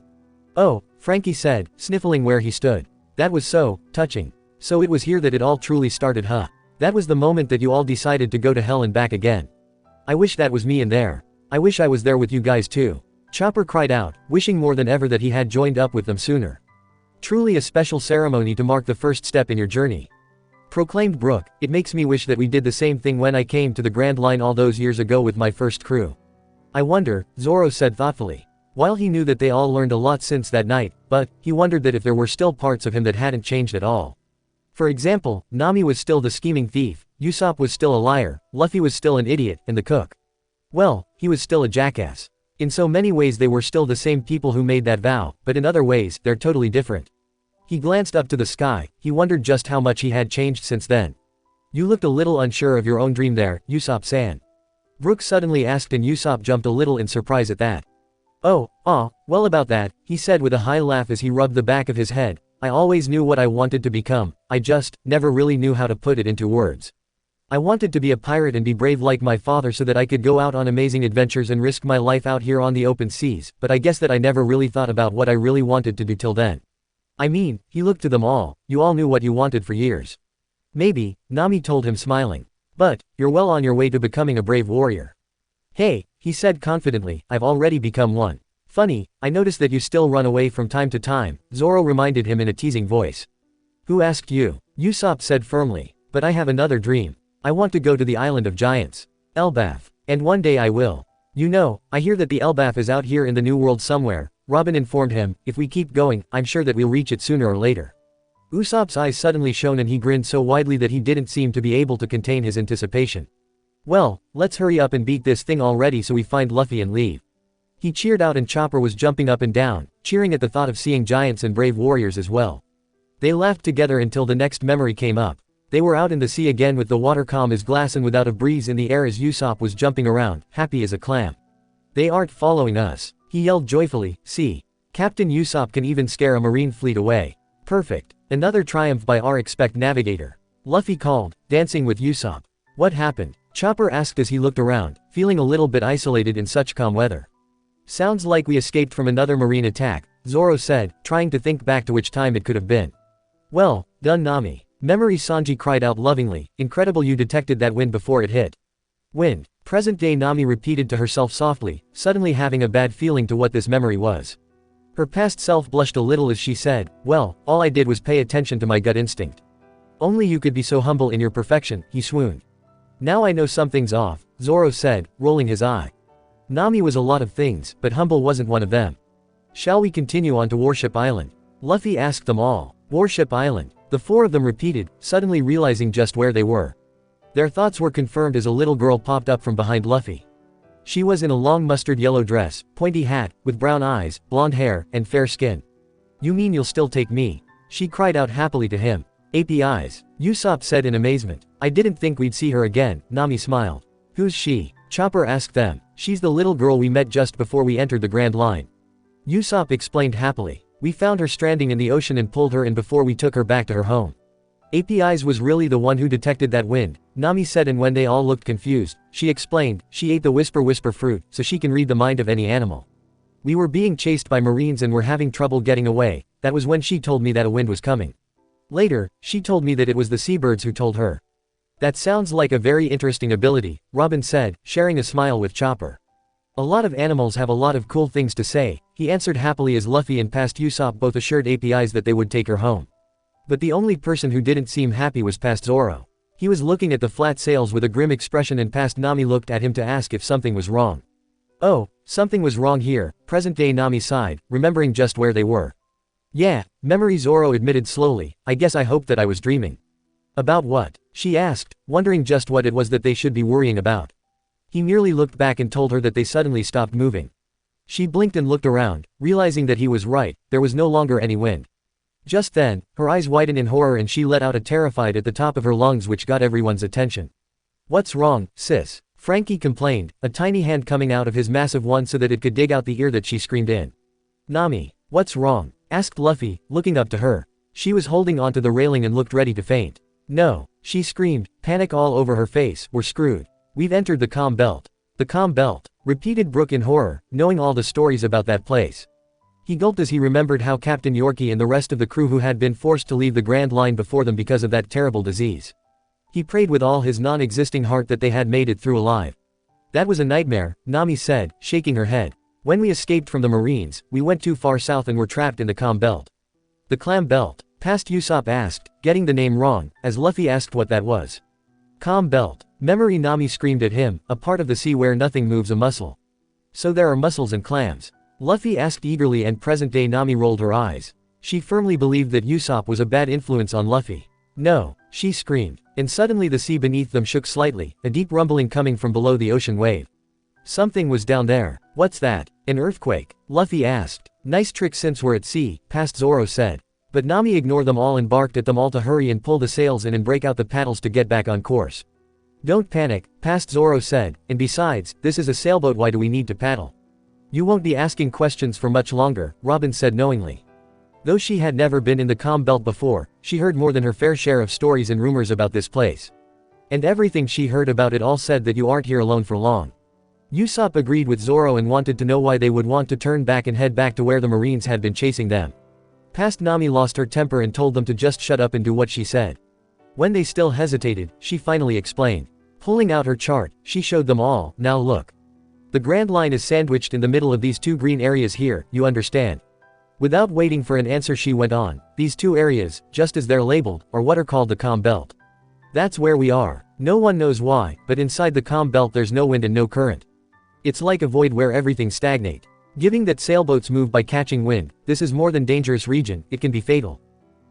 Oh, Frankie said, sniffling where he stood. That was so touching. So it was here that it all truly started, huh? That was the moment that you all decided to go to hell and back again. I wish that was me in there. I wish I was there with you guys too. Chopper cried out, wishing more than ever that he had joined up with them sooner. Truly a special ceremony to mark the first step in your journey. Proclaimed Brook, it makes me wish that we did the same thing when I came to the Grand Line all those years ago with my first crew. I wonder, Zoro said thoughtfully. While he knew that they all learned a lot since that night, but he wondered that if there were still parts of him that hadn't changed at all. For example, Nami was still the scheming thief, Usopp was still a liar, Luffy was still an idiot, and the cook. Well, he was still a jackass. In so many ways they were still the same people who made that vow, but in other ways, they're totally different. He glanced up to the sky, he wondered just how much he had changed since then. You looked a little unsure of your own dream there, Usopp-san. Brook suddenly asked, and Usopp jumped a little in surprise at that. Oh, well about that, he said with a high laugh as he rubbed the back of his head. I always knew what I wanted to become, I just never really knew how to put it into words. I wanted to be a pirate and be brave like my father so that I could go out on amazing adventures and risk my life out here on the open seas, but I guess that I never really thought about what I really wanted to do till then. I mean, he looked to them all, you all knew what you wanted for years. Maybe, Nami told him smiling. But, you're well on your way to becoming a brave warrior. Hey, he said confidently, I've already become one. Funny, I noticed that you still run away from time to time, Zoro reminded him in a teasing voice. Who asked you? Usopp said firmly. But I have another dream. I want to go to the Island of Giants. Elbaf. And one day I will. You know, I hear that the Elbaf is out here in the New World somewhere, Robin informed him. If we keep going, I'm sure that we'll reach it sooner or later. Usopp's eyes suddenly shone and he grinned so widely that he didn't seem to be able to contain his anticipation. Well, let's hurry up and beat this thing already so we find Luffy and leave. He cheered out and Chopper was jumping up and down, cheering at the thought of seeing giants and brave warriors as well. They laughed together until the next memory came up. They were out in the sea again with the water calm as glass and without a breeze in the air as Usopp was jumping around, happy as a clam. They aren't following us, he yelled joyfully. See, Captain Usopp can even scare a marine fleet away. Perfect. Another triumph by our expect navigator. Luffy called, dancing with Usopp. What happened? Chopper asked as he looked around, feeling a little bit isolated in such calm weather. Sounds like we escaped from another marine attack, Zoro said, trying to think back to which time it could have been. Well, done Nami. Memory Sanji cried out lovingly, incredible you detected that wind before it hit. Wind. Present-day Nami repeated to herself softly, suddenly having a bad feeling to what this memory was. Her past self blushed a little as she said, well, all I did was pay attention to my gut instinct. Only you could be so humble in your perfection, he swooned. Now I know something's off, Zoro said, rolling his eye. Nami was a lot of things, but humble wasn't one of them. Shall we continue on to Warship Island? Luffy asked them all. Warship Island. The four of them repeated, suddenly realizing just where they were. Their thoughts were confirmed as a little girl popped up from behind Luffy. She was in a long mustard yellow dress, pointy hat, with brown eyes, blonde hair, and fair skin. You mean you'll still take me? She cried out happily to him. APIs. Usopp said in amazement. I didn't think we'd see her again, Nami smiled. Who's she? Chopper asked them. She's the little girl we met just before we entered the Grand Line. Usopp explained happily. We found her stranding in the ocean and pulled her in before we took her back to her home. APIs was really the one who detected that wind, Nami said, and when they all looked confused, she explained, she ate the whisper fruit, so she can read the mind of any animal. We were being chased by Marines and were having trouble getting away, that was when she told me that a wind was coming. Later, she told me that it was the seabirds who told her. That sounds like a very interesting ability, Robin said, sharing a smile with Chopper. A lot of animals have a lot of cool things to say, he answered happily as Luffy and past Usopp both assured APIs that they would take her home. But the only person who didn't seem happy was past Zoro. He was looking at the flat sails with a grim expression and past Nami looked at him to ask if something was wrong. Oh, something was wrong here, present-day Nami sighed, remembering just where they were. Yeah, memory, Zoro admitted slowly, I guess I hoped that I was dreaming. About what? She asked, wondering just what it was that they should be worrying about. He merely looked back and told her that they suddenly stopped moving. She blinked and looked around, realizing that he was right, there was no longer any wind. Just then, her eyes widened in horror and she let out a terrified at the top of her lungs which got everyone's attention. What's wrong, sis? Frankie complained, a tiny hand coming out of his massive one so that it could dig out the ear that she screamed in. Nami, what's wrong? Asked Luffy, looking up to her. She was holding onto the railing and looked ready to faint. No, she screamed, panic all over her face, we're screwed. We've entered the Calm Belt. The Calm Belt, repeated Brook in horror, knowing all the stories about that place. He gulped as he remembered how Captain Yorkie and the rest of the crew who had been forced to leave the Grand Line before them because of that terrible disease. He prayed with all his non-existing heart that they had made it through alive. That was a nightmare, Nami said, shaking her head. When we escaped from the Marines, we went too far south and were trapped in the Calm Belt. The Clam Belt, past Usopp asked, getting the name wrong, as Luffy asked what that was. Calm Belt, memory, Nami screamed at him, a part of the sea where nothing moves a muscle. So there are mussels and clams? Luffy asked eagerly and present-day Nami rolled her eyes. She firmly believed that Usopp was a bad influence on Luffy. No, she screamed, and suddenly the sea beneath them shook slightly, a deep rumbling coming from below the ocean wave. Something was down there. What's that? An earthquake? Luffy asked. Nice trick since we're at sea, past Zoro said. But Nami ignored them all and barked at them all to hurry and pull the sails in and break out the paddles to get back on course. Don't panic, past Zoro said, and besides, this is a sailboat, why do we need to paddle? You won't be asking questions for much longer, Robin said knowingly. Though she had never been in the Calm Belt before, she heard more than her fair share of stories and rumors about this place. And everything she heard about it all said that you aren't here alone for long. Usopp agreed with Zoro and wanted to know why they would want to turn back and head back to where the Marines had been chasing them. Past Nami lost her temper and told them to just shut up and do what she said. When they still hesitated, she finally explained. Pulling out her chart, she showed them all, now look. The Grand Line is sandwiched in the middle of these two green areas here, you understand? Without waiting for an answer she went on, these two areas, just as they're labeled, are what are called the Calm Belt. That's where we are. No one knows why, but inside the Calm Belt there's no wind and no current. It's like a void where everything stagnate. Given that sailboats move by catching wind, this is more than dangerous region, it can be fatal.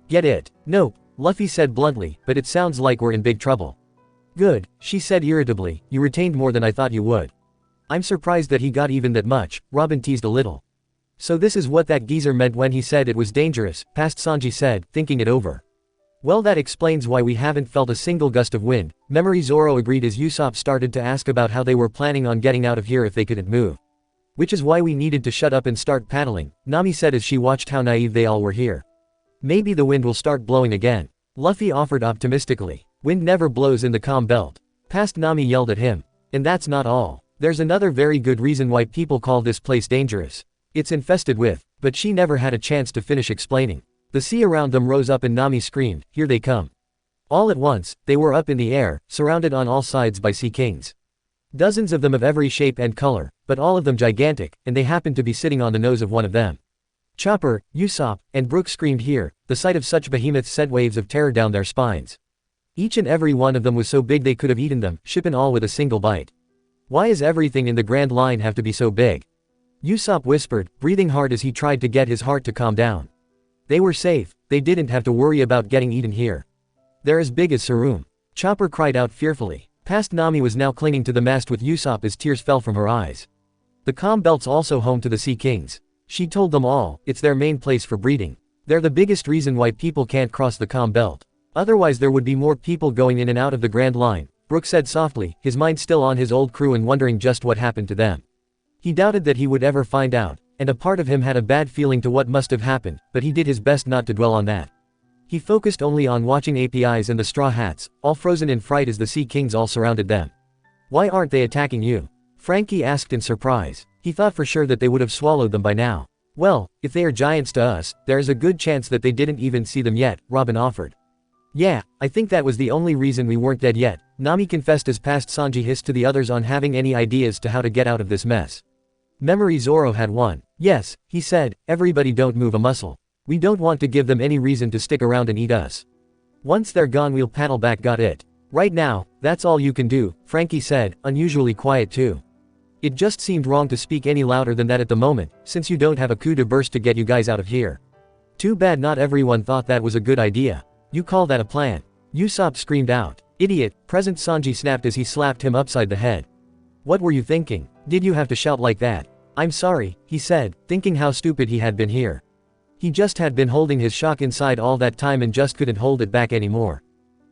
Get it? Nope, Luffy said bluntly, but it sounds like we're in big trouble. Good, she said irritably, you retained more than I thought you would. I'm surprised that he got even that much, Robin teased a little. So this is what that geezer meant when he said it was dangerous, past Sanji said, thinking it over. Well, that explains why we haven't felt a single gust of wind, memory, Zoro agreed as Usopp started to ask about how they were planning on getting out of here if they couldn't move. Which is why we needed to shut up and start paddling, Nami said as she watched how naive they all were here. Maybe the wind will start blowing again. Luffy offered optimistically. Wind never blows in the Calm Belt. Past Nami yelled at him. And that's not all. There's another very good reason why people call this place dangerous. It's infested with, but she never had a chance to finish explaining. The sea around them rose up and Nami screamed, here they come. All at once, they were up in the air, surrounded on all sides by sea kings. Dozens of them of every shape and color, but all of them gigantic, and they happened to be sitting on the nose of one of them. Chopper, Usopp, and Brook screamed here, the sight of such behemoths sent waves of terror down their spines. Each and every one of them was so big they could have eaten them, ship and all with a single bite. Why is everything in the Grand Line have to be so big? Usopp whispered, breathing hard as he tried to get his heart to calm down. They were safe, they didn't have to worry about getting eaten here. They're as big as Sarum. Chopper cried out fearfully. Past Nami was now clinging to the mast with Usopp as tears fell from her eyes. The Calm Belt's also home to the Sea Kings. She told them all, it's their main place for breeding. They're the biggest reason why people can't cross the Calm Belt. Otherwise there would be more people going in and out of the Grand Line, Brook said softly, his mind still on his old crew and wondering just what happened to them. He doubted that he would ever find out, and a part of him had a bad feeling to what must have happened, but he did his best not to dwell on that. He focused only on watching APIs and the Straw Hats, all frozen in fright as the Sea Kings all surrounded them. "Why aren't they attacking you?" Frankie asked in surprise. He thought for sure that they would have swallowed them by now. "Well, if they are giants to us, there is a good chance that they didn't even see them yet," Robin offered. "Yeah, I think that was the only reason we weren't dead yet," Nami confessed as past Sanji hissed to the others on having any ideas to how to get out of this mess. Memory Zoro had one. "Yes," he said, "everybody don't move a muscle. We don't want to give them any reason to stick around and eat us. Once they're gone we'll paddle back, got it? Right now, that's all you can do," Frankie said, unusually quiet too. It just seemed wrong to speak any louder than that at the moment, since you don't have a coup de burst to get you guys out of here. Too bad not everyone thought that was a good idea. You call that a plan? Usopp screamed out. "Idiot," Present Sanji snapped as he slapped him upside the head. "What were you thinking? Did you have to shout like that?" "I'm sorry," he said, thinking how stupid he had been here. He just had been holding his shock inside all that time and just couldn't hold it back anymore.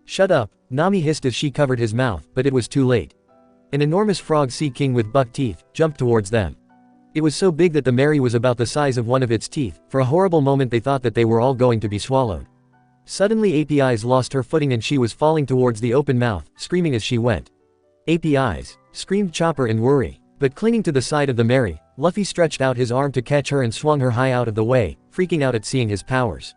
"Shut up," Nami hissed as she covered his mouth, but it was too late. An enormous frog sea king with buck teeth jumped towards them. It was so big that the Mary was about the size of one of its teeth. For a horrible moment they thought that they were all going to be swallowed. Suddenly APIs lost her footing and she was falling towards the open mouth, screaming as she went. "APIs!" screamed Chopper in worry. But clinging to the side of the Mary, Luffy stretched out his arm to catch her and swung her high out of the way, freaking out at seeing his powers.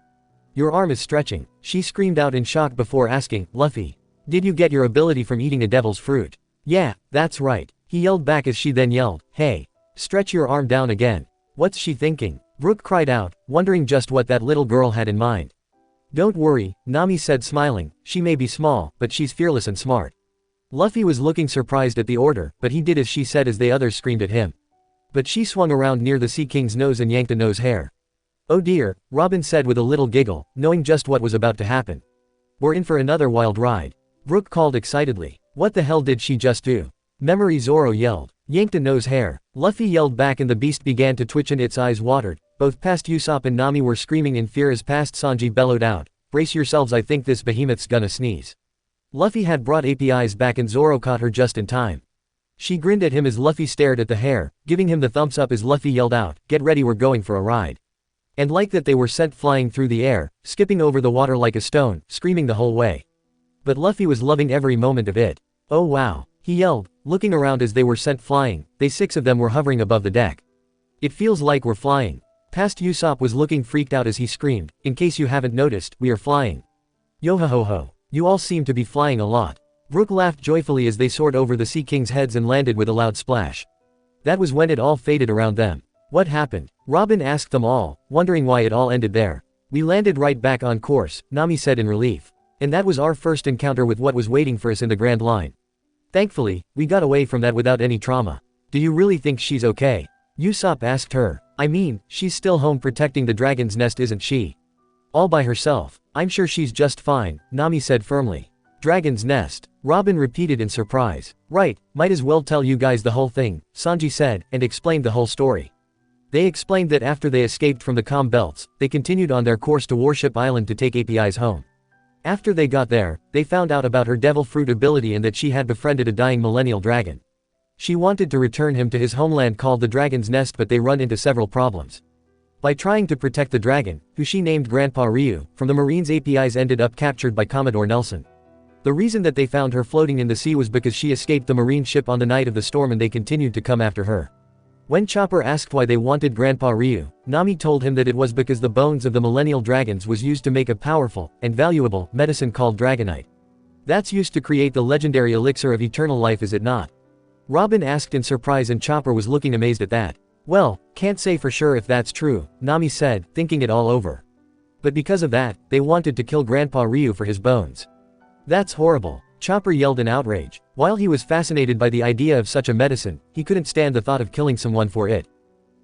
"Your arm is stretching," she screamed out in shock before asking, "Luffy, did you get your ability from eating a devil's fruit?" "Yeah, that's right," he yelled back as she then yelled, "Hey, stretch your arm down again." "What's she thinking?" Brook cried out, wondering just what that little girl had in mind. "Don't worry," Nami said smiling, "she may be small, but she's fearless and smart." Luffy was looking surprised at the order, but he did as she said as the others screamed at him. But she swung around near the Sea King's nose and yanked a nose hair. "Oh dear," Robin said with a little giggle, knowing just what was about to happen. "We're in for another wild ride," Brook called excitedly. "What the hell did she just do?" Memory Zoro yelled. "Yanked a nose hair," Luffy yelled back and the beast began to twitch and its eyes watered. Both past Usopp and Nami were screaming in fear as past Sanji bellowed out, "Brace yourselves, I think this behemoth's gonna sneeze." Luffy had brought APIs back and Zoro caught her just in time. She grinned at him as Luffy stared at the hair, giving him the thumbs up as Luffy yelled out, "Get ready, we're going for a ride." And like that they were sent flying through the air, skipping over the water like a stone, screaming the whole way. But Luffy was loving every moment of it. "Oh wow," he yelled, looking around as they were sent flying. They 6 of them were hovering above the deck. "It feels like we're flying." Past Usopp was looking freaked out as he screamed, "In case you haven't noticed, we are flying." "Yo ho ho ho. You all seem to be flying a lot." Brook laughed joyfully as they soared over the Sea King's heads and landed with a loud splash. That was when it all faded around them. "What happened?" Robin asked them all, wondering why it all ended there. "We landed right back on course," Nami said in relief. "And that was our first encounter with what was waiting for us in the Grand Line. Thankfully, we got away from that without any trauma." "Do you really think she's okay?" Usopp asked her. "I mean, she's still home protecting the dragon's nest, isn't she? All by herself." "I'm sure she's just fine," Nami said firmly. "Dragon's nest," Robin repeated in surprise. "Right, might as well tell you guys the whole thing," Sanji said, and explained the whole story. They explained that after they escaped from the Calm Belts, they continued on their course to Warship Island to take APIs home. After they got there, they found out about her devil fruit ability and that she had befriended a dying millennial dragon. She wanted to return him to his homeland called the Dragon's Nest, but they run into several problems. By trying to protect the dragon, who she named Grandpa Ryu, from the Marines, APIs ended up captured by Commodore Nelson. The reason that they found her floating in the sea was because she escaped the Marine ship on the night of the storm and they continued to come after her. When Chopper asked why they wanted Grandpa Ryu, Nami told him that it was because the bones of the millennial dragons was used to make a powerful, and valuable, medicine called Dragonite. That's used to create the legendary elixir of eternal life, is it not? Robin asked in surprise and Chopper was looking amazed at that. "Well, can't say for sure if that's true," Nami said, thinking it all over. "But because of that, they wanted to kill Grandpa Ryu for his bones." "That's horrible," Chopper yelled in outrage. While he was fascinated by the idea of such a medicine, he couldn't stand the thought of killing someone for it.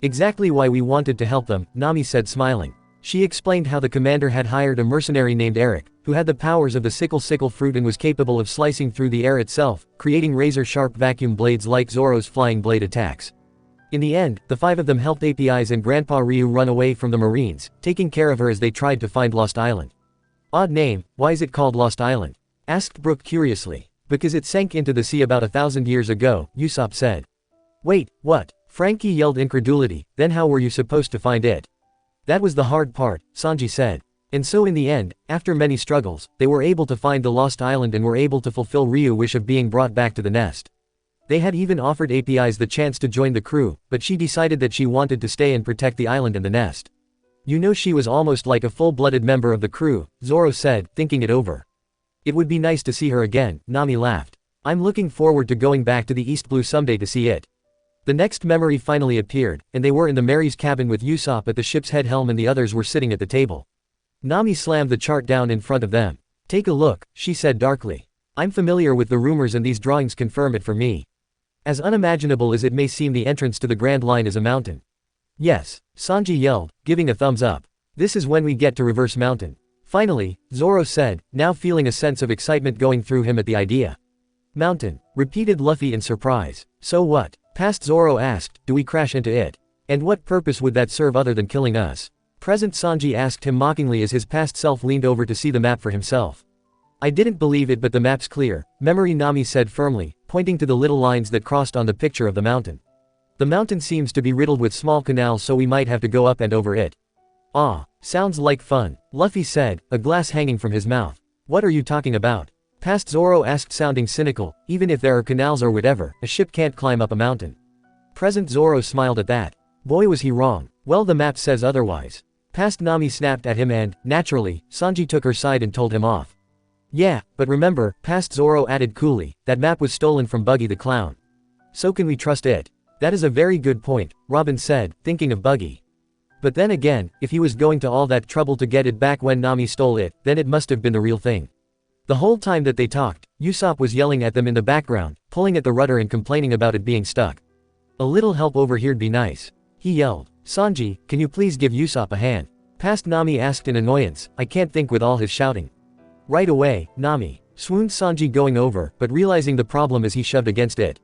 "Exactly why we wanted to help them," Nami said smiling. She explained how the commander had hired a mercenary named Eric, who had the powers of the sickle fruit and was capable of slicing through the air itself, creating razor-sharp vacuum blades like Zoro's flying blade attacks. In the end, the 5 of them helped APIs and Grandpa Ryu run away from the Marines, taking care of her as they tried to find Lost Island. "Odd name, why is it called Lost Island?" asked Brook curiously. "Because it sank into the sea about 1,000 years ago," Usopp said. "Wait, what?" Frankie yelled incredulity, then how were you supposed to find it? That was the hard part, Sanji said. And so in the end, after many struggles, they were able to find the lost island and were able to fulfill Ryu's wish of being brought back to the nest. They had even offered APIs the chance to join the crew, but she decided that she wanted to stay and protect the island and the nest. You know, she was almost like a full-blooded member of the crew, Zoro said, thinking it over. It would be nice to see her again, Nami laughed. I'm looking forward to going back to the East Blue someday to see it. The next memory finally appeared, and they were in the Mary's cabin with Usopp at the ship's head helm and the others were sitting at the table. Nami slammed the chart down in front of them. Take a look, she said darkly. I'm familiar with the rumors and these drawings confirm it for me. As unimaginable as it may seem, the entrance to the Grand Line is a mountain. Yes, Sanji yelled, giving a thumbs up. This is when we get to Reverse Mountain. Finally, Zoro said, now feeling a sense of excitement going through him at the idea. Mountain, repeated Luffy in surprise. So what? Past Zoro asked, do we crash into it? And what purpose would that serve other than killing us? Present Sanji asked him mockingly as his past self leaned over to see the map for himself. I didn't believe it, but the map's clear, memory, Nami said firmly, pointing to the little lines that crossed on the picture of the mountain. The mountain seems to be riddled with small canals, so we might have to go up and over it. Ah, sounds like fun, Luffy said, a glass hanging from his mouth. What are you talking about? Past Zoro asked, sounding cynical. Even if there are canals or whatever, a ship can't climb up a mountain. Present Zoro smiled at that. Boy, was he wrong. Well, the map says otherwise. Past Nami snapped at him and, naturally, Sanji took her side and told him off. Yeah, but remember, Past Zoro added coolly, that map was stolen from Buggy the Clown. So can we trust it? That is a very good point, Robin said, thinking of Buggy. But then again, if he was going to all that trouble to get it back when Nami stole it, then it must have been the real thing. The whole time that they talked, Usopp was yelling at them in the background, pulling at the rudder and complaining about it being stuck. A little help over here'd be nice. He yelled. Sanji, can you please give Usopp a hand? Past Nami asked in annoyance. I can't think with all his shouting. Right away, Nami. Swooned Sanji, going over, but realizing the problem as he shoved against it.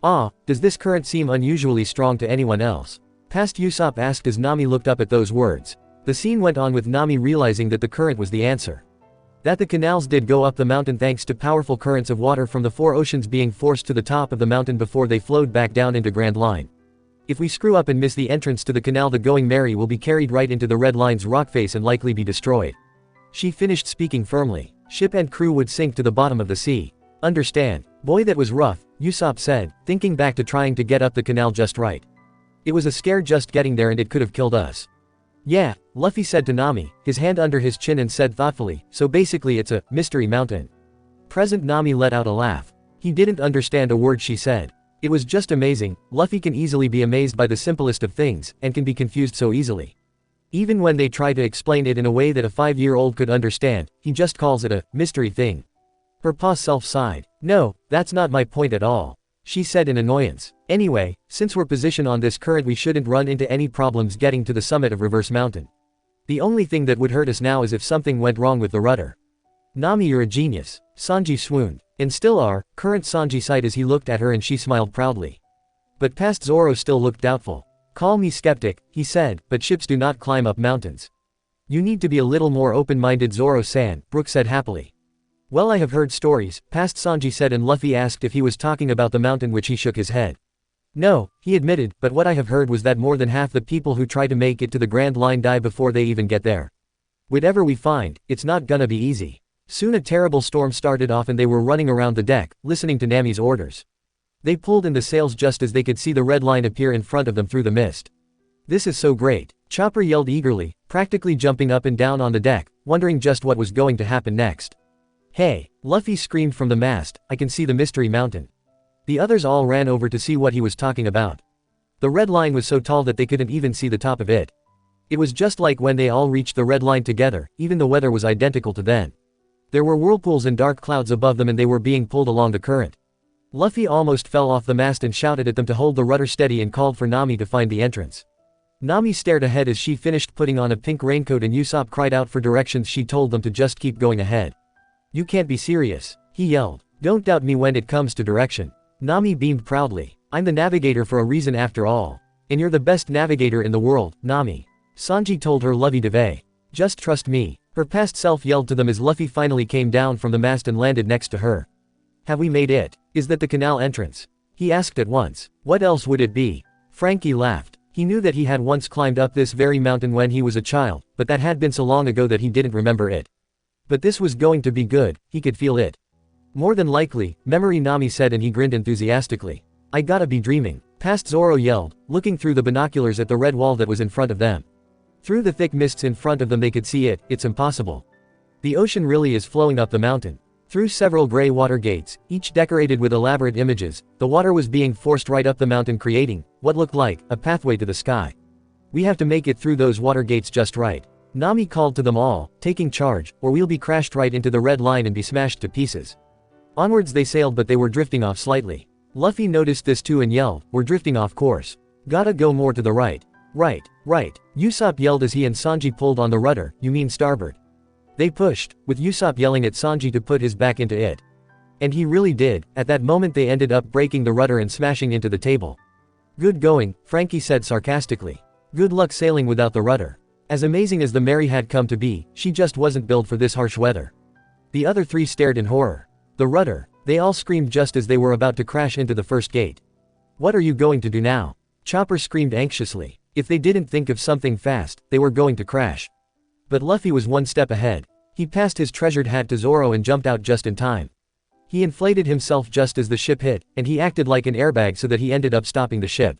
Ah, does this current seem unusually strong to anyone else? Past Usopp asked as Nami looked up at those words. The scene went on with Nami realizing that the current was the answer. That the canals did go up the mountain thanks to powerful currents of water from the four oceans being forced to the top of the mountain before they flowed back down into Grand Line. If we screw up and miss the entrance to the canal, the Going Merry will be carried right into the Red Line's rock face and likely be destroyed. She finished speaking firmly. Ship and crew would sink to the bottom of the sea. Understand? Boy, that was rough, Usopp said, thinking back to trying to get up the canal just right. It was a scare just getting there and it could have killed us. Yeah, Luffy said to Nami, his hand under his chin, and said thoughtfully, so basically it's a mystery mountain. Present Nami let out a laugh. He didn't understand a word she said. It was just amazing. Luffy can easily be amazed by the simplest of things, and can be confused so easily. Even when they try to explain it in a way that a 5-year-old could understand, he just calls it a mystery thing. Her pa self sighed. No, that's not my point at all, she said in annoyance. Anyway, since we're positioned on this current, we shouldn't run into any problems getting to the summit of Reverse Mountain. The only thing that would hurt us now is if something went wrong with the rudder. Nami, you're a genius, Sanji swooned. And still are, current, Sanji sighed as he looked at her and she smiled proudly. But Past Zoro still looked doubtful. Call me skeptic, he said, but ships do not climb up mountains. You need to be a little more open-minded, Zoro-san, Brook said happily. Well, I have heard stories, Past Sanji said, and Luffy asked if he was talking about the mountain, which he shook his head. No, he admitted, but what I have heard was that more than half the people who try to make it to the Grand Line die before they even get there. Whatever we find, it's not gonna be easy. Soon a terrible storm started off and they were running around the deck, listening to Nami's orders. They pulled in the sails just as they could see the red line appear in front of them through the mist. This is so great, Chopper yelled eagerly, practically jumping up and down on the deck, wondering just what was going to happen next. Hey, Luffy screamed from the mast, I can see the mystery mountain. The others all ran over to see what he was talking about. The red line was so tall that they couldn't even see the top of it. It was just like when they all reached the red line together, even the weather was identical to then. There were whirlpools and dark clouds above them and they were being pulled along the current. Luffy almost fell off the mast and shouted at them to hold the rudder steady and called for Nami to find the entrance. Nami stared ahead as she finished putting on a pink raincoat and Usopp cried out for directions. She told them to just keep going ahead. You can't be serious, he yelled. Don't doubt me when it comes to direction. Nami beamed proudly. I'm the navigator for a reason after all. And you're the best navigator in the world, Nami. Sanji told her lovey-dovey. Just trust me. Her past self yelled to them as Luffy finally came down from the mast and landed next to her. Have we made it? Is that the canal entrance? He asked at once. What else would it be? Frankie laughed. He knew that he had once climbed up this very mountain when he was a child, but that had been so long ago that he didn't remember it. But this was going to be good, he could feel it. More than likely, memory, Nami said, and he grinned enthusiastically. I gotta be dreaming. Past Zoro yelled, looking through the binoculars at the red wall that was in front of them. Through the thick mists in front of them they could see it. It's impossible. The ocean really is flowing up the mountain. Through several gray water gates, each decorated with elaborate images, the water was being forced right up the mountain, creating what looked like a pathway to the sky. We have to make it through those water gates just right. Nami called to them all, taking charge, or we'll be crashed right into the red line and be smashed to pieces. Onwards they sailed, but they were drifting off slightly. Luffy noticed this too and yelled, we're drifting off course. Gotta go more to the right. Right. Usopp yelled as he and Sanji pulled on the rudder, you mean starboard. They pushed, with Usopp yelling at Sanji to put his back into it. And he really did. At that moment they ended up breaking the rudder and smashing into the table. Good going, Frankie said sarcastically. Good luck sailing without the rudder. As amazing as the Mary had come to be, she just wasn't built for this harsh weather. The other three stared in horror. The rudder, they all screamed just as they were about to crash into the first gate. What are you going to do now? Chopper screamed anxiously. If they didn't think of something fast, they were going to crash. But Luffy was one step ahead. He passed his treasured hat to Zoro and jumped out just in time. He inflated himself just as the ship hit, and he acted like an airbag so that he ended up stopping the ship.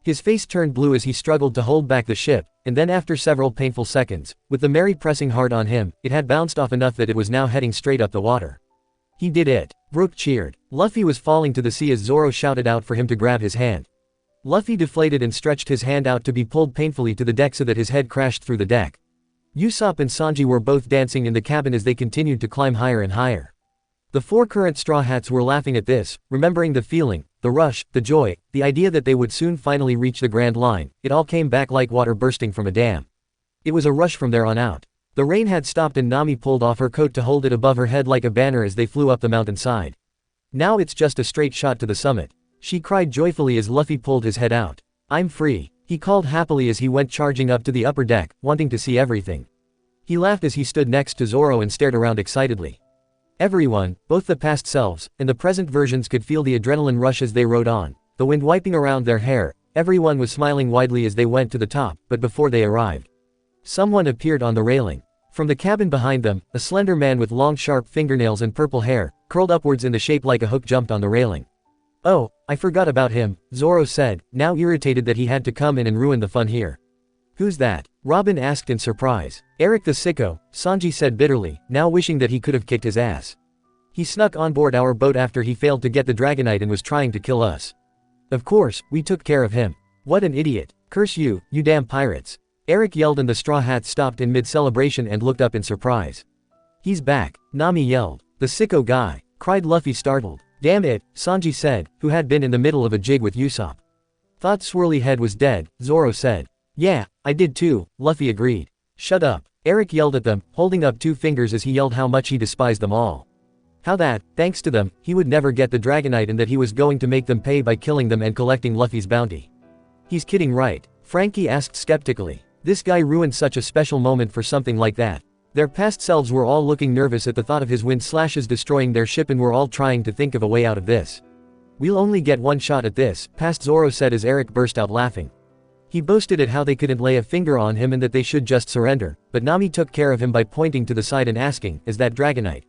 His face turned blue as he struggled to hold back the ship, and then after several painful seconds, with the Mary pressing hard on him, it had bounced off enough that it was now heading straight up the water. He did it. Brook cheered. Luffy was falling to the sea as Zoro shouted out for him to grab his hand. Luffy deflated and stretched his hand out to be pulled painfully to the deck so that his head crashed through the deck. Usopp and Sanji were both dancing in the cabin as they continued to climb higher and higher. The four current Straw Hats were laughing at this, remembering the feeling, the rush, the joy, the idea that they would soon finally reach the Grand Line. It all came back like water bursting from a dam. It was a rush from there on out. The rain had stopped and Nami pulled off her coat to hold it above her head like a banner as they flew up the mountainside. Now it's just a straight shot to the summit. She cried joyfully as Luffy pulled his head out. I'm free, he called happily as he went charging up to the upper deck, wanting to see everything. He laughed as he stood next to Zoro and stared around excitedly. Everyone, both the past selves and the present versions, could feel the adrenaline rush as they rode on, the wind wiping around their hair. Everyone was smiling widely as they went to the top, but before they arrived, someone appeared on the railing. From the cabin behind them, a slender man with long sharp fingernails and purple hair, curled upwards in the shape like a hook, jumped on the railing. Oh, I forgot about him, Zoro said, now irritated that he had to come in and ruin the fun here. Who's that? Robin asked in surprise. Eric the sicko, Sanji said bitterly, now wishing that he could have kicked his ass. He snuck on board our boat after he failed to get the Dragonite and was trying to kill us. Of course, we took care of him. What an idiot. Curse you, you damn pirates. Eric yelled and the Straw Hats stopped in mid-celebration and looked up in surprise. He's back, Nami yelled. The sicko guy, cried Luffy startled. Damn it, Sanji said, who had been in the middle of a jig with Usopp. Thought Swirly Head was dead, Zoro said. Yeah, I did too, Luffy agreed. Shut up, Eric yelled at them, holding up two fingers as he yelled how much he despised them all. How that, thanks to them, he would never get the Dragonite and that he was going to make them pay by killing them and collecting Luffy's bounty. He's kidding, right? Frankie asked skeptically. This guy ruined such a special moment for something like that. Their past selves were all looking nervous at the thought of his wind slashes destroying their ship and were all trying to think of a way out of this. We'll only get one shot at this, past Zoro said as Eric burst out laughing. He boasted at how they couldn't lay a finger on him and that they should just surrender, but Nami took care of him by pointing to the side and asking, is that Dragonite?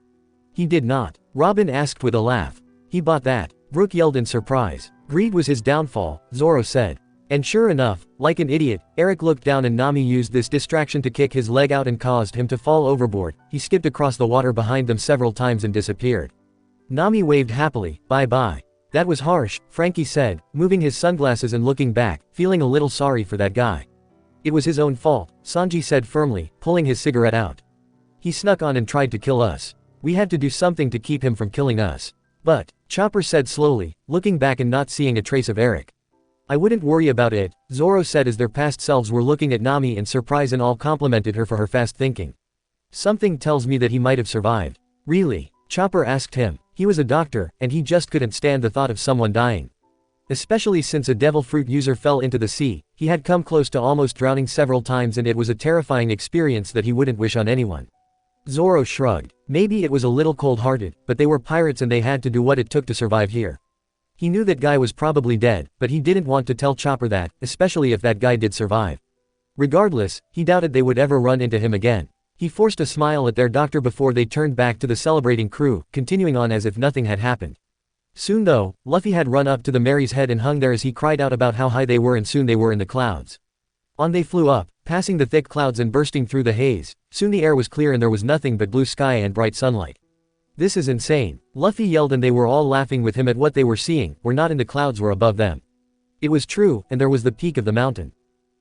He did not. Robin asked with a laugh. He bought that. Brook yelled in surprise. Greed was his downfall, Zoro said. And sure enough, like an idiot, Eric looked down and Nami used this distraction to kick his leg out and caused him to fall overboard. He skipped across the water behind them several times and disappeared. Nami waved happily, bye-bye. That was harsh, Frankie said, moving his sunglasses and looking back, feeling a little sorry for that guy. It was his own fault, Sanji said firmly, pulling his cigarette out. He snuck on and tried to kill us. We had to do something to keep him from killing us. But, Chopper said slowly, looking back and not seeing a trace of Eric. I wouldn't worry about it, Zoro said as their past selves were looking at Nami in surprise and all complimented her for her fast thinking. Something tells me that he might have survived. Really? Chopper asked him. He was a doctor, and he just couldn't stand the thought of someone dying. Especially since a devil fruit user fell into the sea, he had come close to almost drowning several times and it was a terrifying experience that he wouldn't wish on anyone. Zoro shrugged. Maybe it was a little cold-hearted, but they were pirates and they had to do what it took to survive here. He knew that guy was probably dead, but he didn't want to tell Chopper that, especially if that guy did survive. Regardless, he doubted they would ever run into him again. He forced a smile at their doctor before they turned back to the celebrating crew, continuing on as if nothing had happened. Soon though, Luffy had run up to the Mary's head and hung there as he cried out about how high they were, and soon they were in the clouds. On they flew up, passing the thick clouds and bursting through the haze. Soon the air was clear and there was nothing but blue sky and bright sunlight. This is insane, Luffy yelled, and they were all laughing with him at what they were seeing. Were not in the clouds, were above them. It was true, and there was the peak of the mountain.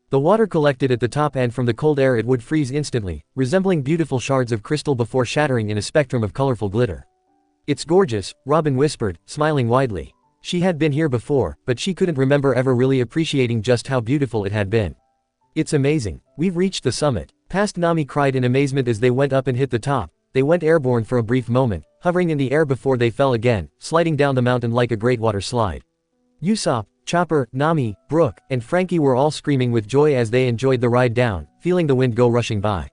The water collected at the top, and from the cold air it would freeze instantly, resembling beautiful shards of crystal before shattering in a spectrum of colorful glitter. It's gorgeous, Robin whispered, smiling widely. She had been here before, but she couldn't remember ever really appreciating just how beautiful it had been. It's amazing. We've reached the summit. Past Nami cried in amazement as they went up and hit the top. They went airborne for a brief moment, hovering in the air before they fell again, sliding down the mountain like a great water slide. Usopp, Chopper, Nami, Brook, and Frankie were all screaming with joy as they enjoyed the ride down, feeling the wind go rushing by.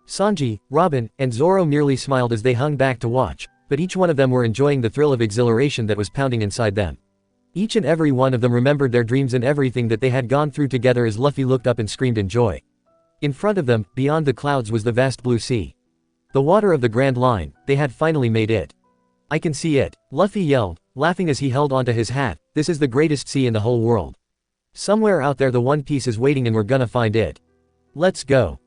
Sanji, Robin, and Zoro merely smiled as they hung back to watch, but each one of them were enjoying the thrill of exhilaration that was pounding inside them. Each and every one of them remembered their dreams and everything that they had gone through together as Luffy looked up and screamed in joy. In front of them, beyond the clouds, was the vast blue sea. The water of the Grand Line. They had finally made it. I can see it, Luffy yelled, laughing as he held onto his hat. This is the greatest sea in the whole world. Somewhere out there the One Piece is waiting and we're gonna find it. Let's go.